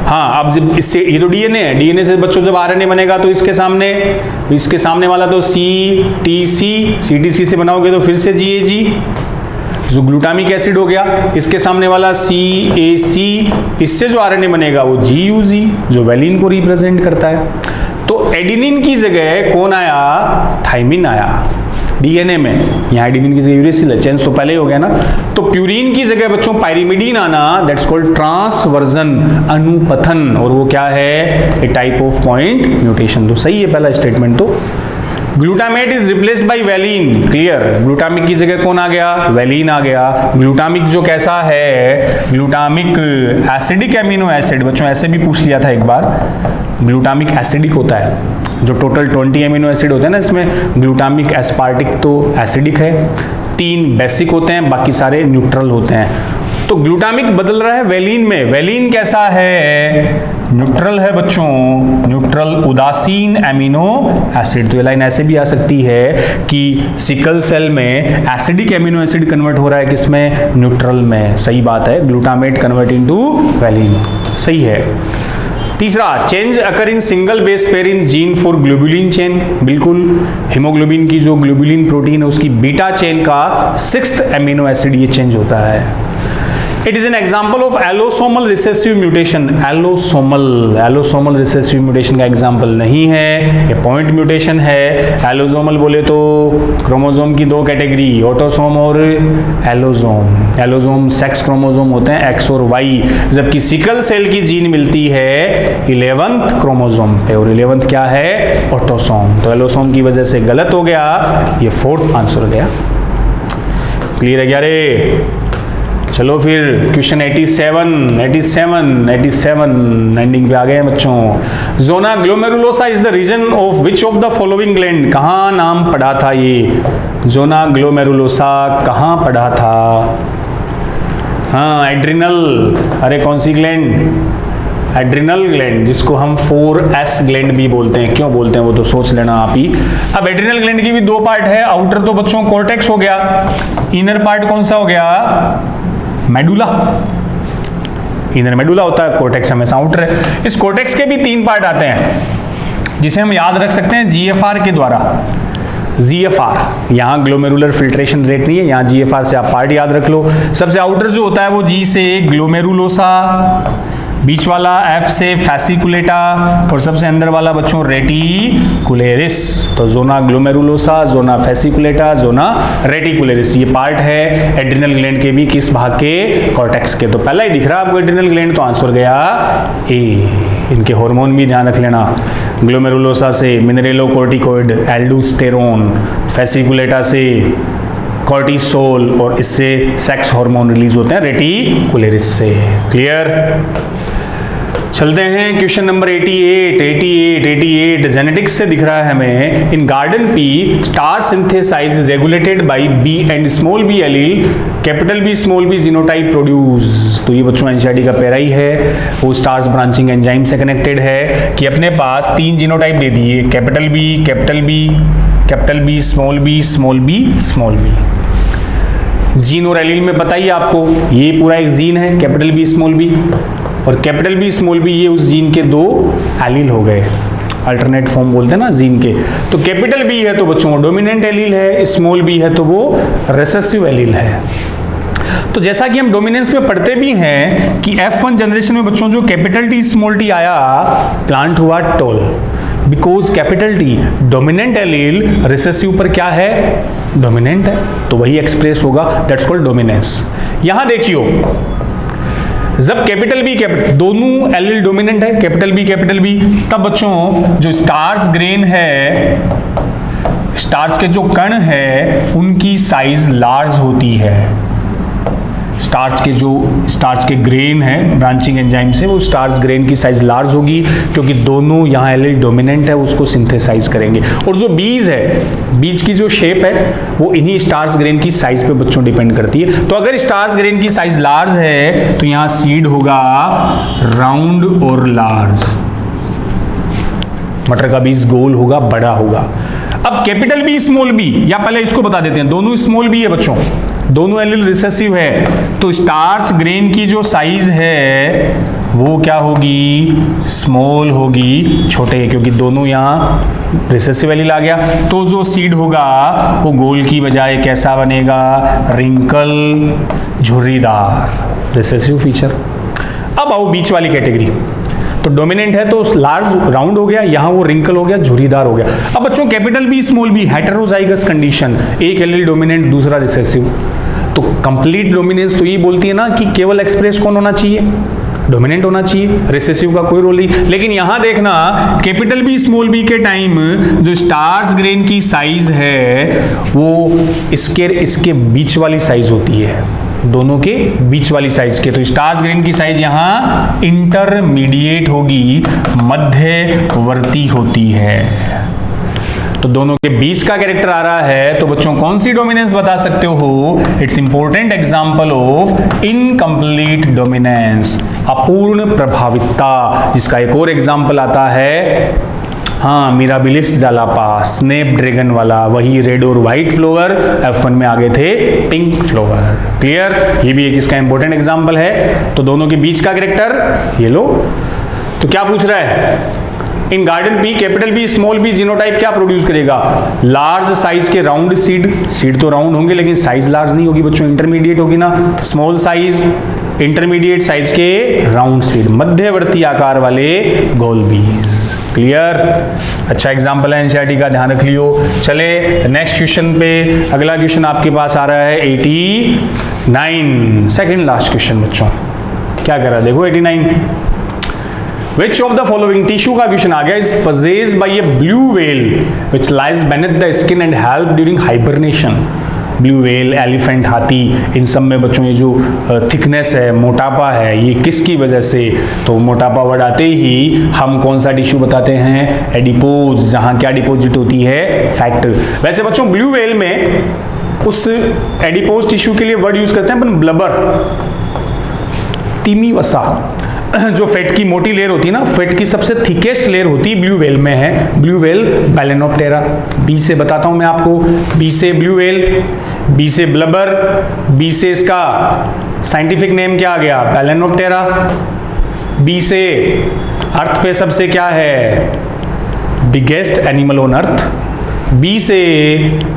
A: हाँ, अब जब इससे, ये तो डीएनए है, डीएनए से बच्चों जब आरएनए बनेगा तो इसके सामने वाला तो CTC, CTC से बनाओगे तो फिर से GAG, जो ग्लूटामिक एसिड हो गया। इसके सामने वाला CAC, इससे जो आरएनए बनेगा वो GUG, जो वैलिन को रिप्रेजेंट करता है। तो एडिनिन की जगह कौन आया? थाइमिन आया डीएनए में। यहाँ एडिनिन की जगह यूरेसिल है, चेंज तो पहले ही हो गया ना। तो प्यूरिन की जगह बच्चों पायरिमिडीन आना, दैट्स कॉल्ड ट्रांसवर्जन, अनुपथन, और वो क्या है? ए टाइप ऑफ पॉइंट म्यूटेशन। तो सही है पहला स्टेटमेंट। तो glutamate is replaced by valine, clear. Glutamic की जगह कौन आ गया? वैलिन आ गया। ग्लूटामिक जो कैसा है? ग्लूटामिक एसिडिक एमिनो एसिड, बच्चों ऐसे भी पूछ लिया था एक बार। ग्लूटामिक एसिडिक होता है, जो टोटल 20 एमिनो एसिड होते हैं ना, इसमें ग्लूटामिक एस्पार्टिक तो एसिडिक है, 3 बेसिक होते हैं, बाकी सारे न्यूट्रल होते हैं। तो ग्लूटामिक बदल रहा है वैलिन में। वैलिन कैसा है? न्यूट्रल है बच्चों, न्यूट्रल उदासीन एमिनो एसिड। तो ये लाइन ऐसे भी आ सकती है कि सिकल सेल में एसिडिक एमिनो एसिड कन्वर्ट हो रहा है किसमें? न्यूट्रल में। सही बात है, ग्लूटामेट कन्वर्ट इनटू वैलिन, सही है। तीसरा, change occur in single base pair in gene for globulin chain, बिल्कुल। हीमोग्लोबिन की जो ग्लोबुलिन प्रोटीन है उसकी बीटा चेन का 6th एमिनो एसिड ये चेंज होता है। It is an example of allosomal recessive mutation. Allosomal recessive mutation का एग्जाम्पल नहीं है, ये पॉइंट म्यूटेशन है। एलोसोमल बोले तो क्रोमोसोम की 2 कैटेगरी, ऑटोसोम और एलोसोम। एलोसोम सेक्स क्रोमोसोम होते हैं X और Y, जबकि सिकल सेल की जीन मिलती है 11th क्रोमोसोम पे, और 11th क्या है? ऑटोसोम। तो एलोसोम की वजह से गलत हो गया, ये 4th आंसर हो गया। क्लियर है क्या रे? चलो फिर क्वेश्चन 87 एंडिंग पे आ गए हैं बच्चों। Zona glomerulosa is the region of which of the following gland, कहाँ नाम पढ़ा था ये? जोना ग्लोमेरुलोसा कहाँ पढ़ा था? हाँ, एड्रिनल। अरे कौन सी ग्लैंड? एड्रिनल ग्लैंड, जिसको हम 4S ग्लैंड भी बोलते हैं। क्यों बोलते हैं वो तो सोच लेना आप ही। अब एड्रिनल ग्लैंड की भी 2 पार्ट है। आउटर तो बच्चों कॉर्टेक्स हो गया, इनर पार्ट कौन सा हो गया? मेडुला। इनर मेडुला होता है, कॉर्टेक्स हमेशा आउटर है। इस कॉर्टेक्स के भी 3 पार्ट आते हैं, जिसे हम याद रख सकते हैं GFR के द्वारा। GFR, यहाँ ग्लोमेरुलर फिल्ट्रेशन रेट नहीं है, यहाँ GFR से आप पार्ट याद रख लो। सबसे आउटर जो होता है वो G से ग्लोमेरुलोसा, बीच वाला F से फैसिकुलेटा, और सबसे अंदर वाला बच्चों रेटिकुलेरिस। तो जोना ग्लोमेरुलोसा, जोना फैसिकुलेटा, जोना रेटिकुलेरिस, ये पार्ट है एड्रिनल ग्लैंड के भी। किस भाग के? कॉर्टेक्स के। तो पहला ही दिख रहा है आपको एड्रिनल ग्लैंड, तो आंसर गया ए। इनके हार्मोन भी ध्यान रख लेना। ग्लोमेरुलोसा से मिनरेलोकॉर्टिकोइड एल्डोस्टेरोन, फैसिकुलेटा से कॉर्टिसोल, और इससे सेक्स हार्मोन रिलीज होते हैं रेटिकुलेरिस से। क्लियर? चलते हैं क्वेश्चन नंबर 88 जेनेटिक्स से दिख रहा है हमें। In garden pea starch synthesize regulated by B and small B allele, capital B small B genotype produce. तो ये बच्चों एनसीईआरटी का पैरा ही है, वो स्टार्स ब्रांचिंग एंजाइम से कनेक्टेड है कि अपने पास 3 जीनोटाइप दे दिए, capital B, capital B, capital B, small B, small B, small B. Gene और एलील में बताइए आपको, ये पूरा एक जीन है कैपिटल बी स्मॉल बी, और कैपिटल बी स्मॉल बी ये उस जीन के 2 एलील हो गए, अल्टरनेट फॉर्म बोलते हैं ना जीन के। तो कैपिटल बी है तो बच्चों डोमिनेंट एलील है, स्मॉल बी है तो वो रिसेसिव एलील है। तो जैसा कि हम डोमिनेंस में पढ़ते भी हैं कि F1 जनरेशन में बच्चों जो कैपिटल टी स्मॉल टी आया, प्लांट हुआ tall, because capital T dominant allele, recessive पर क्या है? डोमिनेंट है, तो वही एक्सप्रेस होगा, दैट्स कॉल्ड डोमिनेंस। यहां देखियो, जब कैपिटल बी दोनों एलील डोमिनेंट है, कैपिटल बी, तब बच्चों जो स्टार्च ग्रेन है, स्टार्च के जो कण है उनकी साइज लार्ज होती है। स्टार्च के ग्रेन है ब्रांचिंग एंजाइम से, वो स्टार्च ग्रेन की साइज लार्ज होगी क्योंकि दोनों यहाँ एलील डोमिनेंट है, उसको सिंथेसाइज करेंगे। और जो बीज है, बीज की जो शेप है वो इन्हीं स्टार्च ग्रेन की साइज पे बच्चों डिपेंड करती है। तो अगर स्टार्च ग्रेन की साइज लार्ज है तो यहाँ सीड होगा राउंड और लार्ज। मटर का बीज गोल होगा, बड़ा होगा। अब कैपिटल बी स्मॉल बी, या पहले इसको बता देते हैं, दोनों स्मॉल बी है बच्चों, दोनों एलील रिसेसिव है, तो स्टार्च ग्रेन की जो साइज है वो क्या होगी, स्मॉल होगी, छोटे, क्योंकि दोनों यहाँ रिसेसिव एलील आ गया। तो जो सीड होगा वो गोल की बजाय कैसा बनेगा, रिंकल, झुर्रीदार, रिसेसिव फीचर। अब आओ बीच वाली कैटेगरी, तो डोमिनेंट है तो लार्ज राउंड हो गया, यहां वो रिंकल हो गया, झुर्रीदार हो गया। अब बच्चों capital B small B heterozygous condition, एक एलील डोमिनेंट दूसरा रिसेसिव, तो कंप्लीट डोमिनेंस तो ये बोलती है ना कि केवल एक्सप्रेस कौन होना चाहिए, डोमिनेंट होना चाहिए, रिसेसिव का कोई रोल नहीं। लेकिन यहां देखना कैपिटल बी स्मॉल बी के टाइम जो स्टार्च ग्रेन की साइज है वो इसके बीच वाली साइज होती है, दोनों के बीच वाली साइज के, तो स्टार्च ग्रेन की साइज यहां इंटरमीडिएट होगी, मध्यवर्ती होती है। तो दोनों के बीच का कैरेक्टर आ रहा है, तो बच्चों कौन सी डोमिनेंस बता सकते हो, it's important example of incomplete dominance, अपूर्ण प्रभावितता, जिसका एक और एग्जांपल आता है, हाँ, मिराबिलिस जालापा, स्नेप ड्रैगन वाला, वही रेड और व्हाइट फ्लावर, F1 में आगे थे पिंक फ्लावर। क्लियर, ये भी एक इसका इंपॉर्टेंट एग्जांपल है। तो दोनों के बीच का कैरेक्टर ये लो। तो क्या पूछ रहा है, in garden B capital B small B genotype क्या प्रोड्यूस करेगा, लार्ज साइज के राउंड सीड, सीड तो राउंड होंगे लेकिन साइज लार्ज नहीं होगी बच्चों, इंटरमीडिएट होगी ना, स्मॉल साइज, इंटरमीडिएट साइज के राउंड सीड, मध्यवर्ती आकार वाले गोल बीज। क्लियर, अच्छा एग्जांपल है एनसीईआरटी का, ध्यान रख लियो। चले नेक्स्ट क्वेश्चन पे, अगला क्वेश्चन आपके पास आ रहा है 89, सेकंड लास्ट क्वेश्चन बच्चों, क्या कर रहा है देखो 89, Which of the following tissue का क्वेश्चन आ गया, is possessed by a blue whale which lies beneath the skin and help during hibernation। Blue whale, elephant, हाथी, इन सब में बच्चों ये जो थिकनेस है, मोटापा है, ये किसकी वजह से, तो मोटापा वर्ड आते ही हम कौन सा टिश्यू बताते हैं, एडिपोज, जहां क्या डिपॉजिट होती है, फैट। वैसे बच्चों ब्लू व्हेल में उस एडिपोज टिश्यू के लिए वर्ड यूज करते हैं अपन ब्लबर, तिमी वसा, जो फैट की मोटी लेयर होती है ना, फैट की सबसे थिकेस्ट लेयर होती है ब्लू व्हेल में है, ब्लू व्हेल बैलेनोप्टेरा। बी से बताता हूं मैं आपको, बी से ब्लू व्हेल, बी से ब्लबर, बी से इसका साइंटिफिक नेम क्या आ गया, बैलेनोप्टेरा। बी से अर्थ पे सबसे क्या है, biggest animal on earth. B से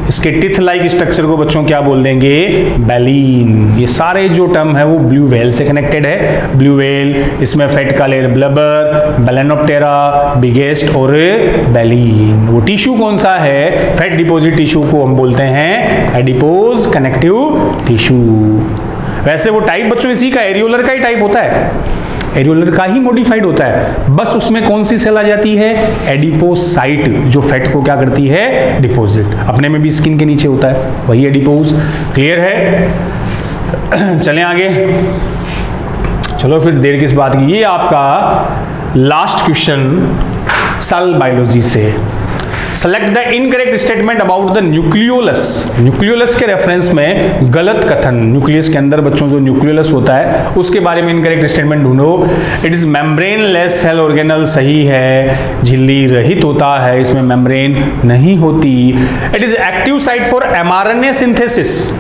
A: इसके टिथ लाइक स्ट्रक्चर को बच्चों क्या बोल देंगे, बैलीन। ये सारे जो टर्म है वो ब्लू व्हेल से कनेक्टेड है। ब्लू व्हेल, इसमें फैट का लेयर ब्लबर, बैलेनोप्टेरा, बिगेस्ट और बैलीन। वो टिश्यू कौन सा है, फैट डिपॉजिट टिश्यू को हम बोलते हैं एडिपोज कनेक्टिव टिश्यू। वैसे वो टाइप बच्चों इसी का, एरियोलर का ही टाइप होता है, एरियोलर का ही मॉडिफाइड होता है, बस उसमें कौन सी सेल आ जाती है, एडिपोसाइट, जो फैट को क्या करती है, डिपॉजिट, अपने में भी स्किन के नीचे होता है, वही एडिपोज। क्लियर है, चलें आगे। चलो फिर देर किस बात की, ये आपका लास्ट क्वेश्चन सेल बायोलॉजी से। Select the incorrect statement about the nucleolus. Nucleolus के रेफरेंस में गलत कथन, न्यूक्लियस के अंदर बच्चों जो न्यूक्लियोलस होता है उसके बारे में इनकरेक्ट स्टेटमेंट ढूंढो। It is membrane less cell organelle, सही है, झिल्ली रहित होता है, इसमें मेम्ब्रेन नहीं होती। It is active site for mRNA synthesis,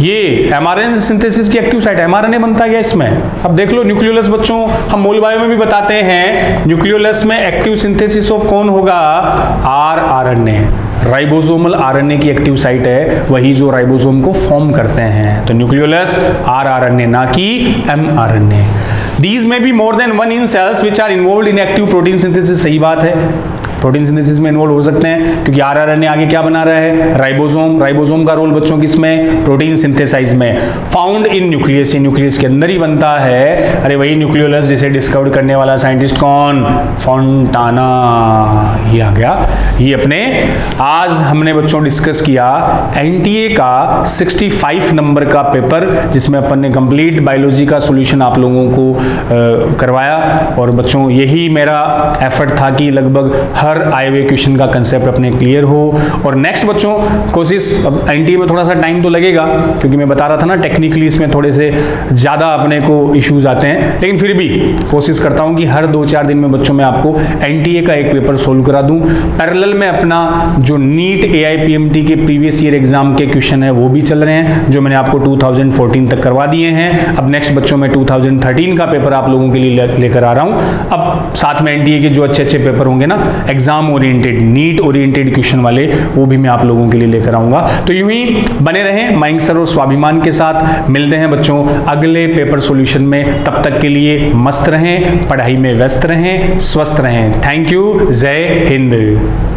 A: ये एमआरएनए सिंथेसिस की एक्टिव साइट, एमआरएनए बनता गया इसमें। अब देख लो न्यूक्लियोलस बच्चों, हम मूल बायो में भी बताते हैं, न्यूक्लियोलस में एक्टिव सिंथेसिस ऑफ कौन होगा, आरएनए, राइबोसोमल आरएनए की एक्टिव साइट है, वही जो राइबोसोम को फॉर्म करते हैं। तो न्यूक्लियोलस आरएनए, ना कि mRNA. These may be more than one in cells which are involved in active protein synthesis, सही बात है, प्रोटीन सिंथेसिस में इन्वॉल्व हो सकते हैं, क्योंकि आरएनए आगे क्या बना रहा है, राइबोसोम। राइबोसोम का रोल बच्चों किसमें, प्रोटीन सिंथेसाइज में। फाउंड इन न्यूक्लियस, ये न्यूक्लियस के अंदर ही बनता है। अरे वही न्यूक्लियोलस जिसे डिस्कवर करने वाला साइंटिस्ट कौन, फोंटाना, ये आ गया। ये अपने आज हमने बच्चों डिस्कस किया एनटीए का 65 नंबर का पेपर, जिसमें अपन ने कंप्लीट बायोलॉजी का सॉल्यूशन आप लोगों को करवाया। और बच्चों यही मेरा एफर्ट था कि लगभग हर आए हुए क्वेश्चन का कंसेप्ट अपने क्लियर हो। और नेक्स्ट बच्चों कोशिश, अब एनटीए में थोड़ा सा टाइम तो लगेगा क्योंकि मैं बता रहा था ना टेक्निकली इसमें थोड़े से ज़्यादा अपने को इश्यूज आते हैं, लेकिन फिर भी कोशिश करता हूं कि हर 2-4 दिन में बच्चों मैं आपको एनटीए का एक पेपर सोल्व करा दूं। पैरेलल में अपना जो नीट एआईपीएमटी के प्रीवियस ईयर एग्जाम के क्वेश्चन है वो भी चल रहे हैं, जो मैंने आपको 2014 तक करवा दिए हैं। अब नेक्स्ट बच्चों में 2013 का पेपर आप लोगों के लिए लेकर आ रहा हूं। अब साथ में एनटीए के जो अच्छे अच्छे पेपर होंगे ना, exam oriented, NEET oriented question वाले, वो भी मैं आप लोगों के लिए लेकर आऊंगा। तो यूं ही बने रहें मयंक सर और स्वाभिमान के साथ। मिलते हैं बच्चों अगले पेपर सॉल्यूशन में, तब तक के लिए मस्त रहें, पढ़ाई में व्यस्त रहें, स्वस्थ रहें। थैंक यू, जय हिंद।